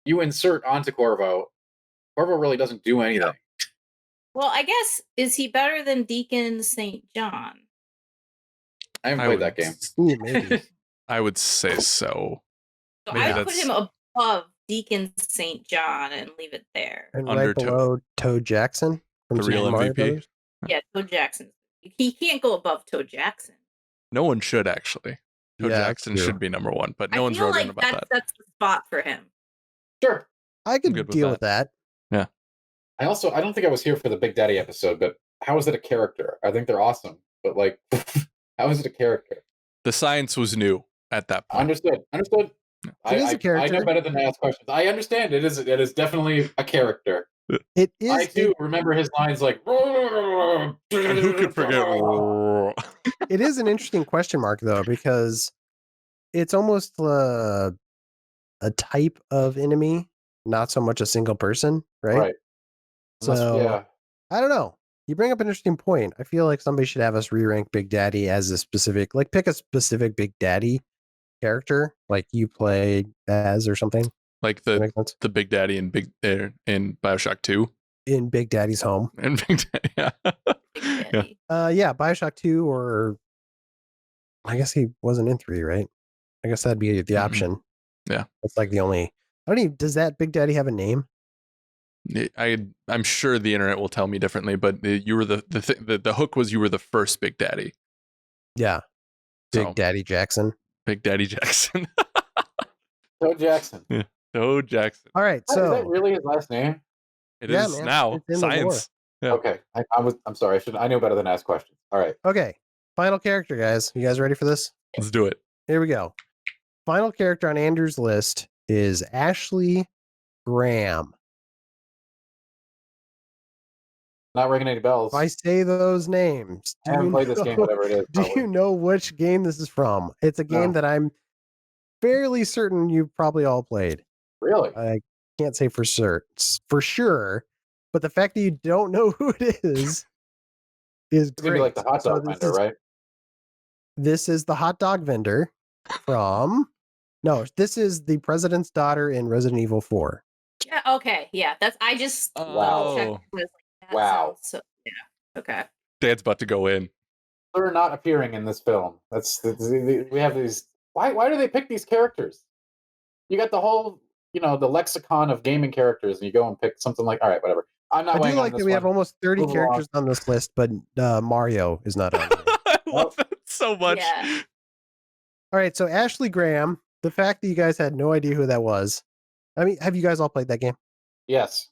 You insert onto Corvo really doesn't do anything. Well, I guess, is he better than Deacon St. John? I haven't played that game. Ooh, maybe. I would say so. So Maybe I would put him above Deacon St. John and leave it there. And Under right below Toad Jackson from the real Super Mario MVP. Brothers. Yeah, Toad Jackson. He can't go above Toad Jackson. No one should actually. Toad Yeah, Jackson true. should be number 1, but no I one's feel voting like about that. that's the spot for him. Sure. I could good with deal that. with that. Yeah. I don't think I was here for the Big Daddy episode, but how is it a character? I think they're awesome, but like, how is it a character? The science was new at that point. Understood. It is a character. I know better than to ask questions. I understand. It is definitely a character. It is. I too remember his lines like, And who could forget? It is an interesting question mark though, because it's almost a type of enemy, not so much a single person, right? Right. So Yeah. I don't know. You bring up an interesting point. I feel like somebody should have us re-rank Big Daddy as a specific, like pick a specific Big Daddy character, like you play as or something. Like Does that make sense? the Big Daddy in in BioShock 2. In Big Daddy's home. And Big Daddy, yeah. Big Yeah. Daddy. Yeah, BioShock 2, or I guess he wasn't in 3, right? I guess that'd be the Mhm. option. Yeah. That's like the only. I don't even. Does that Big Daddy have a name? I'm sure the internet will tell me differently, but you were the hook was you were the first Big Daddy. Yeah, Big So, Daddy Jackson. Big Daddy Jackson. Toe Jackson. Oh, Jackson. All right, Is that so really his last name? It Yeah, is man, now it's in the lore. science. Yeah. Okay. I'm sorry. I knew better than to ask questions. All right. okay, final character, guys. You guys ready for this? Let's do it. Here we go. Final character on Andrew's list is Ashley Graham. Not ringing any bells. If I say those names, I haven't played this game, whatever it is. do probably. you know which game this is from? It's a game No. that I'm fairly certain you've probably all played. Really? I can't say for sure, but the fact that you don't know who it is It's great. gonna be like the hot So dog vendor, right? This is the hot dog vendor from. No, this is the president's daughter in Resident Evil 4. Yeah. Okay. Yeah. That's. I just. Wow. checked. Oh, Was like, that Wow. sounds So yeah. Okay. Dad's about to go in. They're not appearing in this film. We have these. Why do they pick these characters? You got the whole, the lexicon of gaming characters, and you go and pick something like, all right, whatever. I'm not I do weighing on like this that we have one. almost 30 Move characters on this list, but Mario is not on here. I love that so much. Yeah. All right, so Ashley Graham, the fact that you guys had no idea who that was. I mean, have you guys all played that game? Yes.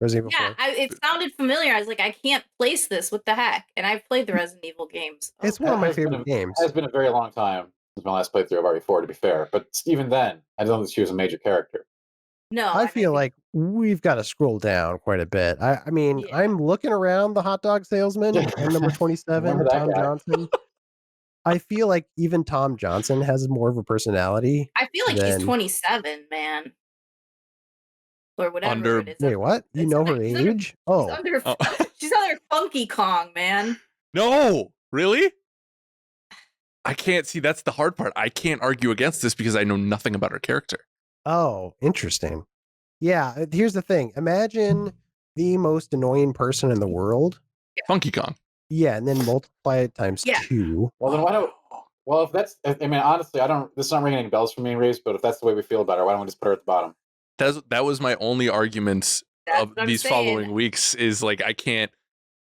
Resident Evil Yeah. 4? It sounded familiar. I was like, I can't place this. What the heck? And I've played the Resident Evil games. It's Oh, one of my Has been favorite games. It has been a very long time since my last playthrough of RE4, to be fair. But even then, I don't think she was a major character. no. I feel like we've got to scroll down quite a bit. I mean, Yeah. I'm looking around the hot dog salesman and number 27, Remember that Tom guy. Johnson. I feel like even Tom Johnson has more of a personality. I feel like then- she's 27, man. Or whatever Under- it is. Wait, what? You It's know under- her she's under- age? Oh, She's under, Oh. she's under Funky Kong, man. No, really? I can't see. That's the hard part. I can't argue against this because I know nothing about her character. oh, interesting. Yeah, here's the thing. Imagine the most annoying person in the world. Funky Kong. Yeah, and then multiply it times Yeah. 2. Well, then why don't? Well, if that's, I mean, honestly, I don't. This is not ringing any bells for me, Reeves. But if that's the way we feel about her, why don't we just put her at the bottom? That was my only arguments That's of what I'm these saying. following weeks. Is like I can't.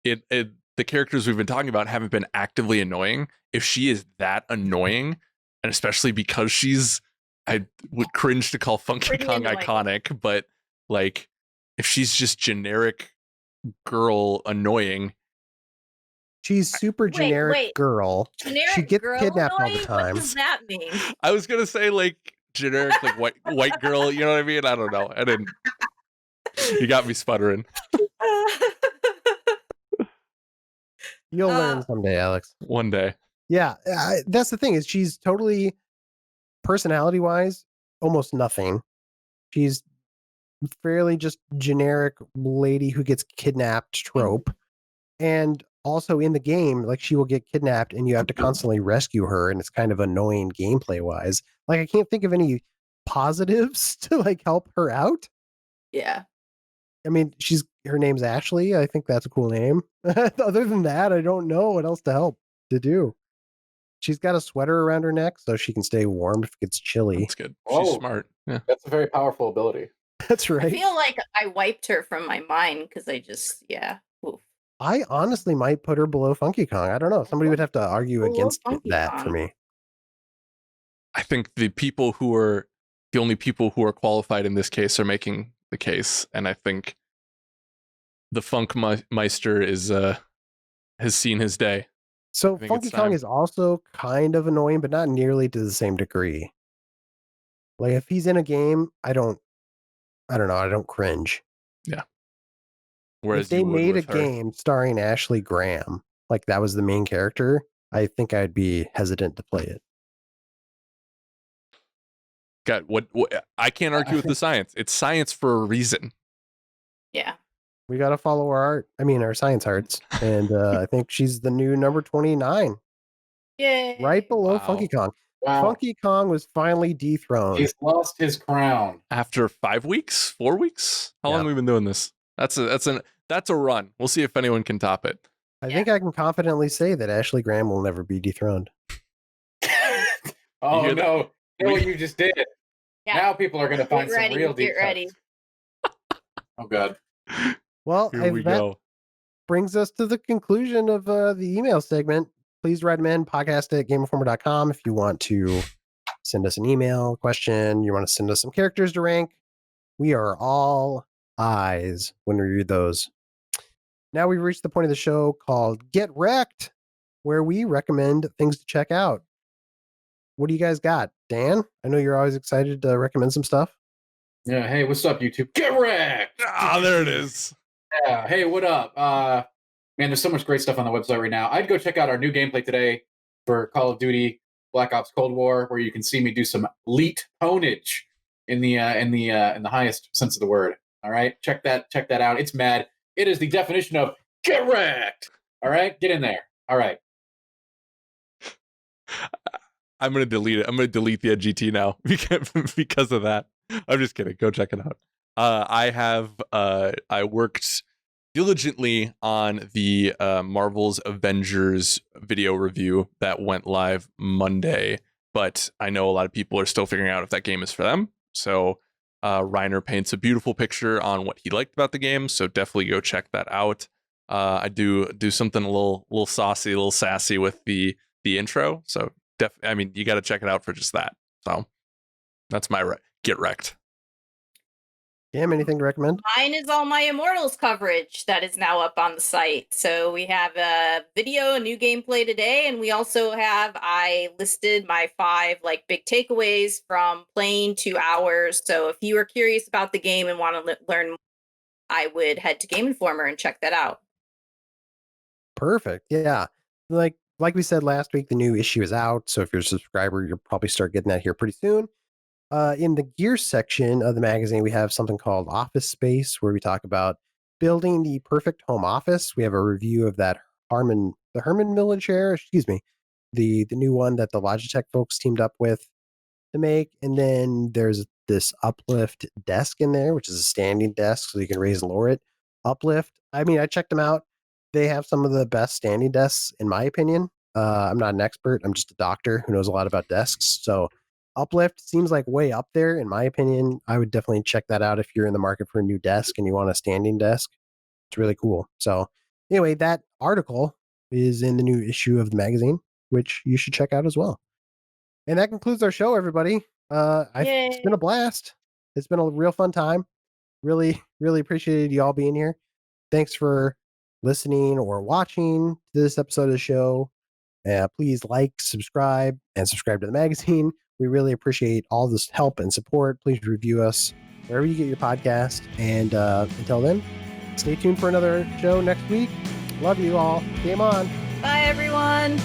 The characters we've been talking about haven't been actively annoying. If she is that annoying, and especially because I would cringe to call Funky Pretty Kong annoying. iconic, but like if she's just generic girl annoying, She's super Wait, generic wait. girl. Generic gets girl kidnapped all the annoying? time. What does that mean? I was gonna say like generic like white girl. You know what I mean? I don't know. I didn't. You got me sputtering. You'll Uh, learn someday, Alex. One day. Yeah, that's the thing is she's totally personality-wise almost nothing. She's fairly just generic lady who gets kidnapped trope. And also in the game, like she will get kidnapped and you have to constantly rescue her, and it's kind of annoying gameplay wise. Like I can't think of any positives to like help her out. yeah. I mean, her name's Ashley. I think that's a cool name. Other than that, I don't know what else to do. She's got a sweater around her neck so she can stay warm if it gets chilly. That's good. She's Whoa. smart. Yeah. That's a very powerful ability. That's I right. feel like I wiped her from my mind because I just, yeah. Oof. I honestly might put her below Funky Kong. I don't know. Somebody would have to argue Below against Funky that Kong. for me. I think the only people who are qualified in this case are making the case, and I think the Funk Meister has seen his day. So think Funky it's Kong time. is also kind of annoying, but not nearly to the same degree. Like if he's in a game, I don't know. I don't cringe. Yeah. Whereas if they you would made a with her. game starring Ashley Graham, like that was the main character, I think I'd be hesitant to play it. God, what I can't argue with the science. It's science for a reason. Yeah. We got to follow our science hearts. And I think she's the new number 29, Yay. right below Wow. Funky Kong. Wow. Funky Kong was finally dethroned. He's lost his crown. After 5 weeks, 4 weeks? How long Yeah. have we been doing this? That's a run. We'll see if anyone can top it. I think I can confidently say that Ashley Graham will never be dethroned. Oh hear that? no! You know what you just did? Yeah. Now people are going to find Get ready. some real deep Get ready. cuts. Oh god. Well, Here we that go. brings us to the conclusion of the email segment. Please write them in, podcast@gameinformer.com if you want to send us an email question, you want to send us some characters to rank. We are all eyes when we read those. Now we've reached the point of the show called Get Wrecked, where we recommend things to check out. What do you guys got? Dan, I know you're always excited to recommend some stuff. Yeah. Hey, what's up, YouTube? Get wrecked. Ah, there it is. Yeah. Hey, what up? Man, there's so much great stuff on the website right now. I'd go check out our new gameplay today for Call of Duty Black Ops Cold War, where you can see me do some elite ponage in the highest sense of the word. All right, check that out. It's mad. It is the definition of get wrecked. All right, get in there. All right. I'm gonna delete it. I'm gonna delete the NGT now because of that. I'm just kidding. Go check it out. I worked diligently on the Marvel's Avengers video review that went live Monday, but I know a lot of people are still figuring out if that game is for them. So Reiner paints a beautiful picture on what he liked about the game, so definitely go check that out. I do something a little saucy, a little sassy with the intro, so I mean, you got to check it out for just that. So that's my get wrecked. Cam, anything to recommend? Mine is all my Immortals coverage that is now up on the site. So we have a video, a new gameplay today, and we also I listed my 5 big takeaways from playing 2 hours. So if you are curious about the game and want to learn more, I would head to Game Informer and check that out. Perfect. Yeah. Like we said last week, the new issue is out. So if you're a subscriber, you'll probably start getting that here pretty soon. In the gear section of the magazine, we have something called Office Space, where we talk about building the perfect home office. We have a review of the Herman Miller chair, the new one that the Logitech folks teamed up with to make. And then there's this Uplift desk in there, which is a standing desk, so you can raise and lower it. Uplift. I mean, I checked them out. They have some of the best standing desks, in my opinion. I'm not an expert. I'm just a doctor who knows a lot about desks. So Uplift seems like way up there, in my opinion. I would definitely check that out if you're in the market for a new desk and you want a standing desk. It's really cool. So anyway, that article is in the new issue of the magazine, which you should check out as well. And that concludes our show, everybody. It's been a blast. It's been a real fun time. Really, really appreciated you all being here. Thanks for listening or watching to this episode of the show. Please subscribe to the magazine. We really appreciate all this help and support. Please review us wherever you get your podcast. And until then, stay tuned for another show next week. Love you all. Game on. Bye, everyone.